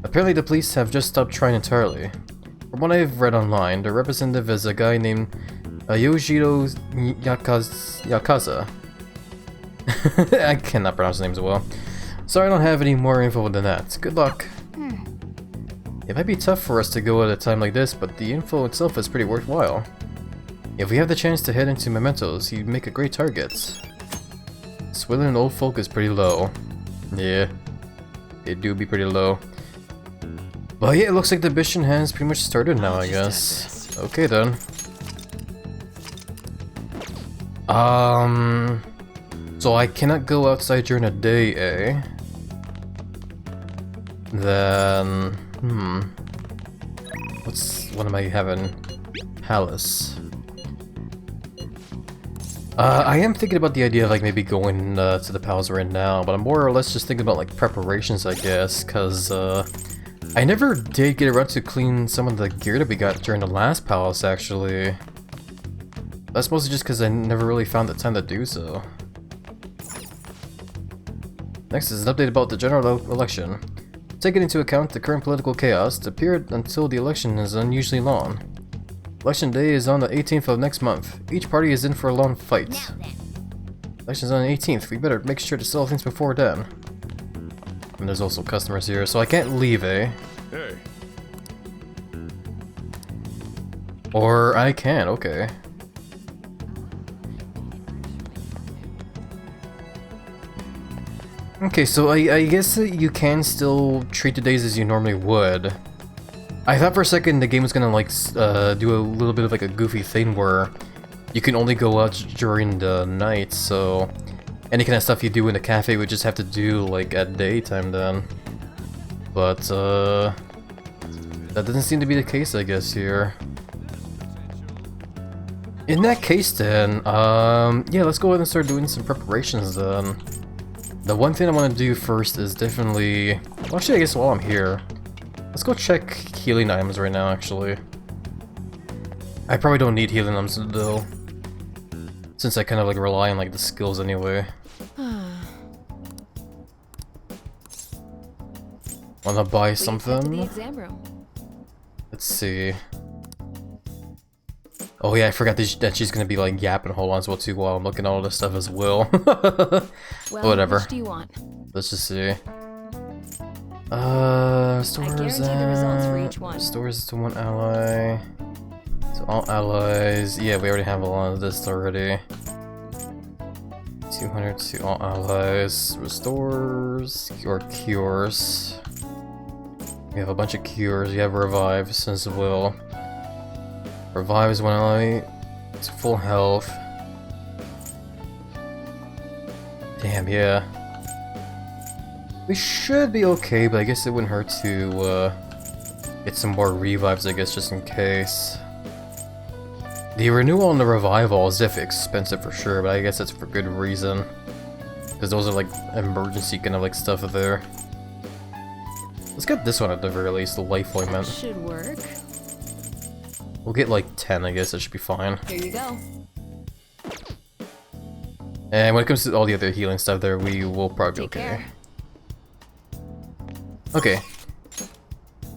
Apparently the police have just stopped trying entirely. From what I've read online, the representative is a guy named Yojiro Yakaza. I cannot pronounce his name so well. Sorry I don't have any more info than that. Good luck. It might be tough for us to go at a time like this, but the info itself is pretty worthwhile. If we have the chance to head into Mementos, you'd make a great target. Swilling old folk is pretty low. Yeah, it do be pretty low. But yeah, it looks like the mission has pretty much started now, I guess. Okay then. So I cannot go outside during the day, eh? Then, what am I having? Palace. I am thinking about the idea of like maybe going to the palace right now, but I'm more or less just thinking about like preparations, I guess, cause I never did get around to clean some of the gear that we got during the last palace, actually. That's mostly just because I never really found the time to do so. Next is an update about the general election. Taking into account the current political chaos, the period until the election is unusually long. Election day is on the 18th of next month. Each party is in for a long fight. Election's on the 18th. We better make sure to settle things before then. And there's also customers here, so I can't leave, eh? Hey. Or I can, okay. Okay, so I guess that you can still treat the days as you normally would. I thought for a second the game was gonna like do a little bit of like a goofy thing where you can only go out during the night, so any kind of stuff you do in the cafe would just have to do like at daytime then. But that doesn't seem to be the case, I guess, here. In that case then, yeah, let's go ahead and start doing some preparations then. The one thing I want to do first is definitely... Well, actually, I guess while I'm here, let's go check healing items right now, actually. I probably don't need healing items though, since I kind of like rely on like the skills anyway. Wanna buy something? Let's see. Oh yeah, I forgot that she's gonna be like yapping whole on as well too while I'm looking at all this stuff as well. Well, whatever. which do you want? Let's just see. Stores guarantee the results for each one. Stores to one ally. To all allies. Yeah, we already have a lot of this already. 200 to all allies. Restores or cures. We have a bunch of cures. We have revives as well. Revives one ally. It's full health. Damn, yeah. We should be okay, but I guess it wouldn't hurt to get some more revives, I guess, just in case. The renewal and the revival is definitely expensive for sure, but I guess that's for good reason. Because those are like emergency kind of like stuff there. Let's get this one at the very least, the life ointment. Should work. We'll get like 10, I guess, that should be fine. Here you go. And when it comes to all the other healing stuff there, we will probably be Take okay. care. Okay.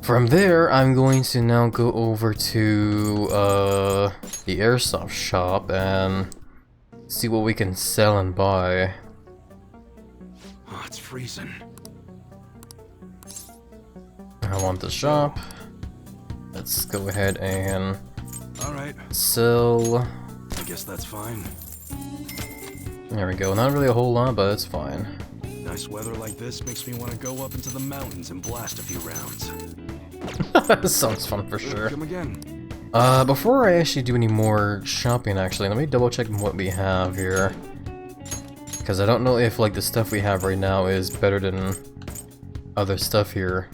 From there, I'm going to now go over to the airsoft shop and see what we can sell and buy. Oh, it's freezing. I want the shop. Let's go ahead and Alright. sell. I guess that's fine. There we go. Not really a whole lot, but it's fine. Nice weather like this makes me want to go up into the mountains and blast a few rounds. This sounds fun for sure. Come again. Before I actually do any more shopping, actually, let me double check what we have here. Because I don't know if like the stuff we have right now is better than other stuff here.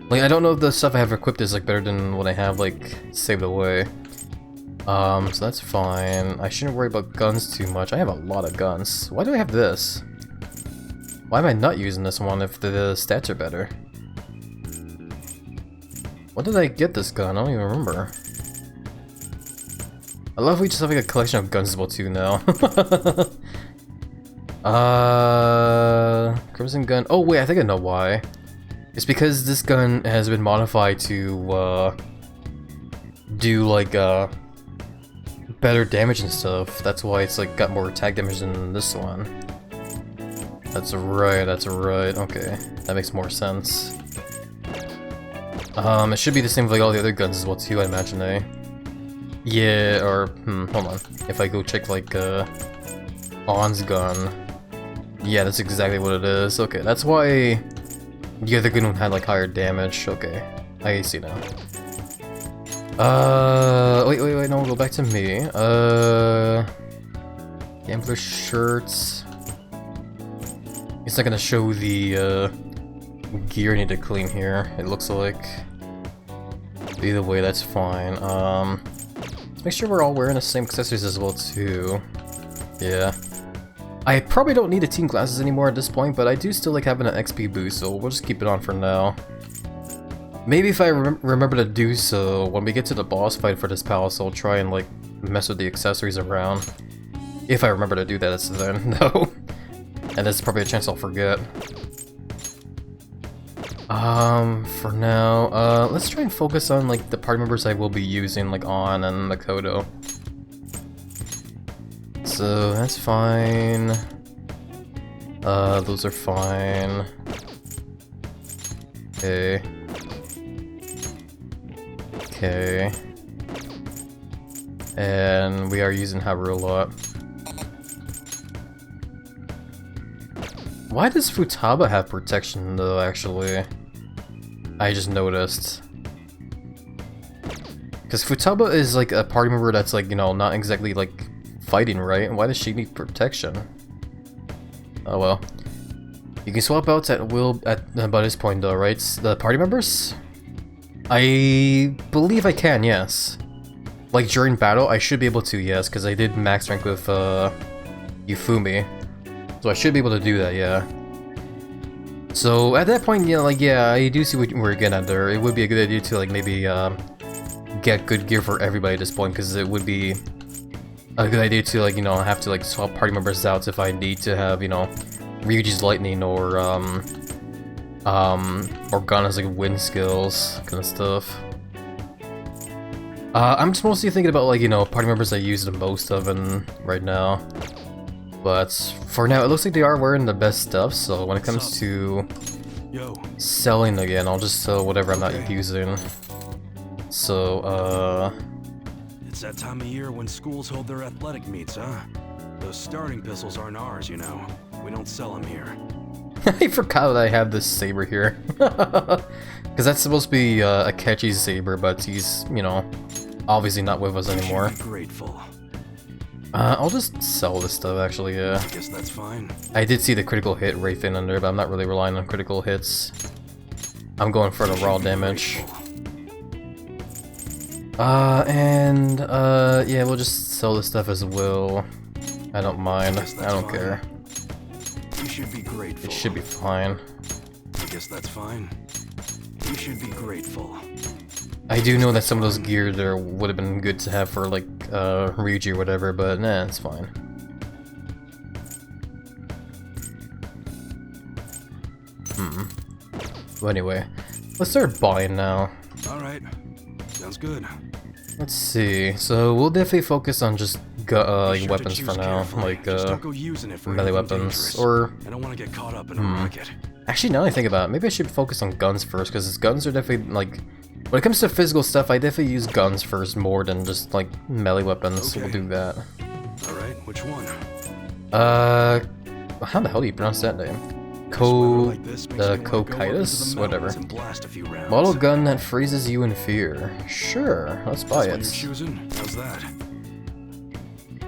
Like, I don't know if the stuff I have equipped is like better than what I have like saved away. So that's fine. I shouldn't worry about guns too much. I have a lot of guns. Why do I have this? Why am I not using this one if the stats are better? When did I get this gun? I don't even remember. I love we just have like a collection of guns as well too now. Crimson gun. Oh wait, I think I know why. It's because this gun has been modified to do like better damage and stuff. That's why it's like got more attack damage than this one. That's right, that's right. Okay, that makes more sense. It should be the same with like all the other guns as well too, I imagine, eh? Yeah, or hold on. If I go check like On's gun. Yeah, that's exactly what it is. Okay, that's why the other gun had like higher damage. Okay, I see now. Wait, no, we'll go back to me. Gambler shirts. It's not gonna show the gear I need to clean here, it looks like. Either way, that's fine. Let's make sure we're all wearing the same accessories as well too. Yeah. I probably don't need the team glasses anymore at this point, but I do still like having an XP boost, so we'll just keep it on for now. Maybe if I remember to do so, when we get to the boss fight for this palace, I'll try and like mess with the accessories around. If I remember to do that, it's then, no. And there's probably a chance I'll forget. For now, let's try and focus on like the party members I will be using, like On and Makoto. So that's fine. Those are fine. Okay. Okay. And we are using Haru a lot. Why does Futaba have protection though, actually? I just noticed. Because Futaba is like a party member that's like, you know, not exactly like fighting, right? Why does she need protection? Oh well. You can swap outs at will by this point though, right? The party members? I believe I can, yes. Like during battle, I should be able to, yes, because I did max rank with Yufumi. So I should be able to do that, yeah. So at that point, yeah, like, yeah, I do see what we're getting at there. It would be a good idea to, like, maybe get good gear for everybody at this point, because it would be a good idea to, like, you know, have to, like, swap party members out if I need to have, you know, Ryuji's lightning or Gana's, like, wind skills kind of stuff. I'm just mostly thinking about, like, you know, party members I use the most of right now. But for now, it looks like they are wearing the best stuff, so when it comes to selling again, I'll just sell whatever I'm not using. So, It's that time of year when schools hold their athletic meets, huh? Those starting pistols aren't ours, you know. We don't sell them here. I forgot that I have this saber here. Because that's supposed to be Akechi's saber, but he's, you know, obviously not with us anymore. Grateful. I'll just sell this stuff, actually, yeah. I guess that's fine. I did see the critical hit rate thing under, but I'm not really relying on critical hits. I'm going for the raw damage. Yeah, we'll just sell this stuff as well. I don't mind. I don't care. You should be grateful. It should be fine. I guess that's fine. You should be grateful. I do know that some of those gear there would have been good to have for, like, Ryuji or whatever, but nah, it's fine. Well, anyway, let's start buying now. Alright. Sounds good. Let's see. So we'll definitely focus on just like weapons for now, like melee weapons, or I don't want to get caught up in a racket. Actually, now that I think about it, maybe I should focus on guns first, because guns are definitely, like, when it comes to physical stuff, I definitely use guns first more than just, like, melee weapons, so we'll do that. Alright, which one? How the hell do you pronounce that name? Kokaitis? Whatever. Model gun that freezes you in fear. Sure, let's buy it. How's that?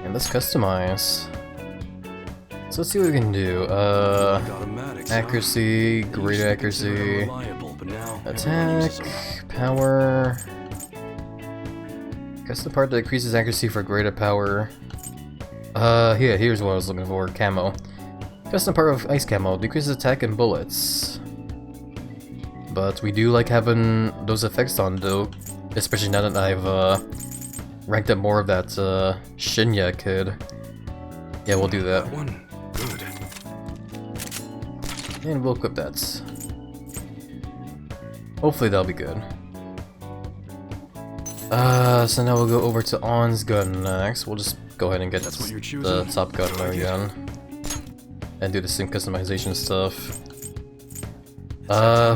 And let's customize. So let's see what we can do. Accuracy, great accuracy, attack, power. Custom part that increases accuracy for greater power. Yeah, here's what I was looking for, camo. Custom part of ice camo, decreases attack and bullets. But we do like having those effects on though, especially now that I've ranked up more of that Shinya kid. Yeah, we'll do that. And we'll equip that. Hopefully that'll be good. So now we'll go over to On's gun next. We'll just go ahead and get the top gunner again. And do the same customization stuff.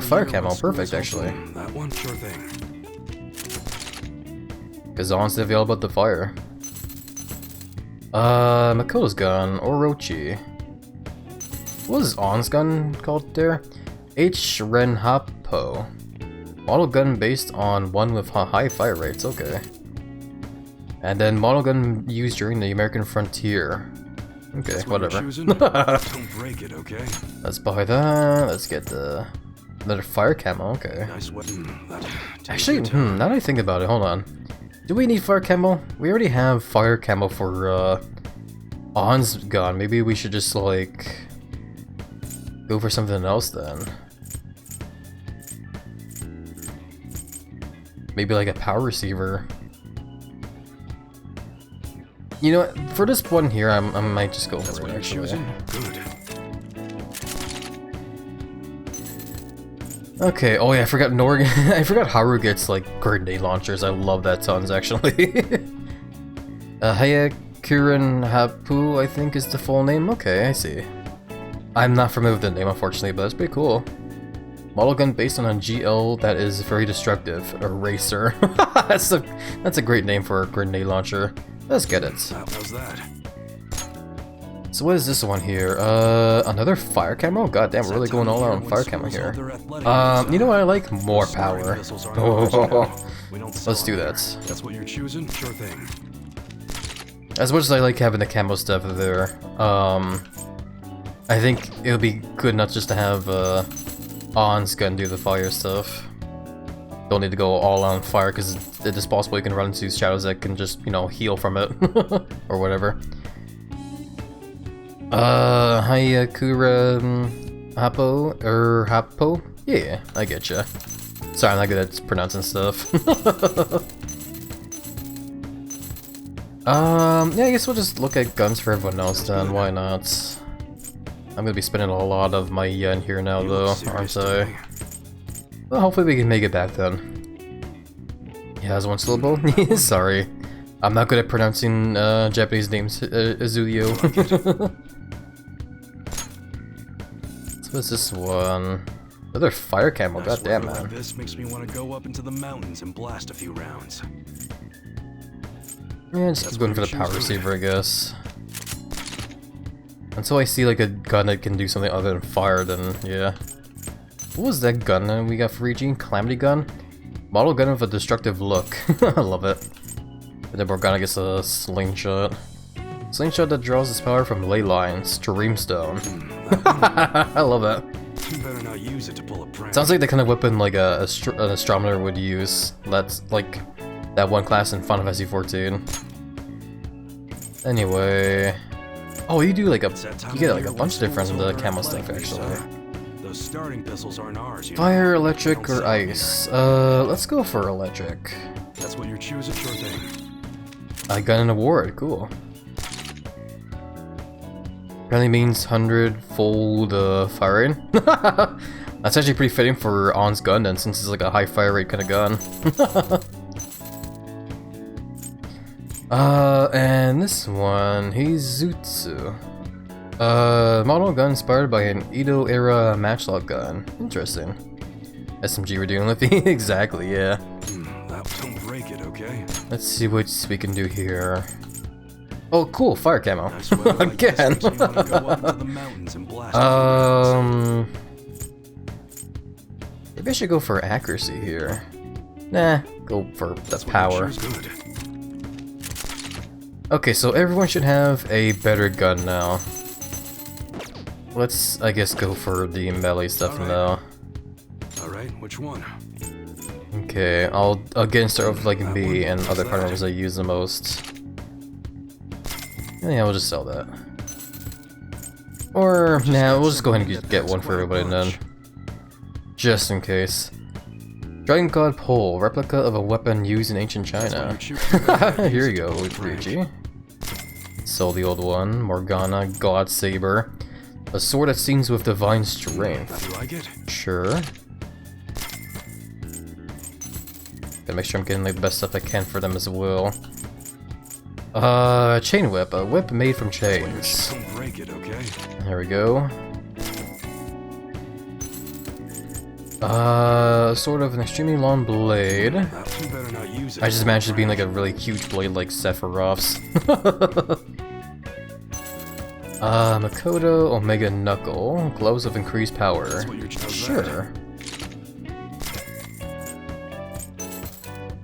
Fire camo, perfect actually. That one, sure thing. Because On's definitely all about the fire. Makoto's gun, Orochi. What is On's gun called there? H. Renhapo. Model gun based on one with high fire rates, okay. And then model gun used during the American frontier. Okay, whatever. Don't break it, okay? Let's buy that. Let's get the another fire camo, okay. Nice weapon. Actually, now that I think about it, hold on. Do we need fire camo? We already have fire camo for On's gun. Maybe we should just like go for something else then. Maybe like a power receiver. You know what? For this one here, I might just go for it actually. Okay, oh yeah, I forgot I forgot Haru gets like grenade launchers. I love that tons actually. Hayakuren Hapu, I think is the full name. Okay, I see. I'm not familiar with the name unfortunately, but that's pretty cool. Model gun based on a GL that is very destructive. Eraser. that's a great name for a grenade launcher. Let's get it. How's that? So what is this one here? Another fire camo? God damn, we're really going all out on fire camo here. You know what I like? More power. Oh, let's do that. That's what you're choosing? Sure thing. As much as I like having the camo stuff there, I think it would be good not just to have On's gun do the fire stuff. Don't need to go all on fire because it is possible you can run into shadows that can just, you know, heal from it or whatever. Hayakura Hapo? Yeah, I get ya. Sorry, I'm not good at pronouncing stuff. Yeah, I guess we'll just look at guns for everyone else then, why not? I'm gonna be spending a lot of my yen here now though, aren't I? Well, hopefully we can make it back then. Yeah, as one syllable? Sorry. I'm not good at pronouncing Japanese names, Azuyo. So what's this one? Another fire camo, goddamn man. Like this makes me want to go up into the mountains and blast a few rounds. Yeah, just keep going for the power receiver, I guess. Until I see like a gun that can do something other than fire, then yeah. What was that gun we got for Regine? Calamity gun? Model gun with a destructive look. I love it. And then Morgana gets a slingshot. Slingshot that draws its power from ley lines, Dreamstone. I love it. You better not use it to pull a prank. Sounds like the kind of weapon like an astronomer would use. That's like that one class in Final Fantasy XIV. Anyway, oh, you do like you get like a bunch of different camo stuff actually. Those starting pistols aren't ours. Fire, electric, or ice? Let's go for electric. That's what you're choosing, sure thing. I got an award, cool. Apparently means 100-fold firing. That's actually pretty fitting for On's gun then, since it's like a high fire rate kind of gun. And this one, Heizutsu. Model gun inspired by an Edo era matchlock gun. Interesting. SMG we're dealing with. Exactly, yeah. Don't break it, okay? Let's see what we can do here. Oh, cool, fire camo. Again. Maybe I should go for accuracy here. Nah, go for the power. Okay, so everyone should have a better gun now. Let's, I guess, go for the melee stuff now. Alright, which one? Okay, I'll again start with like B and other part members I use the most. Yeah, we'll just sell that. Or, nah, we'll just go ahead and get one for everybody then. Just in case. Dragon God Pole, replica of a weapon used in ancient China. Here you go, Ryuji. Sold the old one. Morgana, God Saber. A sword that sings with divine strength. You like it? Sure. Gotta make sure I'm getting like the best stuff I can for them as well. Chain whip, a whip made from chains. Don't break it, okay? There we go. Sort of an extremely long blade. I just managed to be like a really huge blade like Sephiroth's. Makoto Omega Knuckle, gloves of increased power. Sure.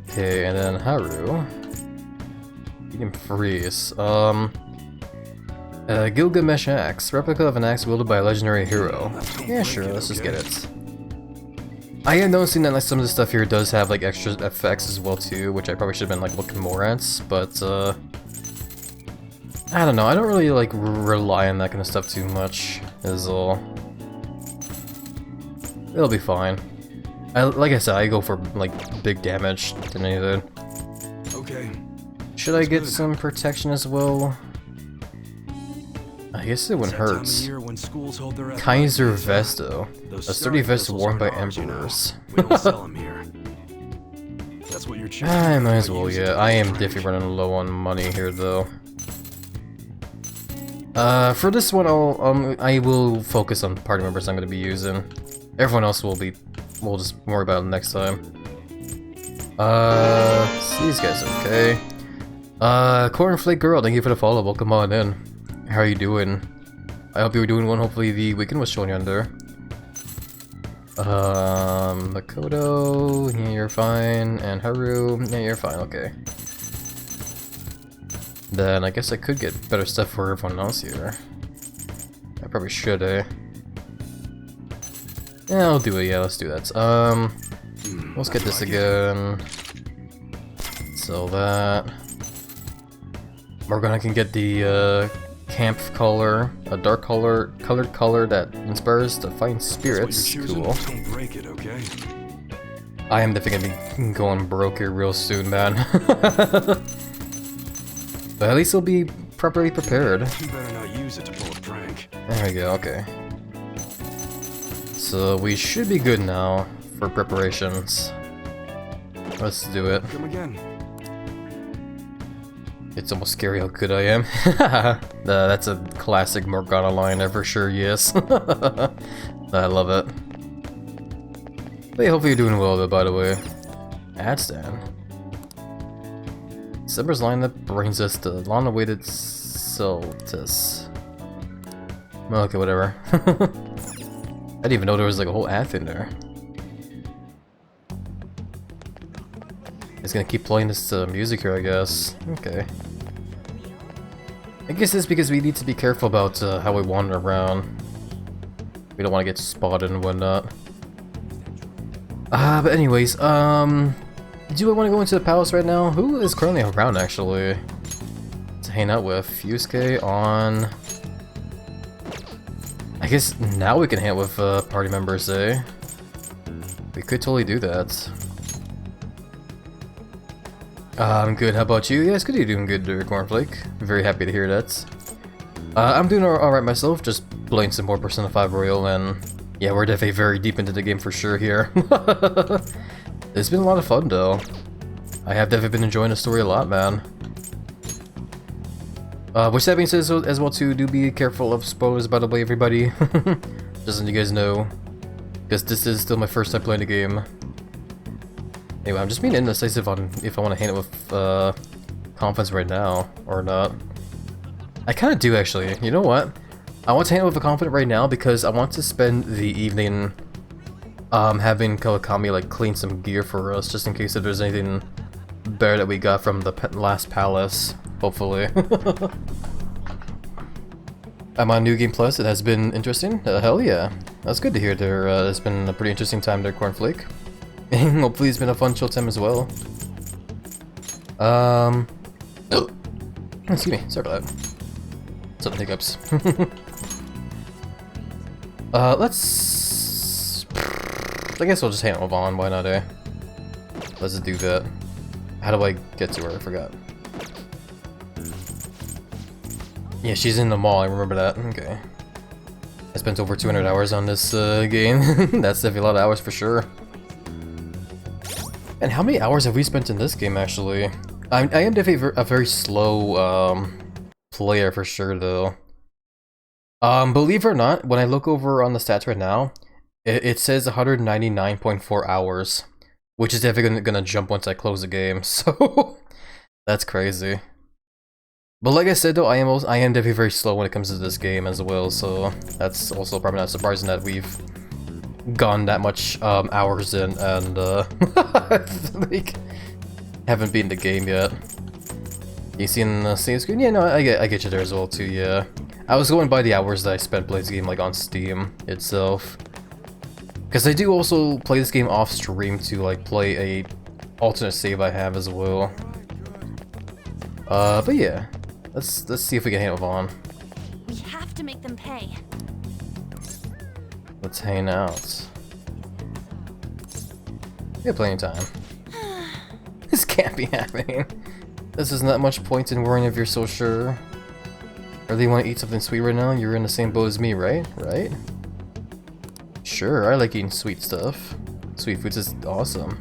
Okay, and then Haru. Medium freeze. Gilgamesh axe, replica of an axe wielded by a legendary hero. Yeah, sure, let's just get it. I am noticing that like some of the stuff here does have like extra effects as well too, which I probably should have been like looking more at, but I don't know, I don't really like rely on that kind of stuff too much, is all. It'll be fine. Like I said, I go for like big damage than anything. Okay. Should I get some protection as well? I guess it wouldn't hurt. Kaiser vest though. A sturdy vest worn by emperors. I might as well, yeah. I am definitely running low on money here though. For this one, I will focus on party members I'm going to be using. Everyone else we'll just worry about it next time. These guys okay. Cornflake Girl, thank you for the follow. Welcome on in. How are you doing? I hope you were doing one. Hopefully the weekend was showing you under. Makoto, yeah, you're fine. And Haru, yeah, you're fine. Okay. Then I guess I could get better stuff for everyone else here. Probably should, eh? Yeah, I'll do it, yeah, let's do that. Let's get this again. Sell that. Morgana can get the camp color, a dark colored color that inspires the fine spirits. Cool. Don't break it, okay? I am definitely gonna be going broke here real soon, man. But at least we'll be properly prepared. You better not use it to pull a prank. There we go, okay. So we should be good now for preparations. Let's do it. Come again. It's almost scary how good I am. That's a classic Morgana line, for sure, yes. I love it. But yeah, hopefully you're doing well though, by the way. Ad stand. December's lineup brings us to long-awaited Celtis. Okay, whatever. I didn't even know there was like a whole ad in there. It's gonna keep playing this music here, I guess. Okay. I guess it's because we need to be careful about how we wander around. We don't want to get spotted and whatnot. But anyways, do I want to go into the palace right now? Who is currently around, actually, to hang out with? Yusuke on... I guess now we can hang out with party members, eh? We could totally do that. I'm good, how about you? Yes, good, you're doing good, Cornflake. Very happy to hear that. I'm doing alright myself, just playing some more Persona 5 Royal, and yeah, we're definitely very deep into the game for sure here. It's been a lot of fun though. I have definitely been enjoying the story a lot, man. Which that being said as well too, do be careful of spoilers, by the way, everybody. Just so you guys know. Because this is still my first time playing the game. Anyway, I'm just being indecisive on if I want to hang it with confidence right now or not. I kind of do actually. You know what? I want to hang it with a confident right now because I want to spend the evening having Kawakami like clean some gear for us, just in case if there's anything better that we got from the last palace. Hopefully. I'm on New Game Plus. It has been interesting. Hell yeah. That's good to hear there. It's been a pretty interesting time there, Cornflake. Hopefully it's been a fun chill time as well. Excuse me, sorry about that. Some hiccups. Let's... I guess we'll just hang out with Vaughn, why not, eh? Let's just do that. How do I get to her? I forgot. Yeah, she's in the mall, I remember that. Okay. I spent over 200 hours on this game. That's definitely a lot of hours for sure. And how many hours have we spent in this game, actually? I am definitely a very slow player for sure, though. Believe it or not, when I look over on the stats right now, it says 199.4 hours, which is definitely gonna jump once I close the game. So that's crazy. But like I said, though, I am definitely very slow when it comes to this game as well. So that's also probably not surprising that we've gone that much hours in and like haven't beaten the game yet. You seen the same screen? Yeah, no, I get you there as well too. Yeah, I was going by the hours that I spent playing this game like on Steam itself, because I do also play this game off stream to like play a alternate save I have as well. But yeah, let's see if we can hang out with Vaughn. We have to make them pay. Let's hang out. We have plenty of time. This can't be happening. This is not much point in worrying if you're so sure. Really want to eat something sweet right now? You're in the same boat as me, right? Right? Sure, I like eating sweet stuff. Sweet foods is awesome.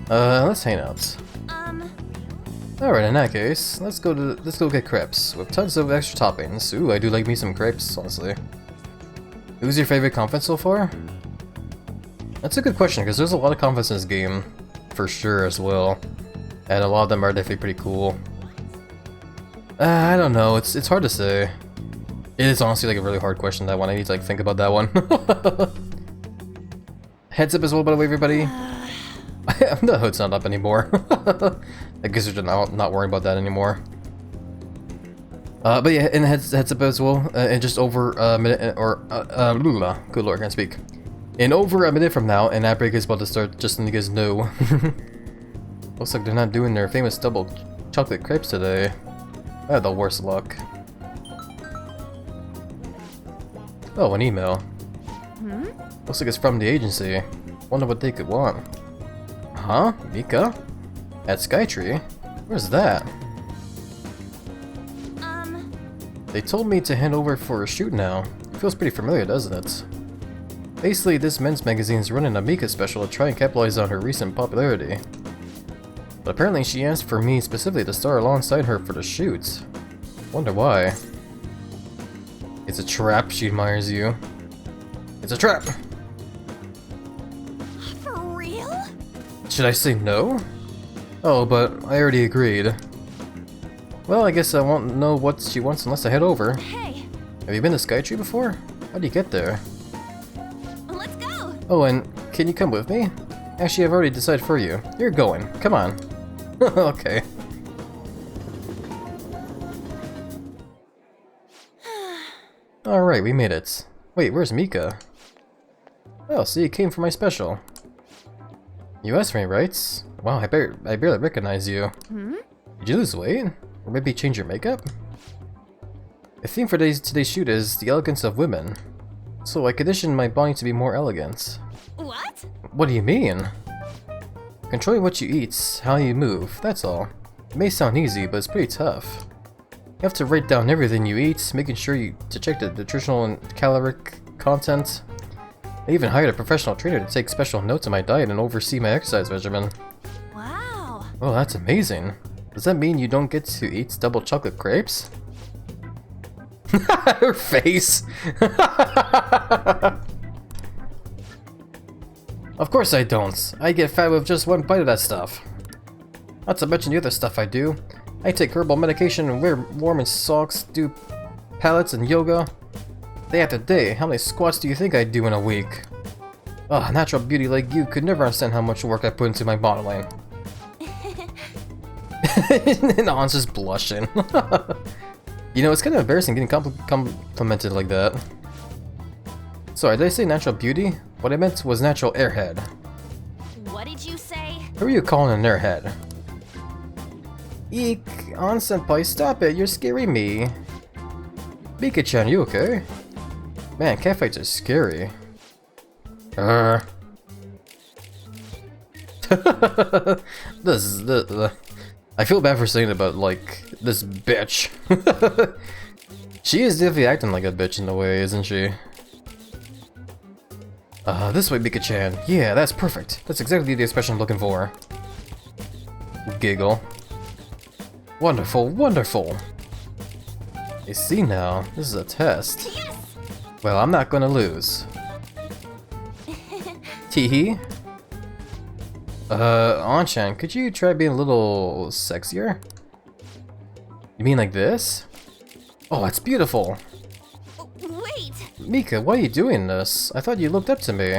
Let's hang out. Alright, in that case, let's go get crepes with tons of extra toppings. Ooh, I do like me some crepes, honestly. Who's your favorite conference so far? That's a good question, because there's a lot of conferences in this game, for sure, as well. And a lot of them are definitely pretty cool. I don't know, it's hard to say. It is honestly like a really hard question, that one. I need to like think about that one. Heads up as well, by the way, everybody. The hood's not up anymore. I guess we're just not worrying about that anymore. But yeah, and heads up as well, and just over a minute, or, good lord, I can't speak. In over a minute from now, an ad break is about to start, just so you guys know. Looks like they're not doing their famous double chocolate crepes today. I have the worst luck. Oh, an email. Looks like it's from the agency. Wonder what they could want. Huh? Mika? At Skytree? Where's that? They told me to hand over for a shoot now. It feels pretty familiar, doesn't it? Basically, this men's magazine is running a Mika special to try and capitalize on her recent popularity. But apparently she asked for me specifically to star alongside her for the shoot. Wonder why. It's a trap, she admires you. It's a trap! For real? Should I say no? Oh, but I already agreed. Well, I guess I won't know what she wants unless I head over. Hey! Have you been to Skytree before? How do you get there? Let's go! Oh, and can you come with me? Actually, I've already decided for you. You're going. Come on. Okay. Alright, we made it. Wait, where's Mika? Oh, so you came for my special. You asked me, right? Wow, I barely recognize you. Did you lose weight? Or maybe change your makeup? The theme for today's shoot is the elegance of women. So I conditioned my body to be more elegant. What? What do you mean? Controlling what you eat, how you move, that's all. It may sound easy, but it's pretty tough. You have to write down everything you eat, making sure to check the nutritional and caloric content. I even hired a professional trainer to take special notes on my diet and oversee my exercise regimen. Wow. Oh, that's amazing. Does that mean you don't get to eat double chocolate crepes? Her face! Of course I don't. I get fat with just one bite of that stuff. Not to mention the other stuff I do. I take herbal medication and wear warm socks, do pallets and yoga. Day after day, how many squats do you think I do in a week? Ah, natural beauty like you could never understand how much work I put into my modeling. And An's just blushing. You know, it's kind of embarrassing getting complimented like that. Sorry, did I say natural beauty? What I meant was natural airhead. What did you say? Who are you calling an airhead? Eek, An senpai, stop it, you're scaring me. Mika-chan, you okay? Man, catfights are scary. I feel bad for saying it about, like, this bitch. She is definitely acting like a bitch in a way, isn't she? This way, Mika-chan. Yeah, that's perfect. That's exactly the expression I'm looking for. Giggle. Wonderful, wonderful. I see now. This is a test. Yes! Well, I'm not gonna lose. Teehee. An-chan, could you try being a little sexier? You mean like this? Oh, that's beautiful! Wait! Mika, why are you doing this? I thought you looked up to me.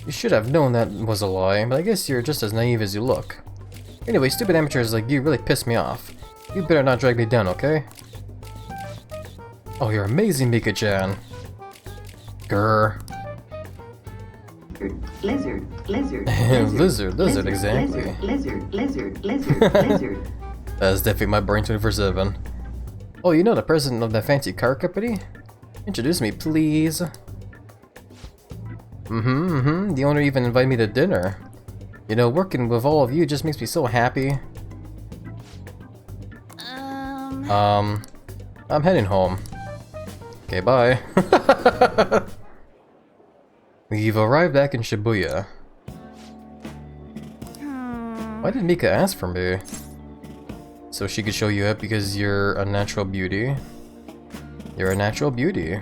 You should have known that was a lie, but I guess you're just as naive as you look. Anyway, stupid amateurs like you really piss me off. You better not drag me down, okay? Oh, you're amazing, Mika-chan. Grr. Lizard, lizard, lizard, exactly. Lizard. That's definitely my brain 24/7. Oh, you know the president of that fancy car company? Introduce me, please. The owner even invited me to dinner. You know, working with all of you just makes me so happy. I'm heading home. Okay, bye. We've arrived back in Shibuya. Why did Mika ask for me? So she could show you up because you're a natural beauty? You're a natural beauty.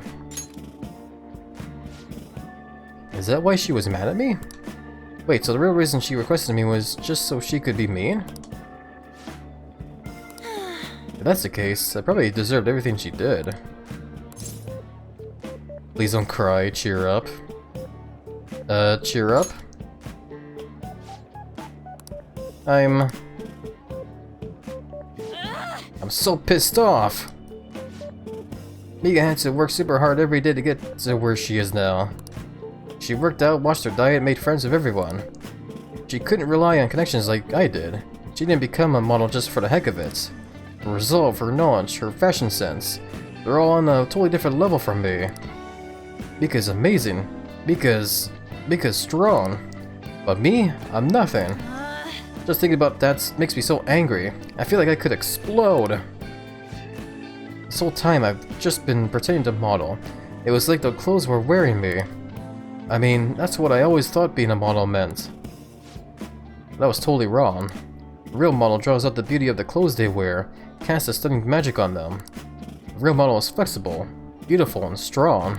Is that why she was mad at me? Wait, so the real reason she requested me was just so she could be mean? If that's the case, I probably deserved everything she did. Please don't cry, cheer up. Cheer up? I'm so pissed off. Mika had to work super hard every day to get to where she is now. She worked out, watched her diet, made friends with everyone. She couldn't rely on connections like I did. She didn't become a model just for the heck of it. Her resolve, her knowledge, her fashion sense, they're all on a totally different level from me. Mika's amazing. Mika's strong. But me? I'm nothing. Just thinking about that makes me so angry. I feel like I could explode. This whole time I've just been pretending to model. It was like the clothes were wearing me. I mean, that's what I always thought being a model meant. That was totally wrong. A real model draws out the beauty of the clothes they wear, casts a stunning magic on them. A real model is flexible, beautiful, and strong.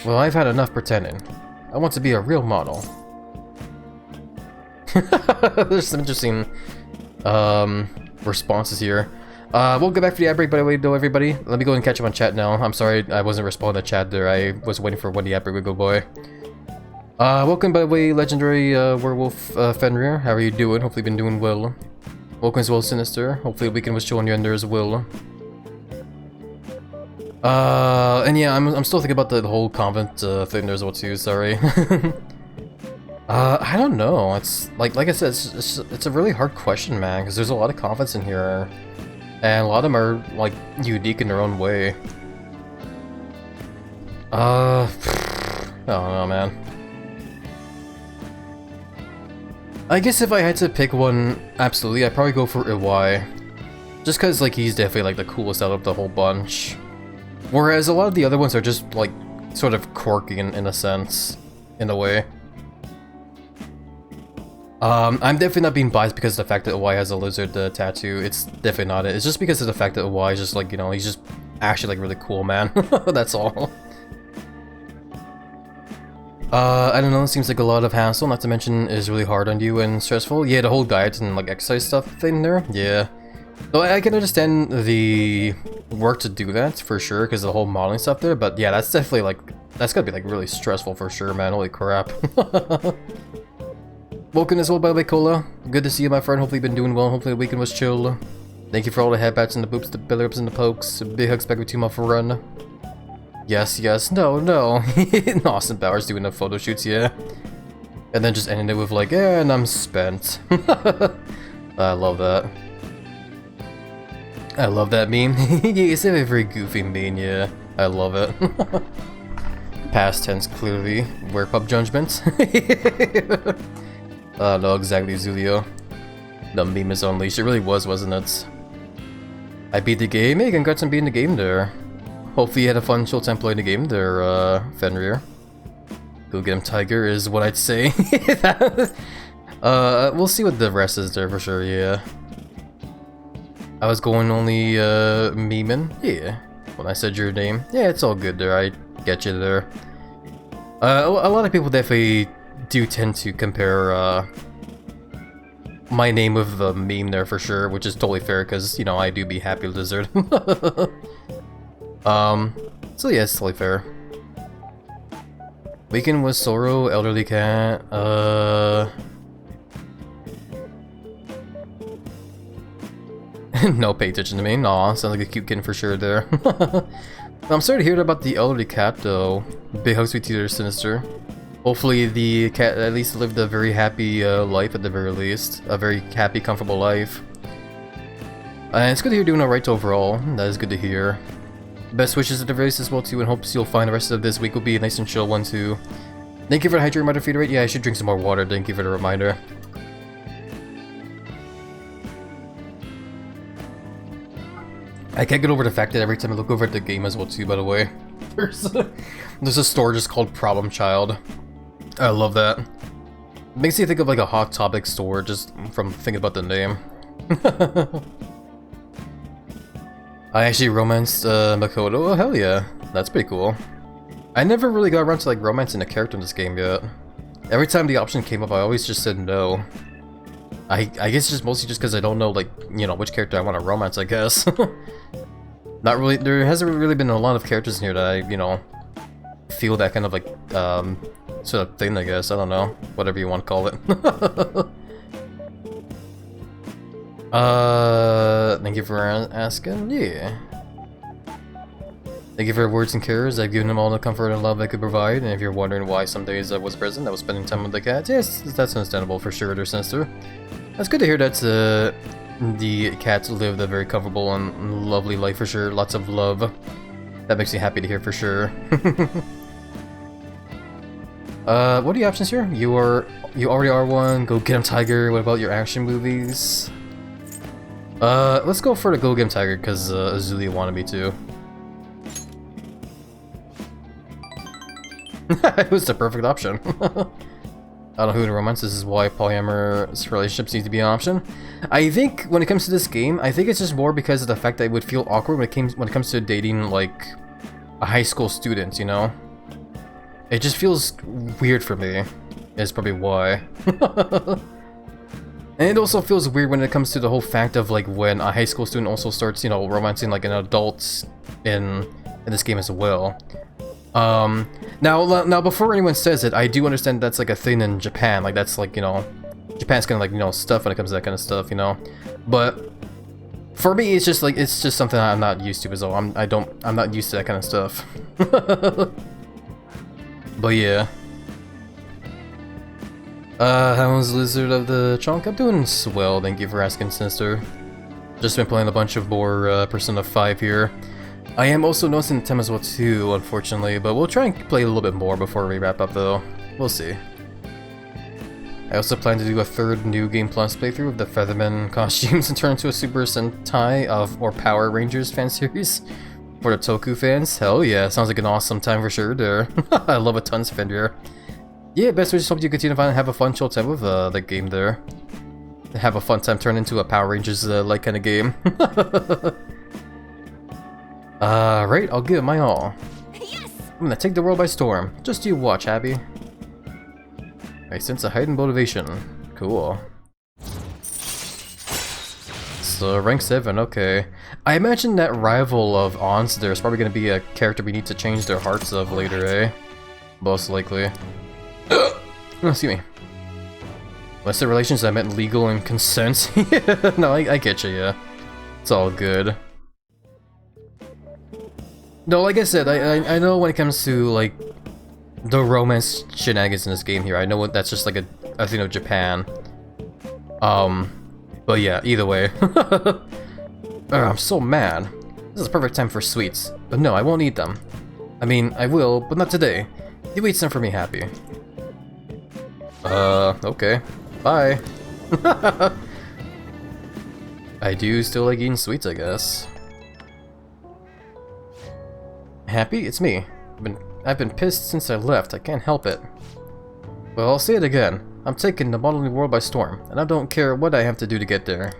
Well, I've had enough pretending. I want to be a real model. There's some interesting responses here. We'll get back for the ad break, by the way, though, everybody. Let me go and catch up on chat now. I'm sorry I wasn't responding to chat there. I was waiting for when the ad break would go by. Welcome, by the way, legendary werewolf Fenrir. How are you doing? Hopefully you've been doing well. Welcome as well, Sinister. Hopefully the weekend was chilling you in there as well. And yeah, I'm still thinking about the whole convent thing there as well too, sorry. I don't know. It's like I said, it's a really hard question, man, because there's a lot of convents in here, and a lot of them are like unique in their own way. I don't know, man. I guess if I had to pick one, absolutely, I'd probably go for Iwai. Just cause like he's definitely like the coolest out of the whole bunch. Whereas a lot of the other ones are just like sort of quirky in a sense, in a way. I'm definitely not being biased because of the fact that Iwai has a lizard tattoo. It's definitely not it. It's just because of the fact that Iwai is just like, you know, he's just actually like really cool, man. That's all. I don't know, it seems like a lot of hassle, not to mention is really hard on you and stressful. Yeah, the whole diet and like exercise stuff thing there, yeah. So I can understand the work to do that, for sure, because of the whole modeling stuff there, but yeah, that's definitely like, that's gotta be like really stressful for sure, man, holy crap. Welcome as well, by the way, Cola. Good to see you, my friend, hopefully you've been doing well, hopefully the weekend was chill. Thank you for all the headbats and the boops, the belly ups and the pokes. Big hugs back with you, my friend. Yes, yes, no, no. Austin Powers doing the photo shoots, yeah. And then just ending it with like, and I'm spent. I love that. I love that meme. Yeah, it's a very goofy meme, yeah. I love it. Past tense, clearly. Wear pub judgments. No, exactly, Zulio. The meme is unleashed. It really was, wasn't it? I beat the game. Hey, congrats on beating the game there. Hopefully you had a fun chill time playing the game there, Fenrir. Go get him, Tiger, is what I'd say. We'll see what the rest is there for sure, yeah. I was going only, memeing? Yeah. When I said your name. Yeah, it's all good there, I get you there. A lot of people definitely do tend to compare, my name with the meme there for sure, which is totally fair, because, you know, I do be Happy Lizard. So yeah, it's totally fair. Weekend was Sorrow, Elderly Cat, no, pay attention to me. Aw, sounds like a cute kitten for sure there. I'm sorry to hear about the elderly cat though. Big hugs with you there, Sinister. Hopefully the cat at least lived a very happy life at the very least. A very happy, comfortable life. And it's good to hear you're doing alright overall. That is good to hear. Best wishes at the very least as well too, and hopes you'll find the rest of this week will be a nice and chill one too. Thank you for the hydrate reminder, feeder rate. Yeah, I should drink some more water. Thank you for the reminder. I can't get over the fact that every time I look over at the game as well too, by the way. There's a store just called Problem Child. I love that. Makes you think of like a Hot Topic store just from thinking about the name. I actually romanced Makoto. Oh hell yeah, that's pretty cool. I never really got around to like romancing a character in this game yet. Every time the option came up, I always just said no. I guess just mostly just because I don't know like, you know, which character I want to romance, I guess. Not really, there hasn't really been a lot of characters in here that I, you know, feel that kind of like, sort of thing, I guess. I don't know, whatever you want to call it. Thank you for asking. Yeah. Thank you for your words and cares. I've given him all the comfort and love I could provide, and if you're wondering why some days I was present, I was spending time with the cat, yes, that's understandable for sure, dear sister. That's good to hear that the cats lived a very comfortable and lovely life for sure. Lots of love. That makes me happy to hear for sure. What are the options here? You already are one. Go Get 'em Tiger. What about your action movies? Let's go for the Go Get 'em Tiger because Azulia wanted me to. It was the perfect option. I don't know who in romance. This is why polyamorous relationships need to be an option. I think when it comes to this game, I think it's just more because of the fact that it would feel awkward when it comes to dating like a high school student, you know? It just feels weird for me. Is probably why. And it also feels weird when it comes to the whole fact of like when a high school student also starts, you know, romancing like an adult in this game as well. Now before anyone says it, I do understand that's like a thing in Japan. Like that's like, you know, Japan's kind of like, you know, stuff when it comes to that kind of stuff, you know. But for me, it's just something I'm not used to as well. I'm not used to that kind of stuff. But yeah. How's Lizard of the Chunk? I'm doing swell, thank you for asking, sister. Just been playing a bunch of more Persona 5 here. I am also noticing the time as well too, unfortunately, but we'll try and play a little bit more before we wrap up though. We'll see. I also plan to do a third New Game Plus playthrough of the Featherman costumes and turn into a Super Sentai or Power Rangers fan series. For the Toku fans, hell yeah, sounds like an awesome time for sure there. I love it tons, Fenrir. Yeah, best wishes, hope you continue to have a fun chill time with the game there. Have a fun time turning into a Power Rangers like kind of game. Right, I'll give it my all. Yes! I'm gonna take the world by storm. Just you watch, Abby. I sense a heightened motivation. Cool. So, rank 7, okay. I imagine that rival of Ons there is probably gonna be a character we need to change their hearts of later, eh? Most likely. Excuse me. When I said relations, I meant legal and consent. No, I get you, yeah. It's all good. No, like I said, I know when it comes to, like, the romance shenanigans in this game here, I know that's just like a thing of Japan. But yeah, either way. I'm so mad. This is a perfect time for sweets. But no, I won't eat them. I mean, I will, but not today. You eat some for me, Happy. Okay. Bye. I do still like eating sweets, I guess. Happy? It's me. I've been pissed since I left. I can't help it. Well, I'll say it again. I'm taking the modeling world by storm, and I don't care what I have to do to get there.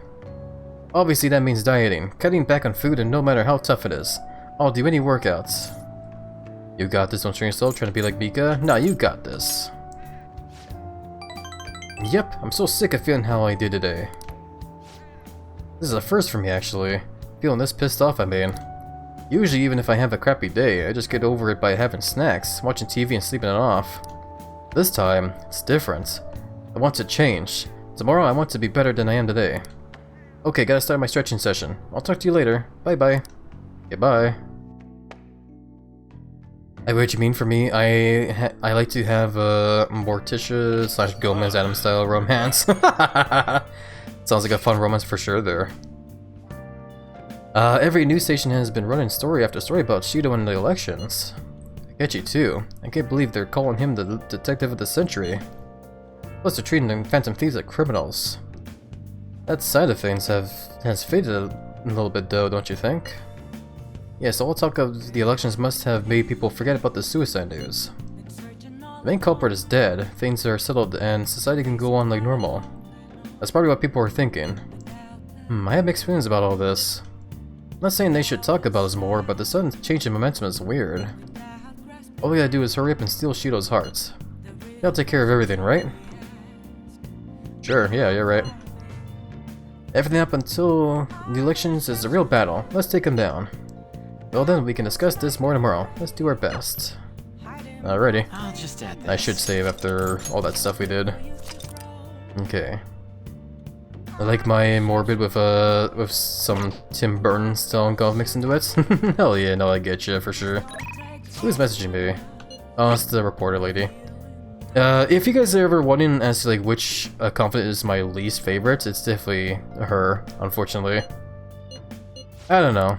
Obviously that means dieting, cutting back on food, and no matter how tough it is, I'll do any workouts. You got this, don't strain yourself trying to be like Mika? Nah, you got this. Yep, I'm so sick of feeling how I did today. This is a first for me, actually. Feeling this pissed off, I mean. Usually, even if I have a crappy day, I just get over it by having snacks, watching TV and sleeping it off. This time, it's different. I want to change. Tomorrow, I want to be better than I am today. Okay, gotta start my stretching session. I'll talk to you later. Bye-bye. Goodbye. I what you mean for me. I like to have a Morticia / Gomez Adams style romance. Sounds like a fun romance for sure there. Every news station has been running story after story about Shido and the elections. I get you too. I can't believe they're calling him the detective of the century. Plus they're treating the Phantom Thieves like criminals. That side of things has faded a little bit though, don't you think? Yes, all talk of the elections must have made people forget about the suicide news. The main culprit is dead, things are settled, and society can go on like normal. That's probably what people are thinking. I have mixed feelings about all this. I'm not saying they should talk about us more, but the sudden change in momentum is weird. All we gotta do is hurry up and steal Shido's hearts. They'll take care of everything, right? Sure, yeah, you're right. Everything up until the elections is a real battle. Let's take them down. Well then, we can discuss this more tomorrow. Let's do our best. Alrighty. I'll just add this. I should save after all that stuff we did. Okay. I like my morbid with some Tim Burton style golf mixed into it. Hell yeah, no, I get you for sure. Who's messaging me? Oh, it's the reporter lady. If you guys are ever wondering as to like which confidant is my least favorite, it's definitely her, unfortunately. I don't know.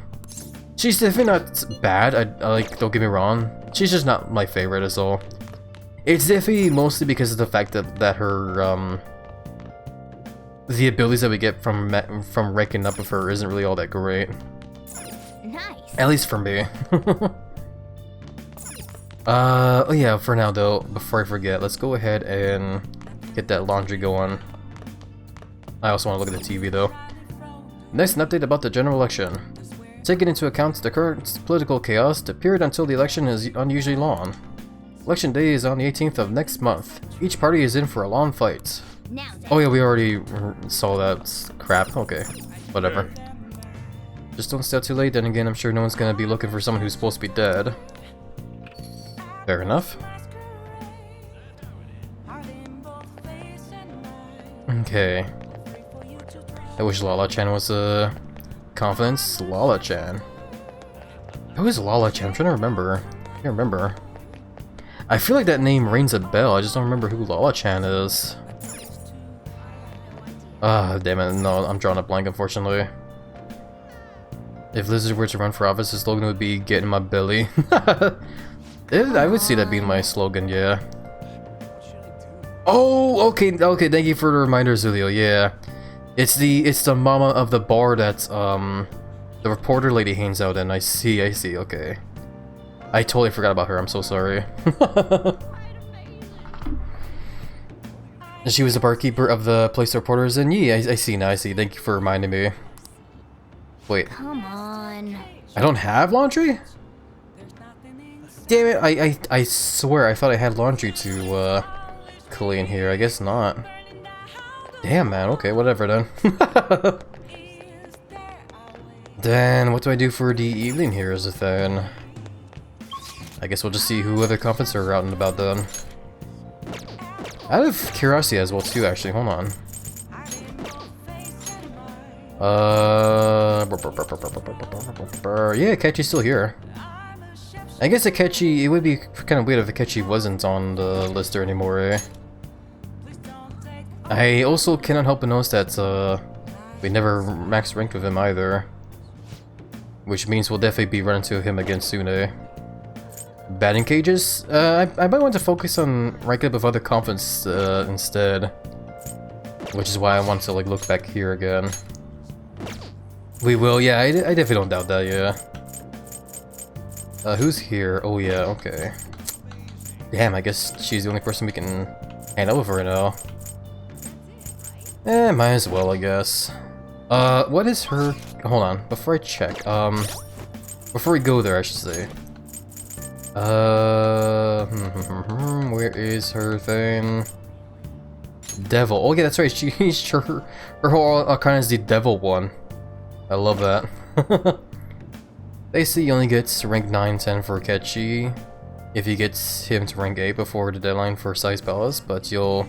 She's definitely not bad, I like, don't get me wrong. She's just not my favorite as all. It's definitely mostly because of the fact that her, the abilities that we get from ranking up with her isn't really all that great. Nice. At least for me. Oh yeah, for now though, before I forget, let's go ahead and get that laundry going. I also want to look at the TV though. Next, an update about the general election. Taking into account the current political chaos, the period until the election is unusually long. Election day is on the 18th of next month. Each party is in for a long fight. Oh yeah, we already saw that crap. Okay, whatever. Just don't stay out too late, then again I'm sure no one's gonna be looking for someone who's supposed to be dead. Fair enough. Okay. I wish Lala-chan was confidence. Lala-chan. Who is Lala-chan? I'm trying to remember. I can't remember. I feel like that name rings a bell. I just don't remember who Lala-chan is. Ah, damn it. No, I'm drawing a blank, unfortunately. If Lizard were to run for office, his slogan would be "Get in my belly." I would see that being my slogan, yeah. Oh, okay, thank you for the reminder, Zulio, yeah. It's the mama of the bar that, the reporter lady hangs out in. I see, okay. I totally forgot about her, I'm so sorry. She was the barkeeper of the place the reporter is in? Yeah, I see now, I see. Thank you for reminding me. Wait. Come on. I don't have laundry? Damn it, I swear I thought I had laundry to clean here. I guess not. Damn, man. Okay, whatever then. Then what do I do for the evening here is the thing. I guess we'll just see who other confidants are out and about then. Out of curiosity as well too, actually. Hold on. Yeah, Akechi's still here. I guess Akechi, it would be kind of weird if Akechi wasn't on the list there anymore, eh? I also cannot help but notice that we never max ranked with him either. Which means we'll definitely be running into him again soon, eh? Batting cages? I might want to focus on ranking up with other confidants instead. Which is why I want to like look back here again. We will, yeah, I definitely don't doubt that, yeah. Who's here? Oh yeah, okay. Damn, I guess she's the only person we can hang out with right now. Eh, might as well, I guess. What is her... Hold on, before I check, before we go there, I should say. Where is her thing? Devil. Oh yeah, that's right, she's her whole account is the devil one. I love that. Basically, he only gets rank 9-10 for Akechi if he gets him to rank 8 before the deadline for Size Palace, but you'll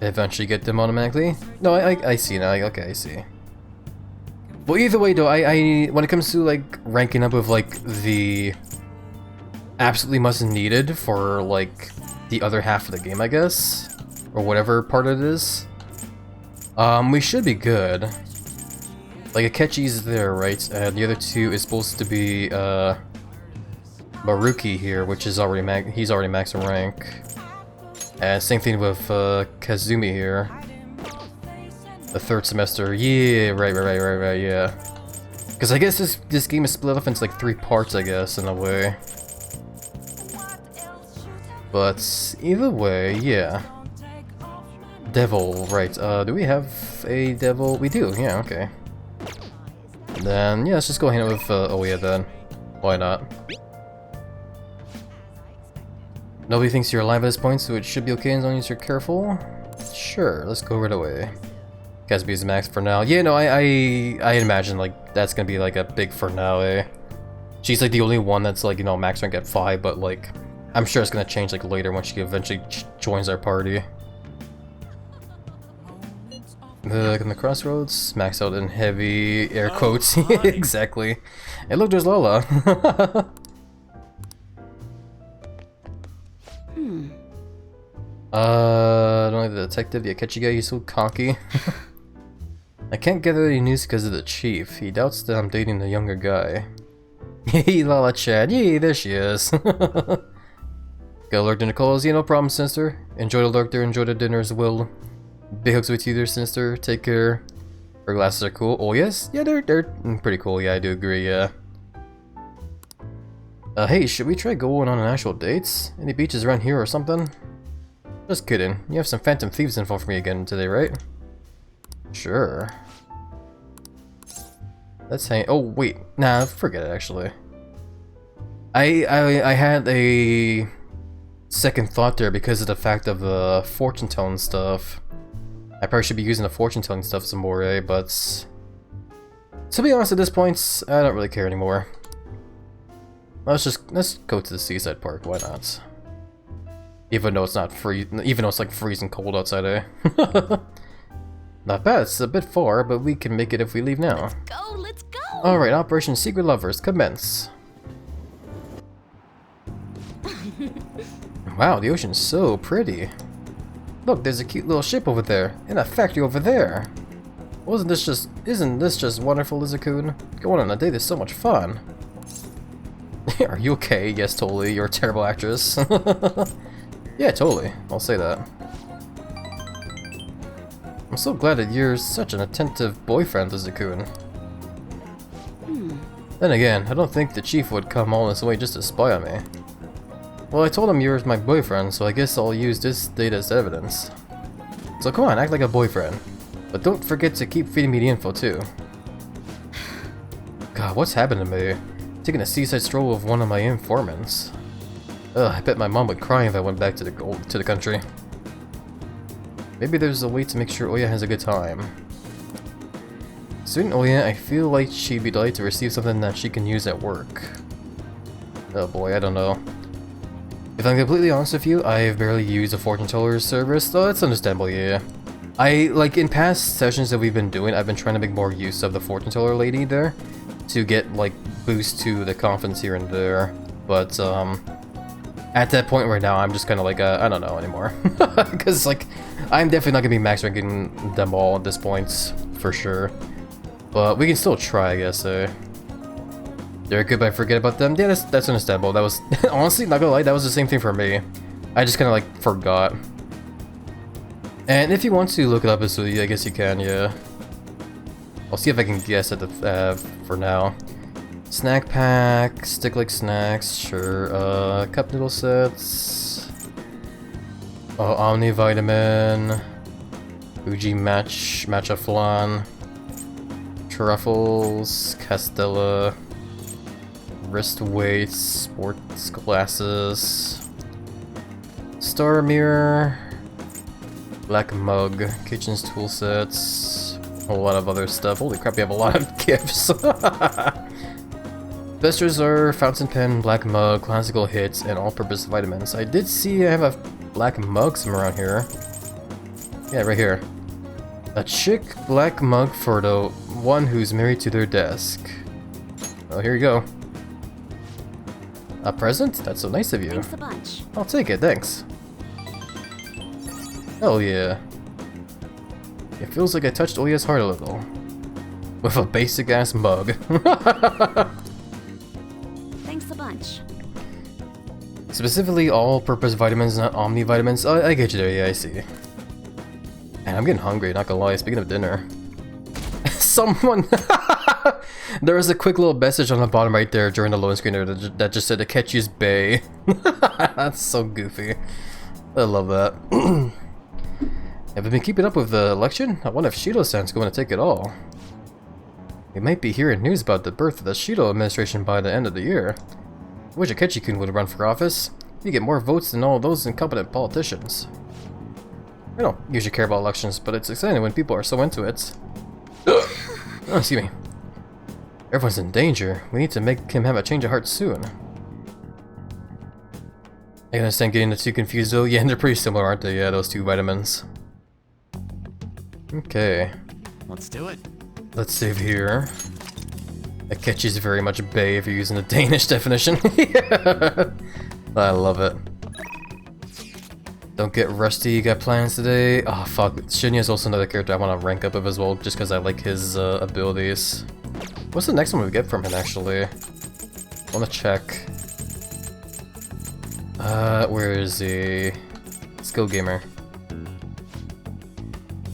eventually get them automatically. No, I see now. Okay, I see. Well, either way though, I when it comes to like ranking up with like the absolutely must needed for like the other half of the game, I guess, or whatever part it is, we should be good. Like Akechi's there, right? And the other two is supposed to be Maruki here, which is already he's already max rank. And same thing with Kazumi here. The third semester. Yeah, right, yeah. Because I guess this game is split up into like 3 parts, I guess, in a way. But either way, yeah. Devil, right. Do we have a devil? We do, yeah, okay. Then, yeah, let's just go hang out with Oya then. Why not? Nobody thinks you're alive at this point, so it should be okay as long as you're careful. Sure, let's go right away. Gatsby's max for now. Yeah, no, I imagine like that's gonna be like a big for now, eh? She's like the only one that's like, you know, max rank at 5, but like I'm sure it's gonna change like later when she eventually joins our party. in the crossroads, max out in heavy air quotes. Exactly. And look, there's Lola. Not only the detective, the Akechi guy, he's so cocky. I can't gather any news because of the chief. He doubts that I'm dating the younger guy. Hey, Lala Chad. Yay, there she is. Got a lurk dinner calls. Yeah, no problem, sister. Enjoy the lurk there, enjoy the dinner as well. Big hugs with you there, sister. Take care. Her glasses are cool. Oh, yes? Yeah, they're pretty cool. Yeah, I do agree, yeah. Hey, should we try going on an actual dates? Any beaches around here or something? Just kidding. You have some Phantom Thieves info for me again today, right? Sure. Let's hang. Oh wait, nah, forget it. Actually, I had a second thought there because of the fact of the fortune telling stuff. I probably should be using the fortune telling stuff some more, eh? But to be honest, at this point, I don't really care anymore. Let's go to the seaside park. Why not? Even though it's not even though it's like freezing cold outside, eh? Not bad. It's a bit far, but we can make it if we leave now. Let's go! Alright, Operation Secret Lovers, commence. Wow, the ocean's so pretty. Look, there's a cute little ship over there, and a factory over there. Isn't this just wonderful, Lizard-kun? Going on a date is so much fun. Are you okay? Yes, totally. You're a terrible actress. Yeah, totally. I'll say that. I'm so glad that you're such an attentive boyfriend, Lizard-kun. Then again, I don't think the chief would come all this way just to spy on me. Well, I told him you're my boyfriend, so I guess I'll use this date as evidence. So come on, act like a boyfriend. But don't forget to keep feeding me the info, too. God, what's happened to me? Taking a seaside stroll with one of my informants. Ugh, I bet my mom would cry if I went back to the country. Maybe there's a way to make sure Oya has a good time. Student Oya, I feel like she'd be delighted to receive something that she can use at work. Oh boy, I don't know. If I'm completely honest with you, I've barely used a fortune teller's service, though that's understandable, yeah. Like, in past sessions that we've been doing, I've been trying to make more use of the fortune teller lady there to get, like, boost to the confidence here and there. But, at that point right now, I'm just kind of like, I don't know anymore. Because, like, I'm definitely not going to be max ranking them all at this point, for sure. But we can still try, I guess, They're good, but I forget about them. Yeah, that's understandable. That was, honestly, not gonna lie, that was the same thing for me. I just kind of, like, forgot. And if you want to look it up, so I guess you can, yeah. I'll see if I can guess at the, for now. Snack pack, stick like snacks, sure. Cup noodle sets. Oh, Omni Vitamin. Uji Matcha Flan. Truffles, Castella. Wrist weights, sports glasses. Star mirror. Black mug, kitchen's tool sets. A whole lot of other stuff. Holy crap, we have a lot of gifts. Besters are fountain pen, black mug, classical hits, and all-purpose vitamins. I did see I have a black mug somewhere around here. Yeah, right here. A chick black mug for the one who's married to their desk. Oh, here you go. A present? That's so nice of you. Thanks a bunch. I'll take it, thanks. Hell yeah. It feels like I touched Oya's heart a little. With a basic ass mug. Thanks a bunch. Specifically all-purpose vitamins, not Omni vitamins. Oh, I get you there, yeah, I see. Man, I'm getting hungry, not gonna lie. Speaking of dinner. Someone... There was a quick little message on the bottom right there during the loading screen there that just said Akechi's Bay. That's so goofy. I love that. Have we been keeping up with the election? I wonder if Shido-san's going to take it all. We might be hearing news about the birth of the Shido administration by the end of the year. I wish Akechi-kun would run for office. You get more votes than all those incompetent politicians. I don't usually care about elections, but it's exciting when people are so into it. Oh, excuse me. Everyone's in danger. We need to make him have a change of heart soon. I understand getting the two confused though. Yeah, they're pretty similar, aren't they? Yeah, those two vitamins. Okay. let's do it. Let's save here. Akechi's very much bae if you're using the Danish definition. I love it. Don't get rusty, you got plans today? Oh fuck, Shinya's also another character I want to rank up of as well, just because I like his abilities. What's the next one we get from him actually? I want to check. Where is he? Skill Gamer.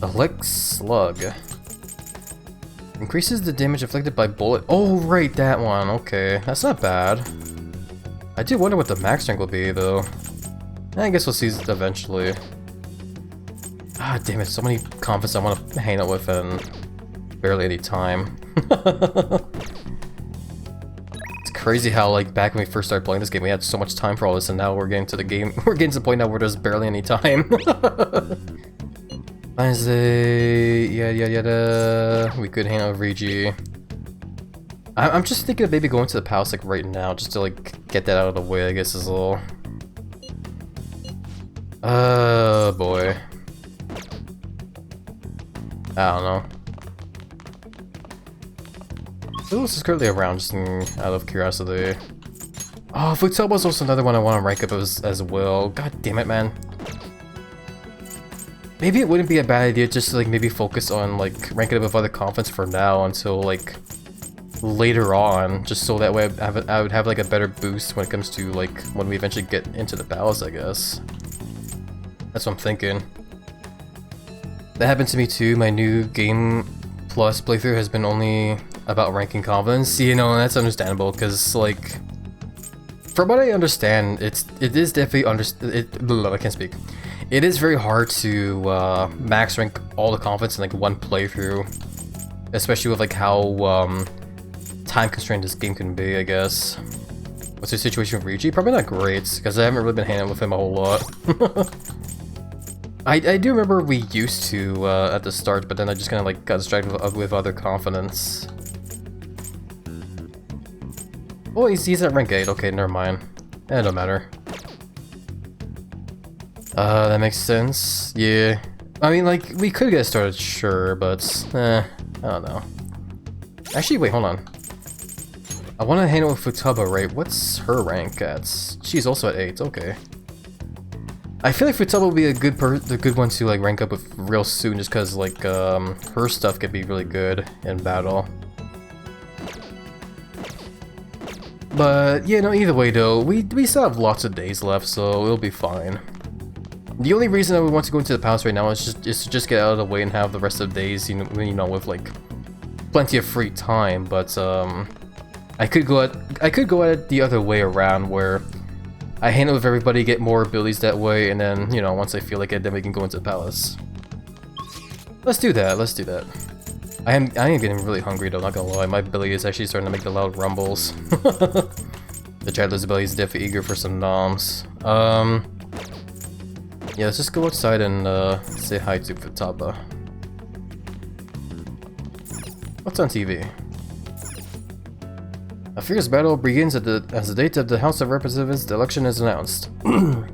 Elect Slug. Increases the damage inflicted by bullet. Oh, right, that one. Okay, that's not bad. I do wonder what the max rank will be, though. I guess we'll see eventually. Ah, damn it, so many confidants I want to hang out with and barely any time. It's crazy how, like, back when we first started playing this game, we had so much time for all this, and now we're getting to the game. We're getting to the point now where there's barely any time. Wednesday, yada. We could hang out with Rigi. I'm just thinking of maybe going to the palace like right now, just to like get that out of the way. I guess is a little. Oh boy. I don't know. Who else is currently around? Just out of curiosity. Oh, Futoba's also another one I want to rank up as well. God damn it, man. Maybe it wouldn't be a bad idea just to like maybe focus on like ranking up with other confidants for now until like later on, just so that way I would have like a better boost when it comes to like when we eventually get into the palace, I guess. That's what I'm thinking. That happened to me too. My new Game Plus playthrough has been only about ranking confidence. You know, and that's understandable because like from what I understand, it is definitely I can't speak. It is very hard to max rank all the confidants in like one playthrough, especially with like how time constrained this game can be, I guess. What's the situation with Rigi? Probably not great, because I haven't really been hanging out with him a whole lot. I do remember we used to at the start, but then I just kind of like got distracted with other confidants. Oh, he's at rank 8. Okay, never mind. It don't matter. That makes sense. Yeah. I mean, like, we could get started, sure, but, I don't know. Actually, wait, hold on. I want to hang out with Futaba, right? What's her rank at? She's also at 8, okay. I feel like Futaba will be a good one to, like, rank up with real soon, just because, like, her stuff could be really good in battle. But, yeah, no, either way, though, we still have lots of days left, so it'll be fine. The only reason I would want to go into the palace right now is to just get out of the way and have the rest of the days, you know, with like plenty of free time. But I could go at it the other way around, where I hang out with everybody, get more abilities that way, and then you know once I feel like it, then we can go into the palace. Let's do that. Let's do that. I am getting really hungry though. Not gonna lie, my belly is actually starting to make the loud rumbles. The Childless belly is definitely eager for some noms. Yeah, let's just go outside and say hi to Futaba. What's on TV? A fierce battle begins as the date of the House of Representatives election is announced. The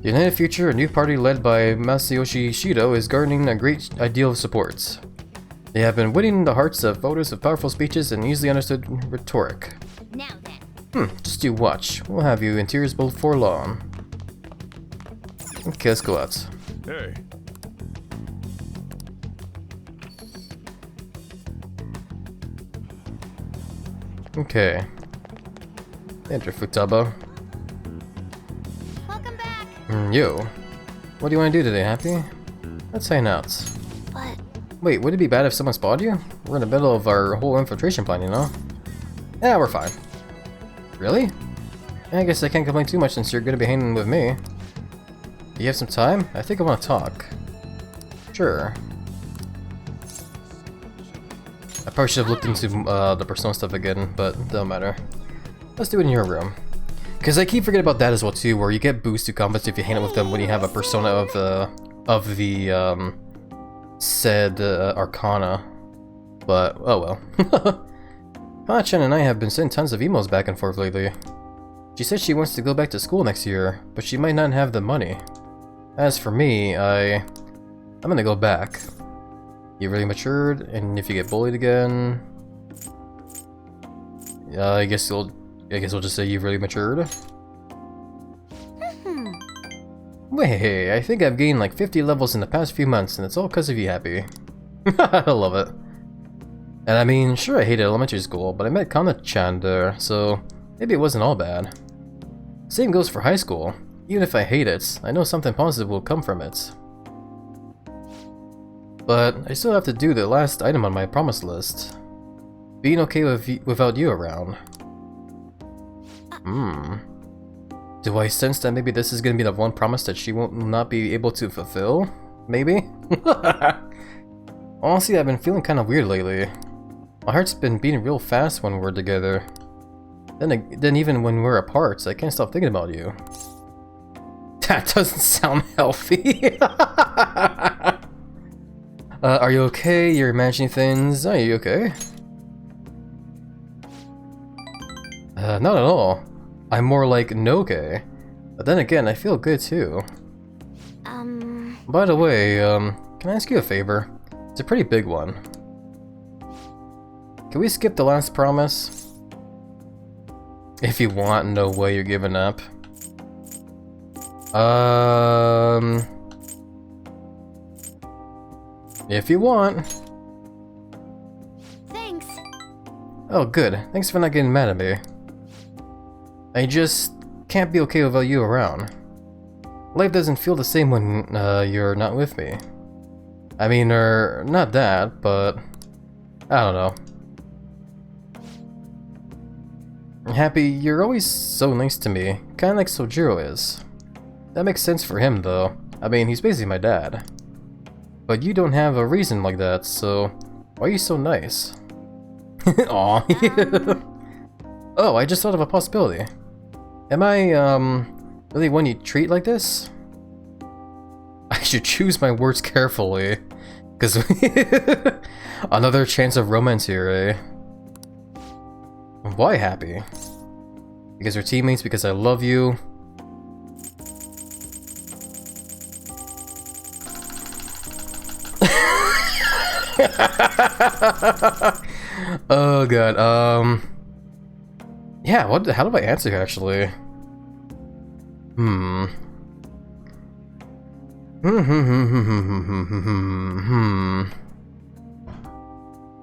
United Future, a new party led by Masayoshi Shido, is garnering a great deal of support. They have been winning the hearts of voters with powerful speeches and easily understood rhetoric. Now then. Just you watch. We'll have you in tears before long. Okay, let's go out. Hey. Okay. Enter Futaba. Welcome back. Yo. What do you want to do today, Happy? Let's hang out. But Wait, would it be bad if someone spotted you? We're in the middle of our whole infiltration plan, you know? Yeah, we're fine. Really? I guess I can't complain too much since you're gonna be hanging with me. Do you have some time? I think I want to talk. Sure. I probably should have looked into the Persona stuff again, but it don't matter. Let's do it in your room. Because I keep forgetting about that as well too, where you get boost to combats if you hang out with them when you have a Persona of the said Arcana. But oh well. Ha-chan and I have been sending tons of emails back and forth lately. She said she wants to go back to school next year, but she might not have the money. As for me, I'm gonna go back. You really matured, and if you get bullied again, I guess we'll just say you've really matured. Wait, I think I've gained like 50 levels in the past few months, and it's all because of you, Happy. I love it. And I mean, sure, I hated elementary school, but I met Kana-chan there, so maybe it wasn't all bad. Same goes for high school. Even if I hate it, I know something positive will come from it. But I still have to do the last item on my promise list. Being okay without you around. Do I sense that maybe this is gonna be the one promise that she won't not be able to fulfill? Maybe? Honestly, I've been feeling kind of weird lately. My heart's been beating real fast when we're together. Then even when we're apart, I can't stop thinking about you. That doesn't sound healthy. Are you okay? You're imagining things. Are you okay? Not at all. I'm more like no okay. But then again, I feel good too. By the way, can I ask you a favor? It's a pretty big one. Can we skip the last promise? If you want, no way you're giving up. If you want. Thanks. Oh, good. Thanks for not getting mad at me. I just can't be okay without you around. Life doesn't feel the same when you're not with me. I mean, not that, but I don't know. Happy, you're always so nice to me, kinda like Sojiro is. That makes sense for him though. I mean, he's basically my dad. But you don't have a reason like that, so why are you so nice? Aw. Oh, I just thought of a possibility. Am I, really one you treat like this? I should choose my words carefully. Cause another chance of romance here, eh? Why Happy? Because we're teammates, because I love you. Oh god, yeah, how do I answer here, actually?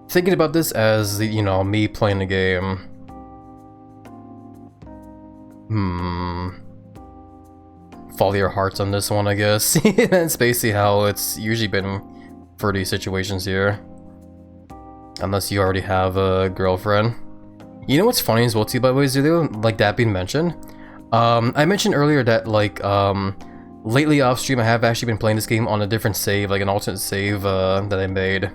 Thinking about this as, you know, me playing the game. Follow your hearts on this one, I guess. That's basically how it's usually been for these situations here. Unless you already have a girlfriend. You know what's funny as well too, by the way, Zulu? Like that being mentioned. I mentioned earlier that like lately off stream I have actually been playing this game on a different save, like an alternate save that I made.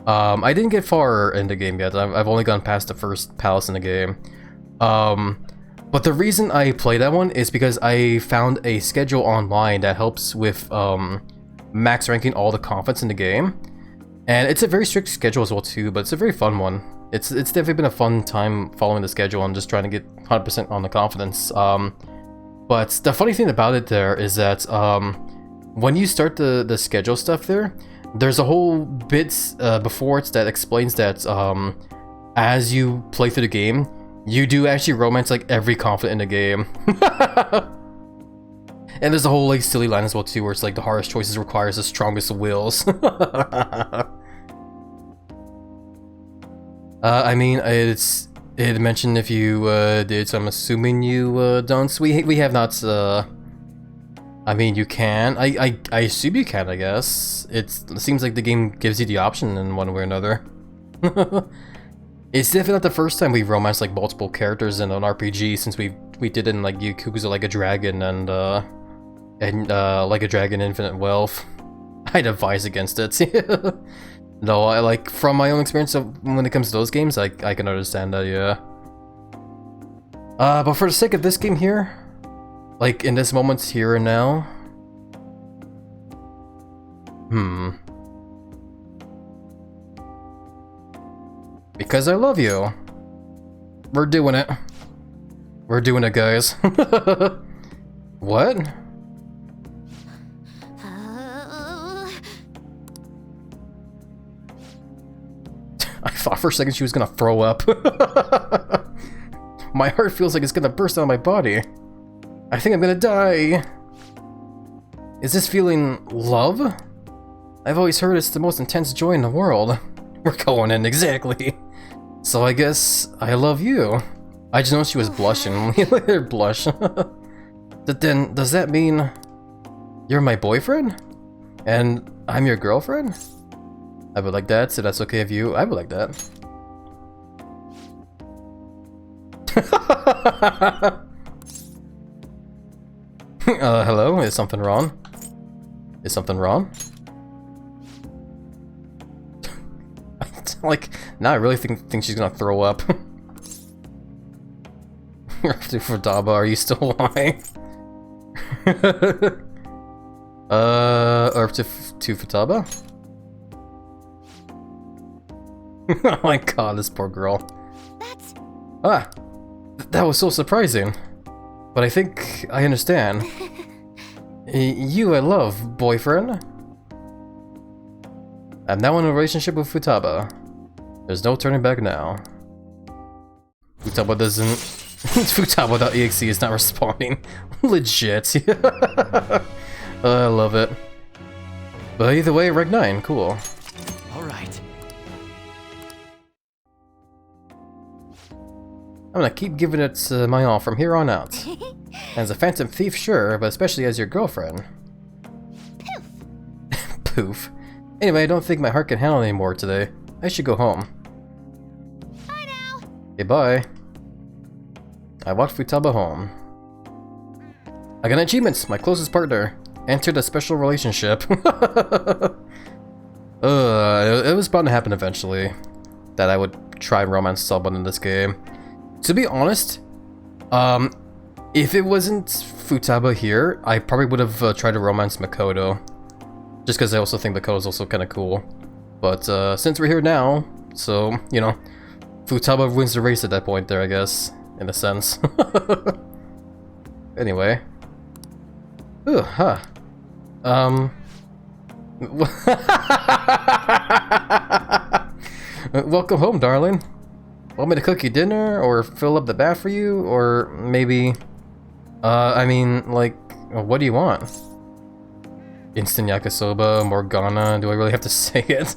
I didn't get far in the game yet. I've only gone past the first palace in the game. But the reason I play that one is because I found a schedule online that helps with max ranking all the confidence in the game. And it's a very strict schedule as well too, but it's a very fun one. It's definitely been a fun time following the schedule and just trying to get 100% on the confidence. But the funny thing about it there is that when you start the schedule stuff there's a whole bit before it that explains that as you play through the game, you do actually romance like every confidant in the game. And there's a whole like silly line as well too, where it's like the hardest choices requires the strongest wills. I mean, it mentioned if you did, so I'm assuming you don't. We have not. I mean, you can. I assume you can. I guess it seems like the game gives you the option in one way or another. It's definitely not the first time we've romanced like multiple characters in an RPG, since we did it in like Yakuza Like a Dragon and Like a Dragon Infinite Wealth. I'd advise against it. No, I like from my own experience when it comes to those games, I can understand that, yeah. But for the sake of this game here, like in this moment here and now, because I love you. We're doing it. We're doing it, guys. What? thought for a second she was gonna throw up. My heart feels like it's gonna burst out of my body. I think I'm gonna die. Is this feeling love? I've always heard it's the most intense joy in the world. We're going in, exactly. So I guess I love you. I just know she was blushing. Look at her blush. But then, does that mean you're my boyfriend? And I'm your girlfriend? I would like that, so that's okay with you. I would like that. Hello? Is something wrong? Is something wrong? Like, now I really think she's gonna throw up. After Futaba, are you still alive? Or to Futaba? Oh my god, this poor girl. That was so surprising. But I think I understand. You I love, boyfriend. I'm now in a relationship with Futaba. There's no turning back now. Futaba doesn't... Futaba.exe is not responding. Legit. I love it. But either way, rank 9, cool. Alright. I'm gonna keep giving it my all from here on out. As a phantom thief, sure, but especially as your girlfriend. Poof. Poof. Anyway, I don't think my heart can handle anymore today. I should go home. Bye now. Okay, bye. I walked Futaba home. I got an achievement! My closest partner. Entered a special relationship. It was bound to happen eventually. That I would try and romance someone in this game. To be honest, if it wasn't Futaba here, I probably would have tried to romance Makoto. Just because I also think Makoto's also kind of cool. But since we're here now, so, you know, Futaba wins the race at that point there, I guess, in a sense. Anyway. Ooh, huh. Welcome home, darling. Want me to cook you dinner, or fill up the bath for you, or maybe... I mean, like, what do you want? Instant yakisoba, Morgana, do I really have to say it?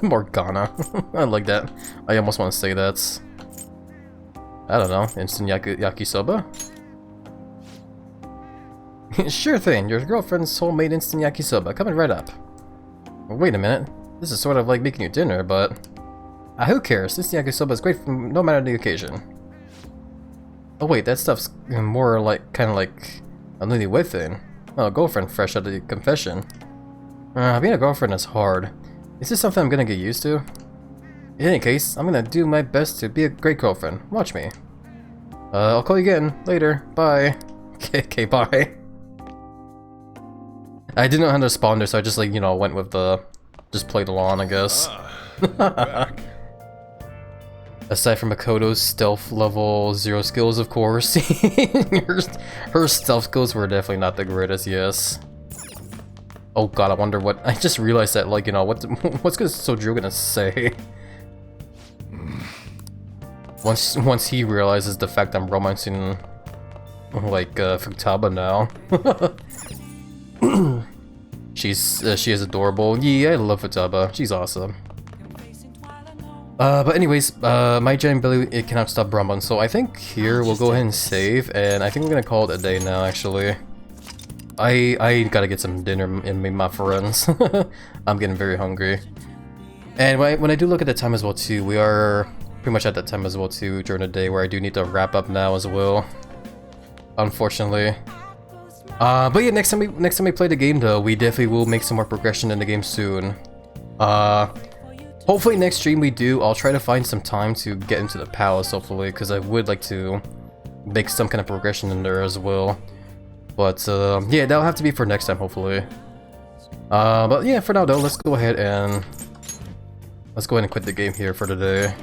Morgana. I like that. I almost want to say that. I don't know, instant yakisoba? Sure thing, your girlfriend's homemade instant yakisoba, coming right up. Wait a minute, this is sort of like making you dinner, but... who cares, instant yakisoba is great for no matter the occasion. Oh wait, that stuff's more like, kinda like a newlywed thing. Oh, a girlfriend fresh out of the confession. Being a girlfriend is hard. Is this something I'm gonna get used to? In any case, I'm gonna do my best to be a great girlfriend. Watch me. I'll call you again. Later. Bye. Okay, bye. I didn't know how to respond there, so I just, like, you know, went with the... just played along, I guess. Aside from Makoto's stealth level 0 skills, of course. her stealth skills were definitely not the greatest, yes. Oh god, I wonder what... I just realized that, like, you know, what's Sojiro gonna say? Once he realizes the fact I'm romancing, like, Futaba now. She is adorable. Yeah, I love Futaba. She's awesome. But anyways, my giant belly, it cannot stop Brahman, so I think here we'll go ahead and save, and I think we're gonna call it a day now, actually. I gotta get some dinner in me, my friends. I'm getting very hungry. And when I do look at the time as well too, we are pretty much at that time as well too during the day where I do need to wrap up now as well. Unfortunately. But yeah, next time we play the game though, we definitely will make some more progression in the game soon. Hopefully next stream we do, I'll try to find some time to get into the palace hopefully, because I would like to make some kind of progression in there as well. But yeah, that'll have to be for next time hopefully. But yeah, for now though, let's go ahead and quit the game here for today.